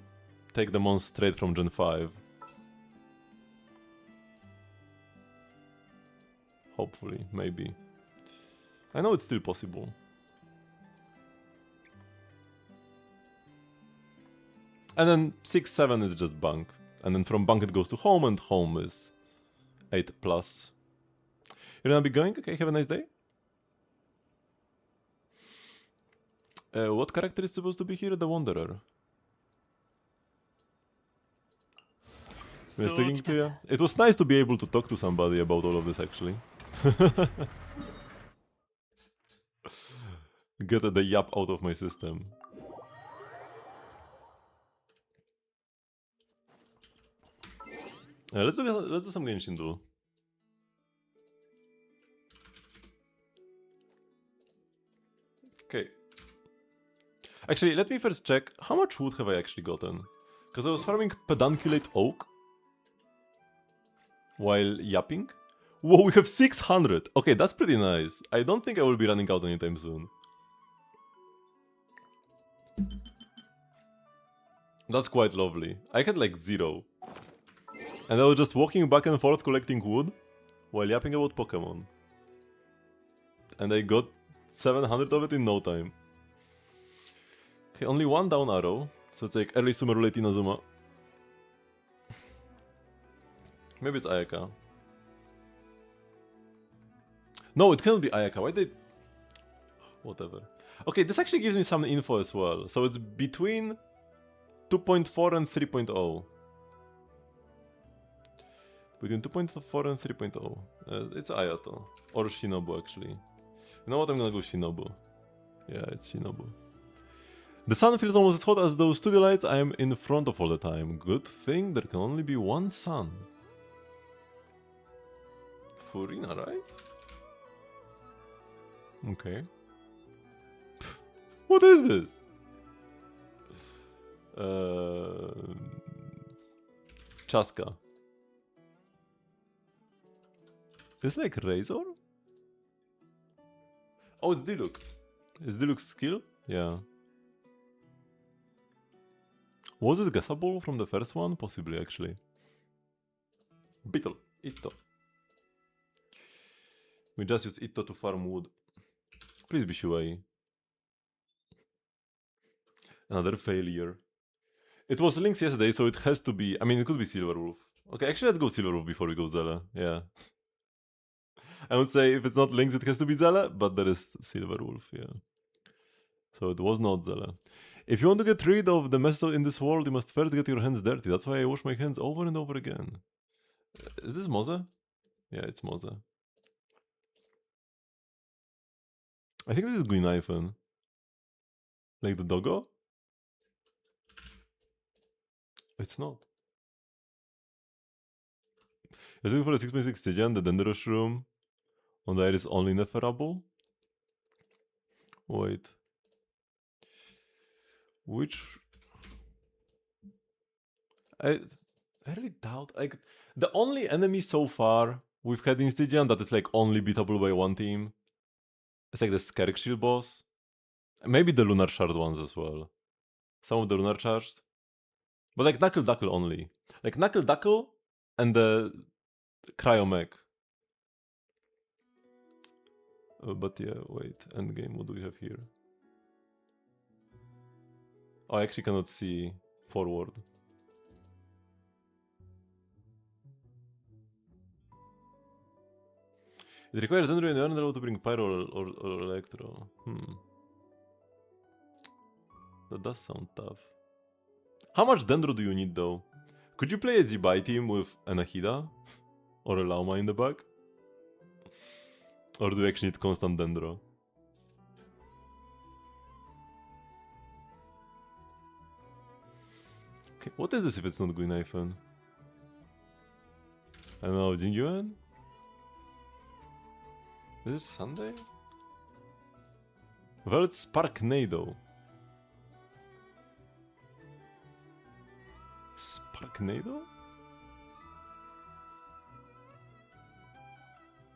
take the mons straight from Gen 5. Hopefully, maybe. I know it's still possible. And then 6, 7 is just bank. And then from bank it goes to home, and home is 8+. You're gonna be going? Okay, have a nice day. What character is supposed to be here? The Wanderer. Nice talking to you. It was nice to be able to talk to somebody about all of this, actually. Get the yap out of my system. Let's do some Genshin duel. Okay. Actually, let me first check how much wood have I actually gotten. Because I was farming pedunculate oak while yapping. Whoa, we have 600! Okay, that's pretty nice. I don't think I will be running out anytime soon. That's quite lovely. I had like 0. And I was just walking back and forth collecting wood while yapping about Pokemon. And I got 700 of it in no time. Okay, only one down arrow. So it's like early Sumeru, late Inazuma. Maybe it's Ayaka. No, it cannot be Ayaka. Why did... Whatever. Okay, this actually gives me some info as well. So it's between 2.4 and 3.0. Between 2.4 and 3.0. It's Ayato. Or Shinobu, actually. You know what? I'm gonna go Shinobu. Yeah, it's Shinobu. The sun feels almost as hot as those studio lights I am in front of all the time. Good thing there can only be one sun. Furina, right? Okay. What is this? Chaska. Is this like Razor? Oh, it's Diluc. Is Diluc skill? Yeah. Was this guessable from the first one? Possibly, actually. Beetle. Itto. We just use Itto to farm wood. Please be Shuai. Another failure. It was Lynx yesterday, so it has to be... I mean, it could be Silverwolf. Okay, actually, let's go Silverwolf before we go Zella. Yeah. I would say if it's not Lynx, it has to be Zella, but there is Silverwolf, yeah. So it was not Zella. If you want to get rid of the mess in this world, you must first get your hands dirty. That's why I wash my hands over and over again. Is this Moza? Yeah, it's Moza. I think this is Guinaifen. Like the doggo? It's not. You're looking for a 6.6 Stygian, the Dendro Shroom. On the air is only Neferable? Wait. Which... I really doubt... Like, the only enemy so far we've had in Stygian that is like only beatable by one team. It's like the Skerk Shield boss. Maybe the Lunar Shard ones as well. Some of the Lunar Charged. But like Knuckle Duckle only. Like Knuckle Duckle and the Cryomech. But yeah, wait. Endgame, what do we have here? Oh, I actually cannot see forward. It requires Dendro and Yarnrel to bring Pyro or Electro. That does sound tough. How much Dendro do you need though? Could you play a Zibai team with an Ahida? Or a Lauma in the back? Or do you actually need constant Dendro? Okay, what is this if it's not Guinaifen? I don't know, Jingyuan? Is it Sunday? World Sparknado. Sparknado?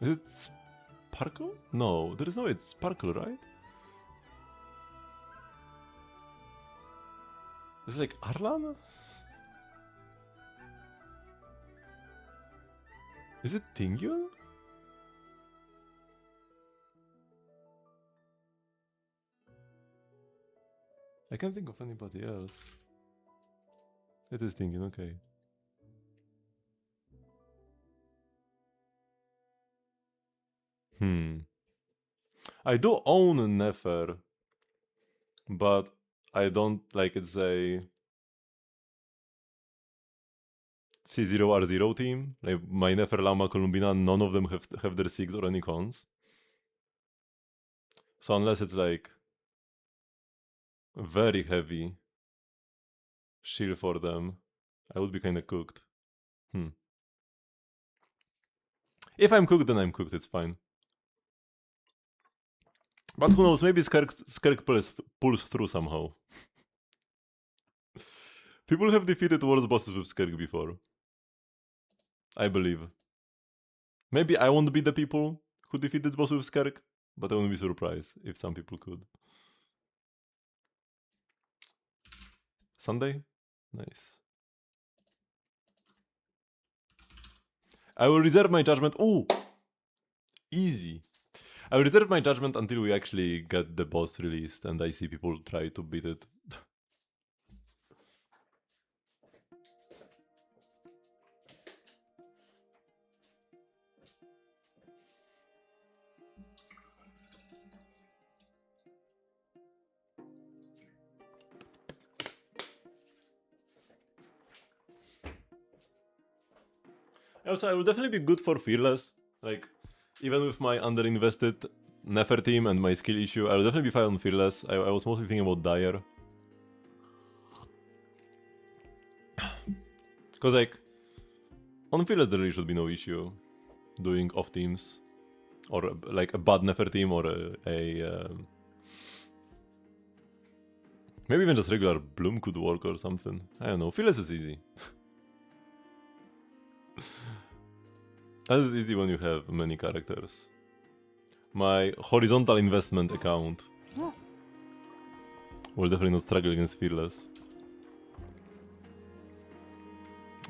Is it Sparkle? No, there is no way it's Sparkle, right? Is it like Arlan? Is it Tingyun? I can't think of anybody else. It is Tingyun, okay. I do own a Nefer, but I don't like it's a C0R0 team. Like my Nefer, Lama, Columbina, none of them have their 6 or any cons. So unless it's like very heavy shield for them, I would be kinda cooked. If I'm cooked, then I'm cooked, it's fine. But who knows, maybe Skerk pulls through somehow. People have defeated worse bosses with Skerk before. I believe. Maybe I won't be the people who defeat this boss with Skerk, but I wouldn't be surprised if some people could. Sunday? Nice. I will reserve my judgment. Oh! Easy. I will reserve my judgment until we actually get the boss released and I see people try to beat it. Also, I will definitely be good for Fearless. Like, even with my underinvested Nefer team and my skill issue, I will definitely be fine on Fearless. I was mostly thinking about Dire. Because, like, on Fearless there really should be no issue doing off teams. Or, like, a bad Nefer team or maybe even just regular Bloom could work or something. I don't know. Fearless is easy. That is easy when you have many characters. My horizontal investment account will definitely not struggle against Fearless.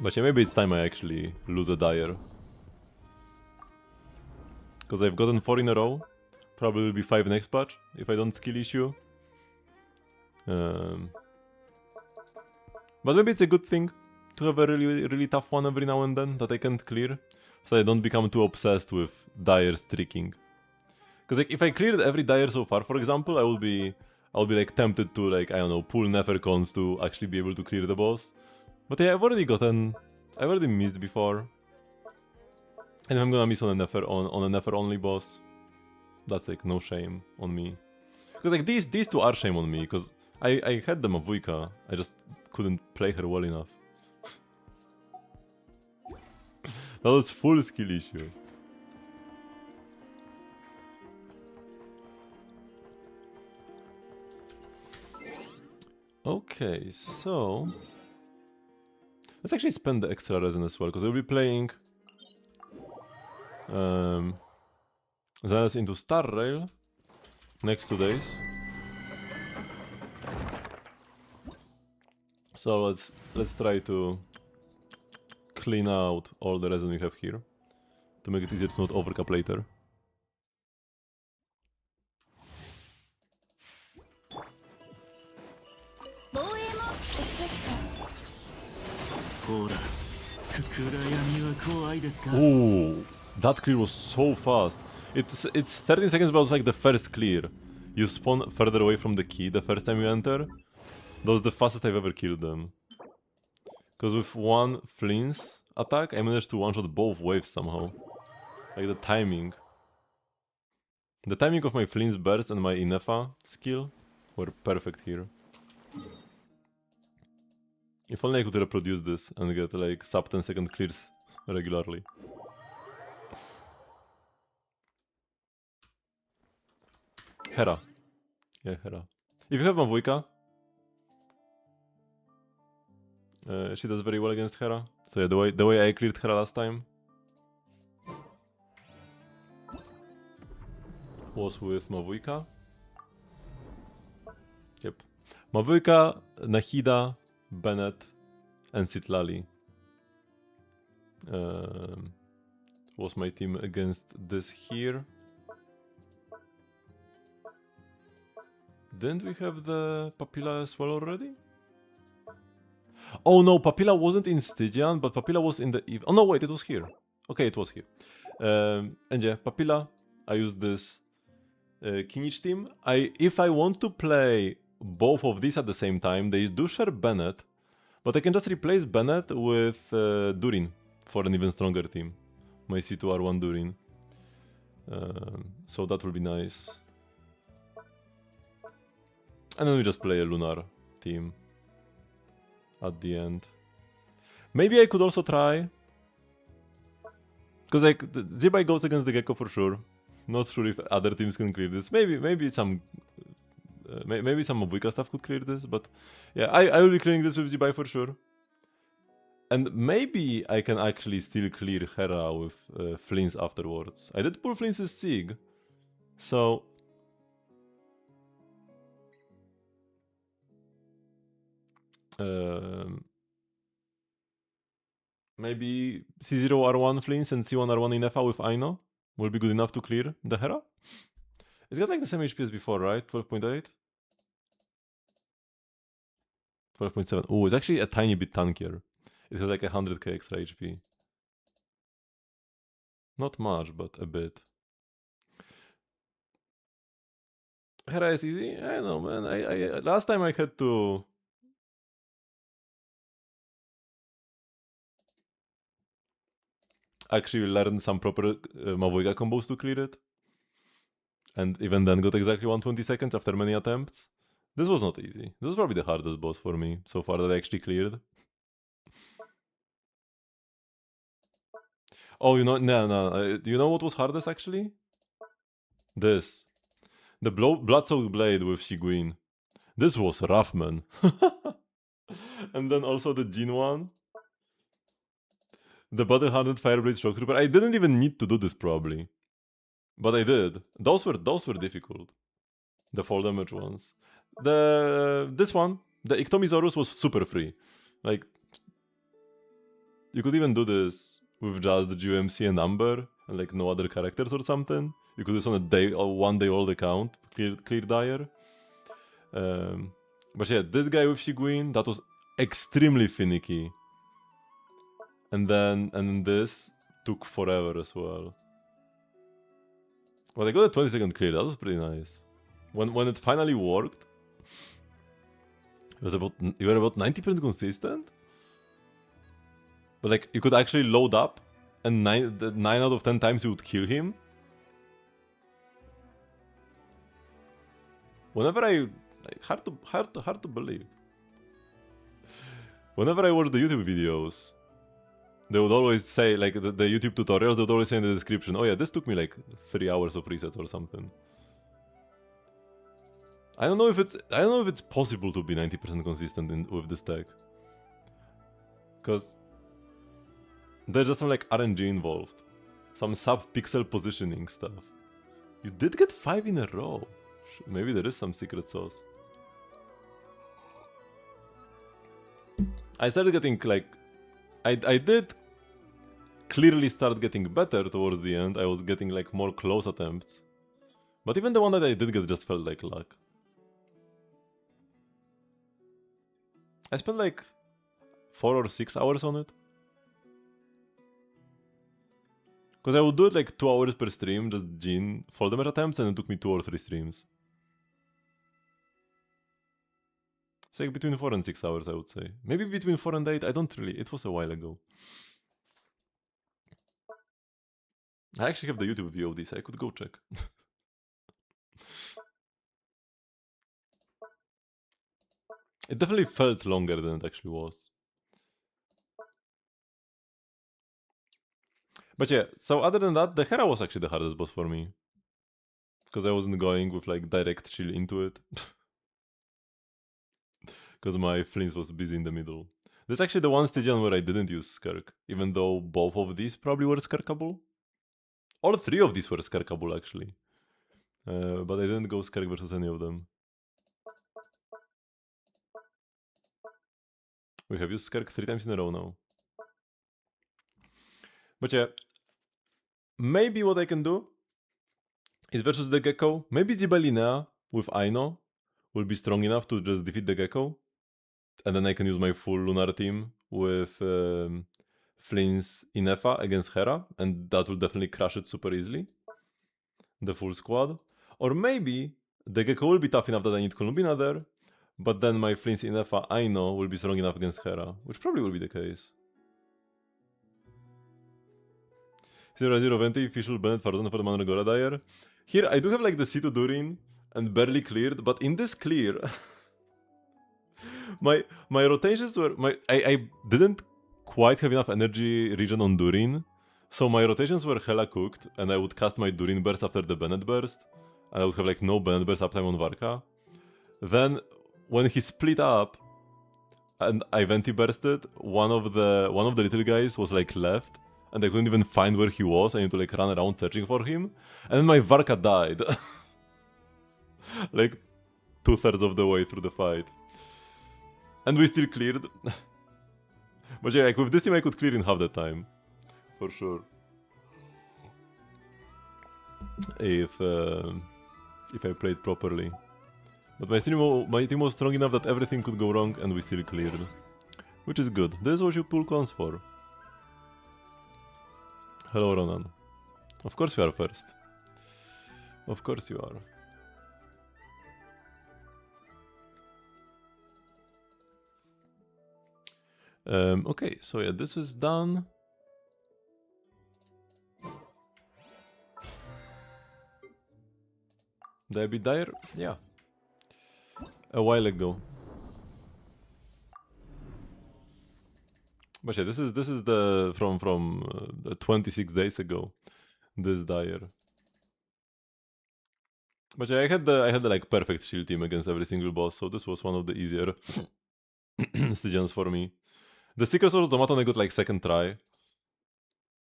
But yeah, maybe it's time I actually lose a Dire. Because I've gotten 4 in a row. Probably will be 5 next patch, if I don't skill issue. But maybe it's a good thing to have a really tough one every now and then that I can't clear. So I don't become too obsessed with Dire streaking. Because like, if I cleared every Dire so far, for example, I'll be like tempted to like, I don't know, pull Nefercons to actually be able to clear the boss. But yeah, I've already missed before. And if I'm gonna miss on a Nefer only boss, that's like no shame on me. Because like these two are shame on me, because I had the Mavuika, I just couldn't play her well enough. That was full skill issue. Okay, so let's actually spend the extra resin as well, because I'll be playing Resinless into Star Rail next 2 days. So let's try to clean out all the resin we have here to make it easier to not overcap later. Ooh, that clear was so fast. It's 13 seconds, but it was like the first clear. You spawn further away from the key the first time you enter. That was the fastest I've ever killed them. Because with one Flint's attack, I managed to one-shot both waves somehow. Like the timing. The timing of my Flint's burst and my Inefa skill were perfect here. If only I could reproduce this and get like sub 10 second clears regularly. Hera. Yeah, Hera. If you have Mavuika, she does very well against Hera. So yeah, the way I cleared Hera last time was with Mavuika. Yep. Mavuika, Nahida, Bennett, and Sitlali was my team against this here. Didn't we have the Papilla as well already? Oh no, Papilla wasn't in Stygian, but Papilla was in the Eve. Oh no, wait, it was here. Okay, it was here. And yeah, Papilla, I used this Kinich team. If I want to play both of these at the same time, they do share Bennett, but I can just replace Bennett with Durin for an even stronger team. My C2R1 Durin. So that will be nice. And then we just play a Lunar team at the end. Maybe I could also try, because like Zibai goes against the Gecko for sure. Not sure if other teams can clear this. Maybe some Mavuika stuff could clear this, but yeah, I will be clearing this with Zibai for sure. And maybe I can actually still clear Hera with Flins afterwards. I did pull Flins' Sig, so maybe C0R1 Flins and C1R1 Inefa with Aino will be good enough to clear the Hera. It's got like the same HP as before, right? 12.8? 12.7. Oh, it's actually a tiny bit tankier. It has like 100k extra HP. Not much, but a bit. Hera is easy? I don't know, man. I last time I had to actually learn some proper Mavuika combos to clear it. And even then got exactly 120 seconds after many attempts. This was not easy. This was probably the hardest boss for me so far that I actually cleared. Oh, no. You know what was hardest actually? This. The blood-soaked blade with Shiguin. This was rough, man. And then also the Jin one. The battle-hardened Fireblade Shock Trooper. I didn't even need to do this probably. But I did. Those were difficult. The fall damage ones. This one, the Ictomisaurus was super free. Like you could even do this with just the GMC and Amber and like no other characters or something. You could do this on a day or 1 day old account, clear dire. But yeah, this guy with Shiguin, that was extremely finicky. And then this took forever as well. But I got a 20-second clear, that was pretty nice. When it finally worked, you were about 90% consistent? But like you could actually load up and 9 out of 10 times you would kill him. Whenever like, hard to believe. Whenever I watch the YouTube videos, they would always say, like the YouTube tutorials, they would always say in the description, oh yeah, this took me like 3 hours of resets or something. I don't know if it's possible to be 90% consistent with this tech. Cause there's just some like RNG involved. Some sub-pixel positioning stuff. You did get 5 in a row. Maybe there is some secret sauce. I started getting like... I did clearly start getting better towards the end. I was getting like more close attempts. But even the one that I did get just felt like luck. I spent like 4 or 6 hours on it. Because I would do it like 2 hours per stream, just Jin fall damage attempts, and it took me 2 or 3 streams. It's like between 4 and 6 hours, I would say. Maybe between 4 and 8, I don't really, it was a while ago. I actually have the YouTube VOD, so I could go check. It definitely felt longer than it actually was. But yeah, so other than that, the Hera was actually the hardest boss for me. Because I wasn't going with like direct chill into it. Because my Flins was busy in the middle. This is actually the one Stygian where I didn't use Skirk, even though both of these probably were Skirkable. All 3 of these were Skirkable actually. But I didn't go Skirk versus any of them. We have used Skirk 3 times in a row now. But yeah, maybe what I can do is versus the Gecko. Maybe Zibalinea with Aino will be strong enough to just defeat the Gecko. And then I can use my full Lunar team with Flynn's Inefa against Hera. And that will definitely crush it super easily. The full squad. Or maybe the Gecko will be tough enough that I need Columbina there. But then my Flynn's Inefa Aino will be strong enough against Hera. Which probably will be the case. 0-0 Venti, Fischl, Bennett, Farzan for the Mandragora Dyer. Here I do have like the C2 Durin and barely cleared, but in this clear my rotations were I didn't quite have enough energy regen on Durin, so my rotations were hella cooked, and I would cast my Durin burst after the Bennett burst, and I would have like no Bennett burst uptime on Varka. Then when he split up and I Venti bursted, one of the little guys was like left, and I couldn't even find where he was. I need to like run around searching for him. And then my Varka died. Like 2/3 of the way through the fight. And we still cleared. But yeah, like with this team I could clear in half the time. For sure. If I played properly. But my team was strong enough that everything could go wrong and we still cleared. Which is good. This is what you pull cons for. Hello, Ronan. Of course you are first. Of course you are. Okay, so yeah, this is done. Did I beat Dire? Yeah. A while ago. But yeah, this is the from 26 days ago. This Dire. But yeah, I had the like perfect shield team against every single boss, so this was one of the easier Stygians for me. The Seeker's Automaton I got like second try.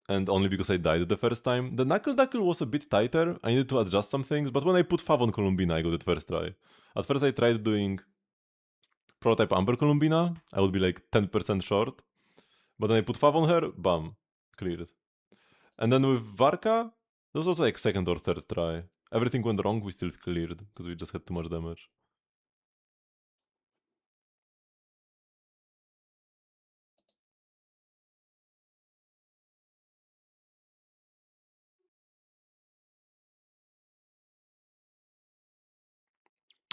and only because I died the first time. The Knuckle was a bit tighter, I needed to adjust some things, but when I put Fav on Columbina, I got it first try. At first I tried doing prototype Amber Columbina, I would be like 10% short, but then I put Fav on her, bam, cleared. And then with Varka, that was also like second or third try. Everything went wrong, we still cleared, because we just had too much damage.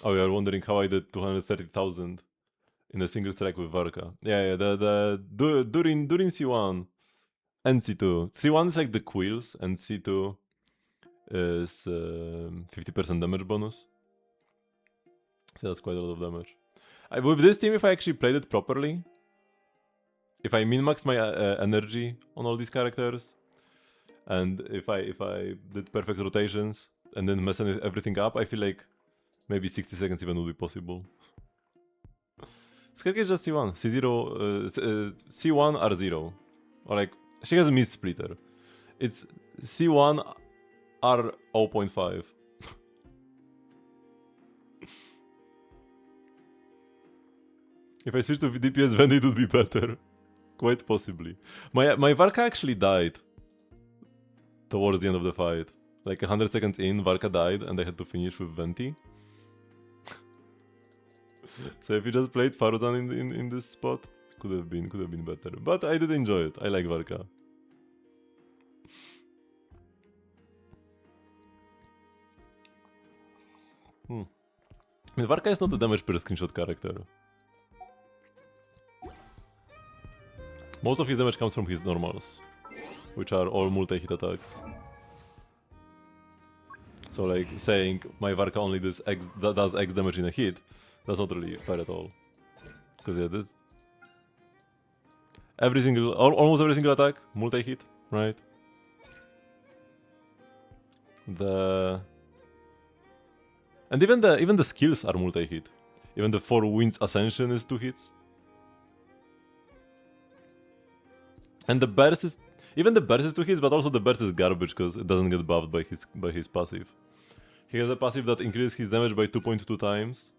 Oh, you are wondering how I did 230,000 in a single strike with Varka. Yeah, during C1 and C2. C1 is like the quills, and C2 is 50% damage bonus. So that's quite a lot of damage. With this team, if I actually played it properly, if I min-maxed my energy on all these characters, and if I did perfect rotations and then mess everything up, I feel like maybe 60 seconds even would be possible. Skark is just C1. C0, C1 R0. Or like, she has a mist splitter. It's C1 R 0.5. If I switch to DPS, then it would be better. Quite possibly. My Varka actually died towards the end of the fight. Like 100 seconds in, Varka died and I had to finish with Venti. So if you just played Faruzan in this spot, could have been better. But I did enjoy it. I like Varka. I mean, Varka is not a damage per screenshot character. Most of his damage comes from his normals, which are all multi-hit attacks. So like saying my Varka only does X damage in a hit, that's not really fair at all. Because yeah, this almost every single attack multi-hit, right? And even the skills are multi-hit. Even the 4 Winds Ascension is 2 hits. And the burst is even the burst is 2 hits, but also the burst is garbage because it doesn't get buffed by his passive. He has a passive that increases his damage by 2.2 times.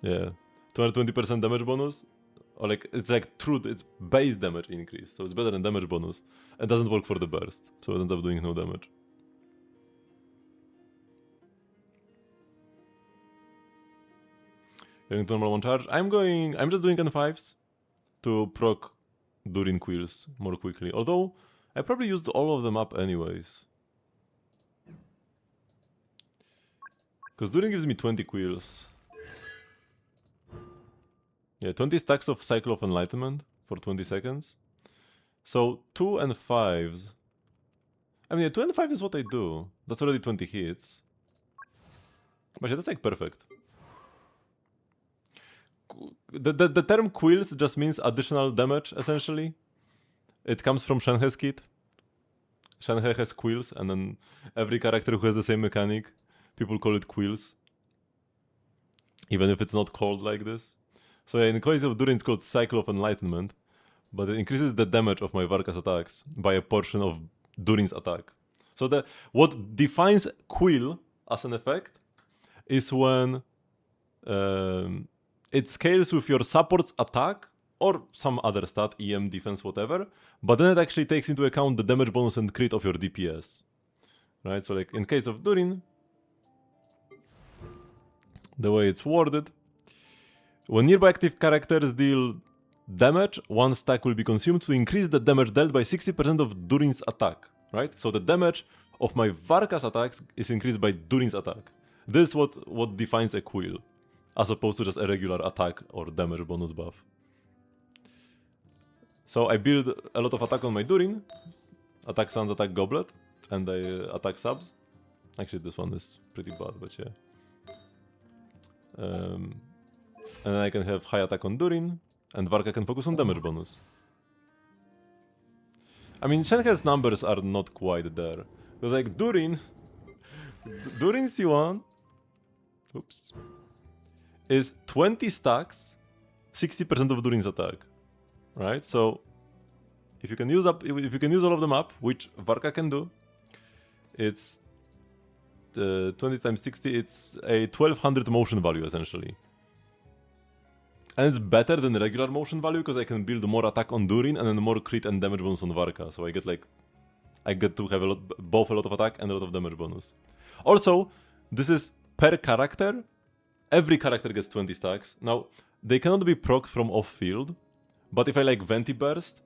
Yeah, 220% damage bonus. Or like it's like it's base damage increase, so it's better than damage bonus. It doesn't work for the burst, so it ends up doing no damage. Going to normal one charge. I'm just doing N5s to proc Durin quills more quickly. Although I probably used all of them up anyways. Because Durin gives me 20 quills. Yeah, 20 stacks of Cycle of Enlightenment for 20 seconds. So 2 and 5s. I mean, yeah, 2 and 5 is what I do. That's already 20 hits. But yeah, that's like perfect. The term quills just means additional damage, essentially. It comes from Shenhe's kit. Shenhe has quills, and then every character who has the same mechanic, people call it quills. Even if it's not called like this. So yeah, in the case of Durin, it's called Cycle of Enlightenment, but it increases the damage of my Varka's attacks by a portion of Durin's attack. So what defines Quill as an effect is when it scales with your support's attack or some other stat, EM, defense, whatever, but then it actually takes into account the damage bonus and crit of your DPS. Right, so like in case of Durin, the way it's worded, when nearby active characters deal damage, 1 stack will be consumed to increase the damage dealt by 60% of Durin's attack, right? So the damage of my Varka's attacks is increased by Durin's attack. This is what defines a quill, as opposed to just a regular attack or damage bonus buff. So I build a lot of attack on my Durin, attack Sans, attack Goblet, and I attack subs. Actually, this one is pretty bad, but yeah. And then I can have high attack on Durin, and Varka can focus on damage bonus. I mean, Shenhe's numbers are not quite there. Because like Durin C1, oops, is 20 stacks, 60% of Durin's attack, right? So if you can use all of them up, which Varka can do, it's 20 times 60. It's a 1200 motion value essentially, and it's better than regular motion value because I can build more attack on Durin and then more crit and damage bonus on Varka. So I get to have both a lot of attack and a lot of damage bonus. Also, this is per character. Every character gets 20 stacks. Now, they cannot be procced from off-field, but if I like Venti Burst,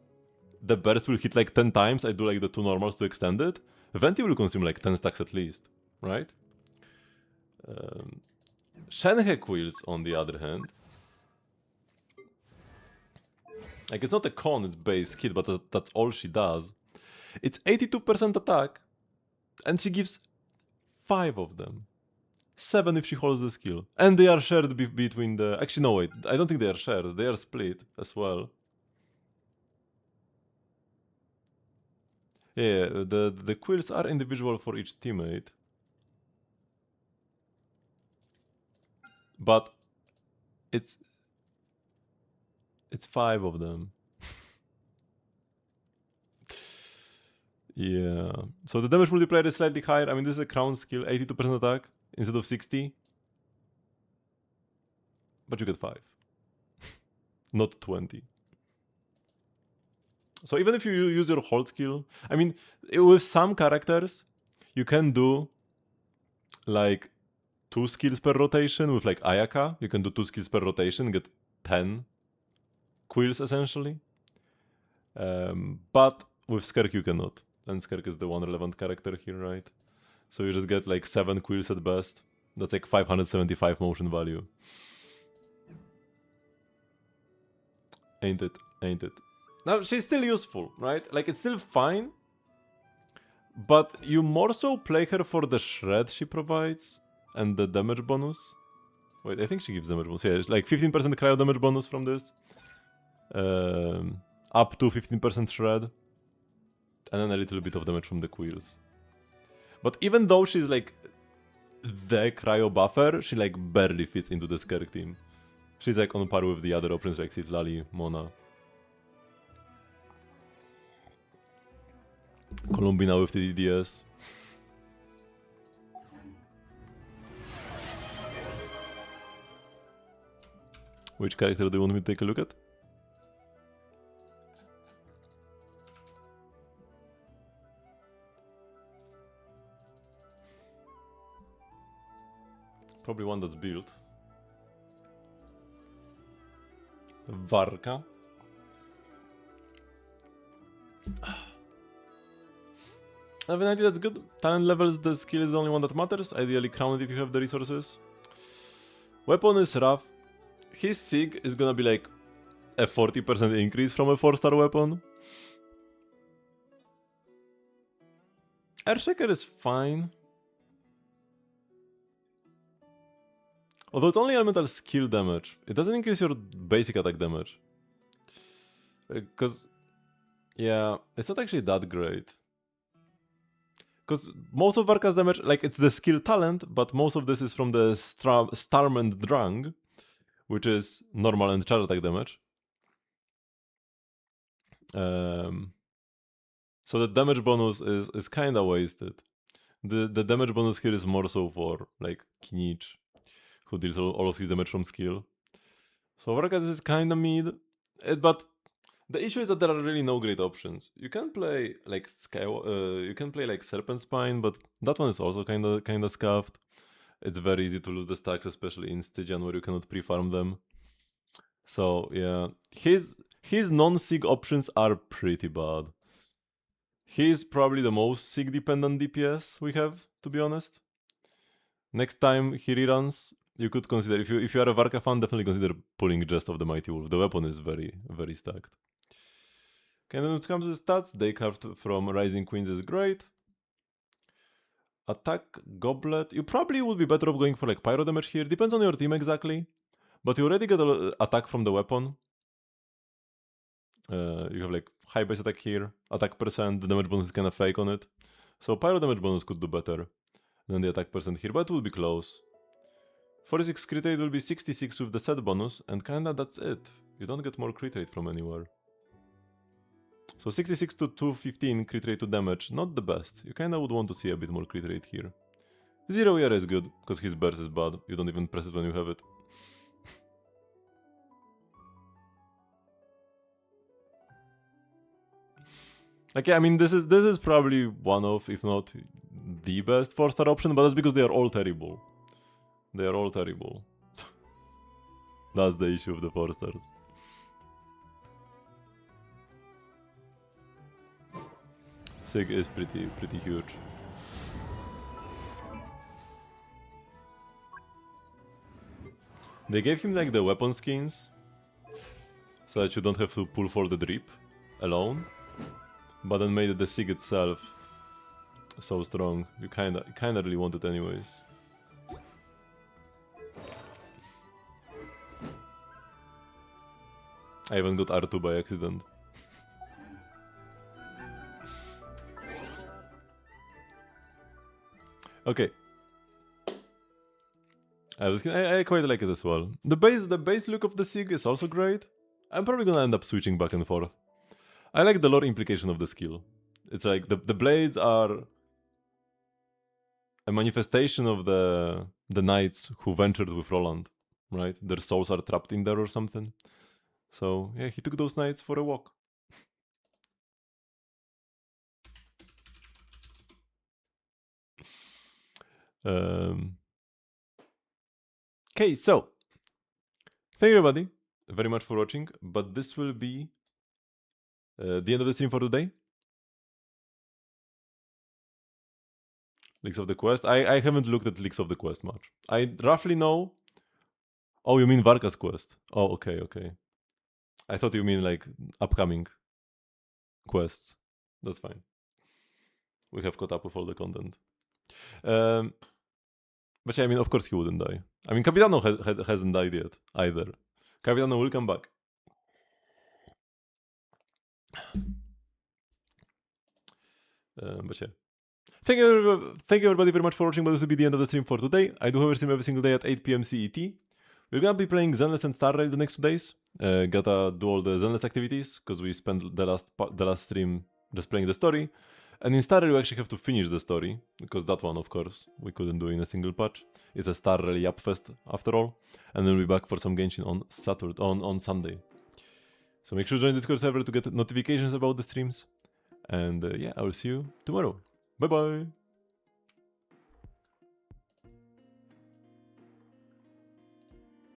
the burst will hit like 10 times. I do like the 2 normals to extend it. Venti will consume like 10 stacks at least, right? Shenhe Quills, on the other hand, like it's not a con, it's base hit, but that's all she does. It's 82% attack, and she gives 5 of them. 7 if she holds the skill. And they are shared between the... Actually, no, wait. I don't think they are shared. They are split as well. Yeah, the quills are individual for each teammate. But it's 5 of them. Yeah. So the damage multiplier is slightly higher. I mean, this is a crown skill, 82% attack instead of 60. But you get 5. Not 20. So even if you use your hold skill, I mean, with some characters, you can do like 2 skills per rotation. With like Ayaka, you can do 2 skills per rotation, get 10 quills essentially. But with Skirk you cannot. And Skirk is the one relevant character here, right? So you just get like 7 quills at best. That's like 575 motion value. Ain't it? Ain't it? Now, she's still useful, right? Like, it's still fine. But you more so play her for the shred she provides and the damage bonus. Wait, I think she gives damage bonus. Yeah, it's like 15% cryo damage bonus from this. Up to 15% shred. And then a little bit of damage from the quills. But even though she's like the cryo buffer, she like barely fits into the Skirk team. She's like on par with the other options like Citlali, Mona. Columbina with the DDS. Which character do you want me to take a look at? Probably one that's built. Varka. I have an idea that's good. Talent levels, the skill is the only one that matters. Ideally crown it if you have the resources. Weapon is rough. His Sig is gonna be like a 40% increase from a 4-star weapon. Earthshaker is fine. Although it's only elemental skill damage. It doesn't increase your basic attack damage. Because, yeah, it's not actually that great. Because most of Varka's damage, like, it's the skill talent, but most of this is from the Starm and Drang, which is normal and charge attack damage. So the damage bonus is kind of wasted. The damage bonus here is more so for, like, Kinich, who deals all of his damage from skill. So Varka, this is kind of mid, but the issue is that there are really no great options. You can play like Serpent Spine, but that one is also kind of scuffed. It's very easy to lose the stacks, especially in Stygian where you cannot pre-farm them. So yeah, his non-Sig options are pretty bad. He's probably the most Sig dependent DPS we have, to be honest. Next time he reruns, you could consider, if you are a Varka fan, definitely consider pulling Jest of the Mighty Wolf. The weapon is very, very stacked. Okay, and then when it comes to the stats, they carved from Rising Queens is great. Attack Goblet, you probably would be better off going for like pyro damage here. Depends on your team exactly. But you already get attack from the weapon. You have like high base attack here, attack percent, the damage bonus is kinda fake on it. So pyro damage bonus could do better than the attack percent here, but it will be close. 46 crit rate will be 66 with the set bonus, and kinda that's it. You don't get more crit rate from anywhere. So 66 to 215 crit rate to damage, not the best. You kinda would want to see a bit more crit rate here. 0 ER is good, because his burst is bad. You don't even press it when you have it. Like, yeah, I mean, this is probably one of, if not the best 4-star option, but that's because they are all terrible. They are all terrible. That's the issue of the 4 stars. Sig is pretty huge. They gave him like the weapon skins, so that you don't have to pull for the drip alone, but then made the Sig itself so strong. You kinda really want it anyways. I even got R2 by accident. Okay. I quite like it as well. The base look of the Sig is also great. I'm probably gonna end up switching back and forth. I like the lore implication of the skill. It's like the blades are a manifestation of the knights who ventured with Roland, right? Their souls are trapped in there or something. So yeah, he took those knights for a walk. Okay, so thank you everybody very much for watching, but this will be the end of the stream for today. Leaks of the Quest. I haven't looked at Leaks of the Quest much. I roughly know. Oh, you mean Varka's quest? Oh, okay, okay. I thought you mean like upcoming quests. That's fine. We have caught up with all the content. But yeah, I mean, of course he wouldn't die. I mean, Capitano hasn't died yet either. Capitano will come back. But yeah. Thank you everybody very much for watching, but this will be the end of the stream for today. I do have a stream every single day at 8 PM CET. We're gonna be playing Zenless and Star Rail the next 2 days. Gotta do all the Zenless activities, because we spent the last stream just playing the story. And in Star Rail we actually have to finish the story, because that one, of course, we couldn't do in a single patch. It's a Star Rail Yapfest after all. And then we'll be back for some Genshin on on Sunday. So make sure to join the Discord server to get notifications about the streams. And yeah, I will see you tomorrow. Bye bye!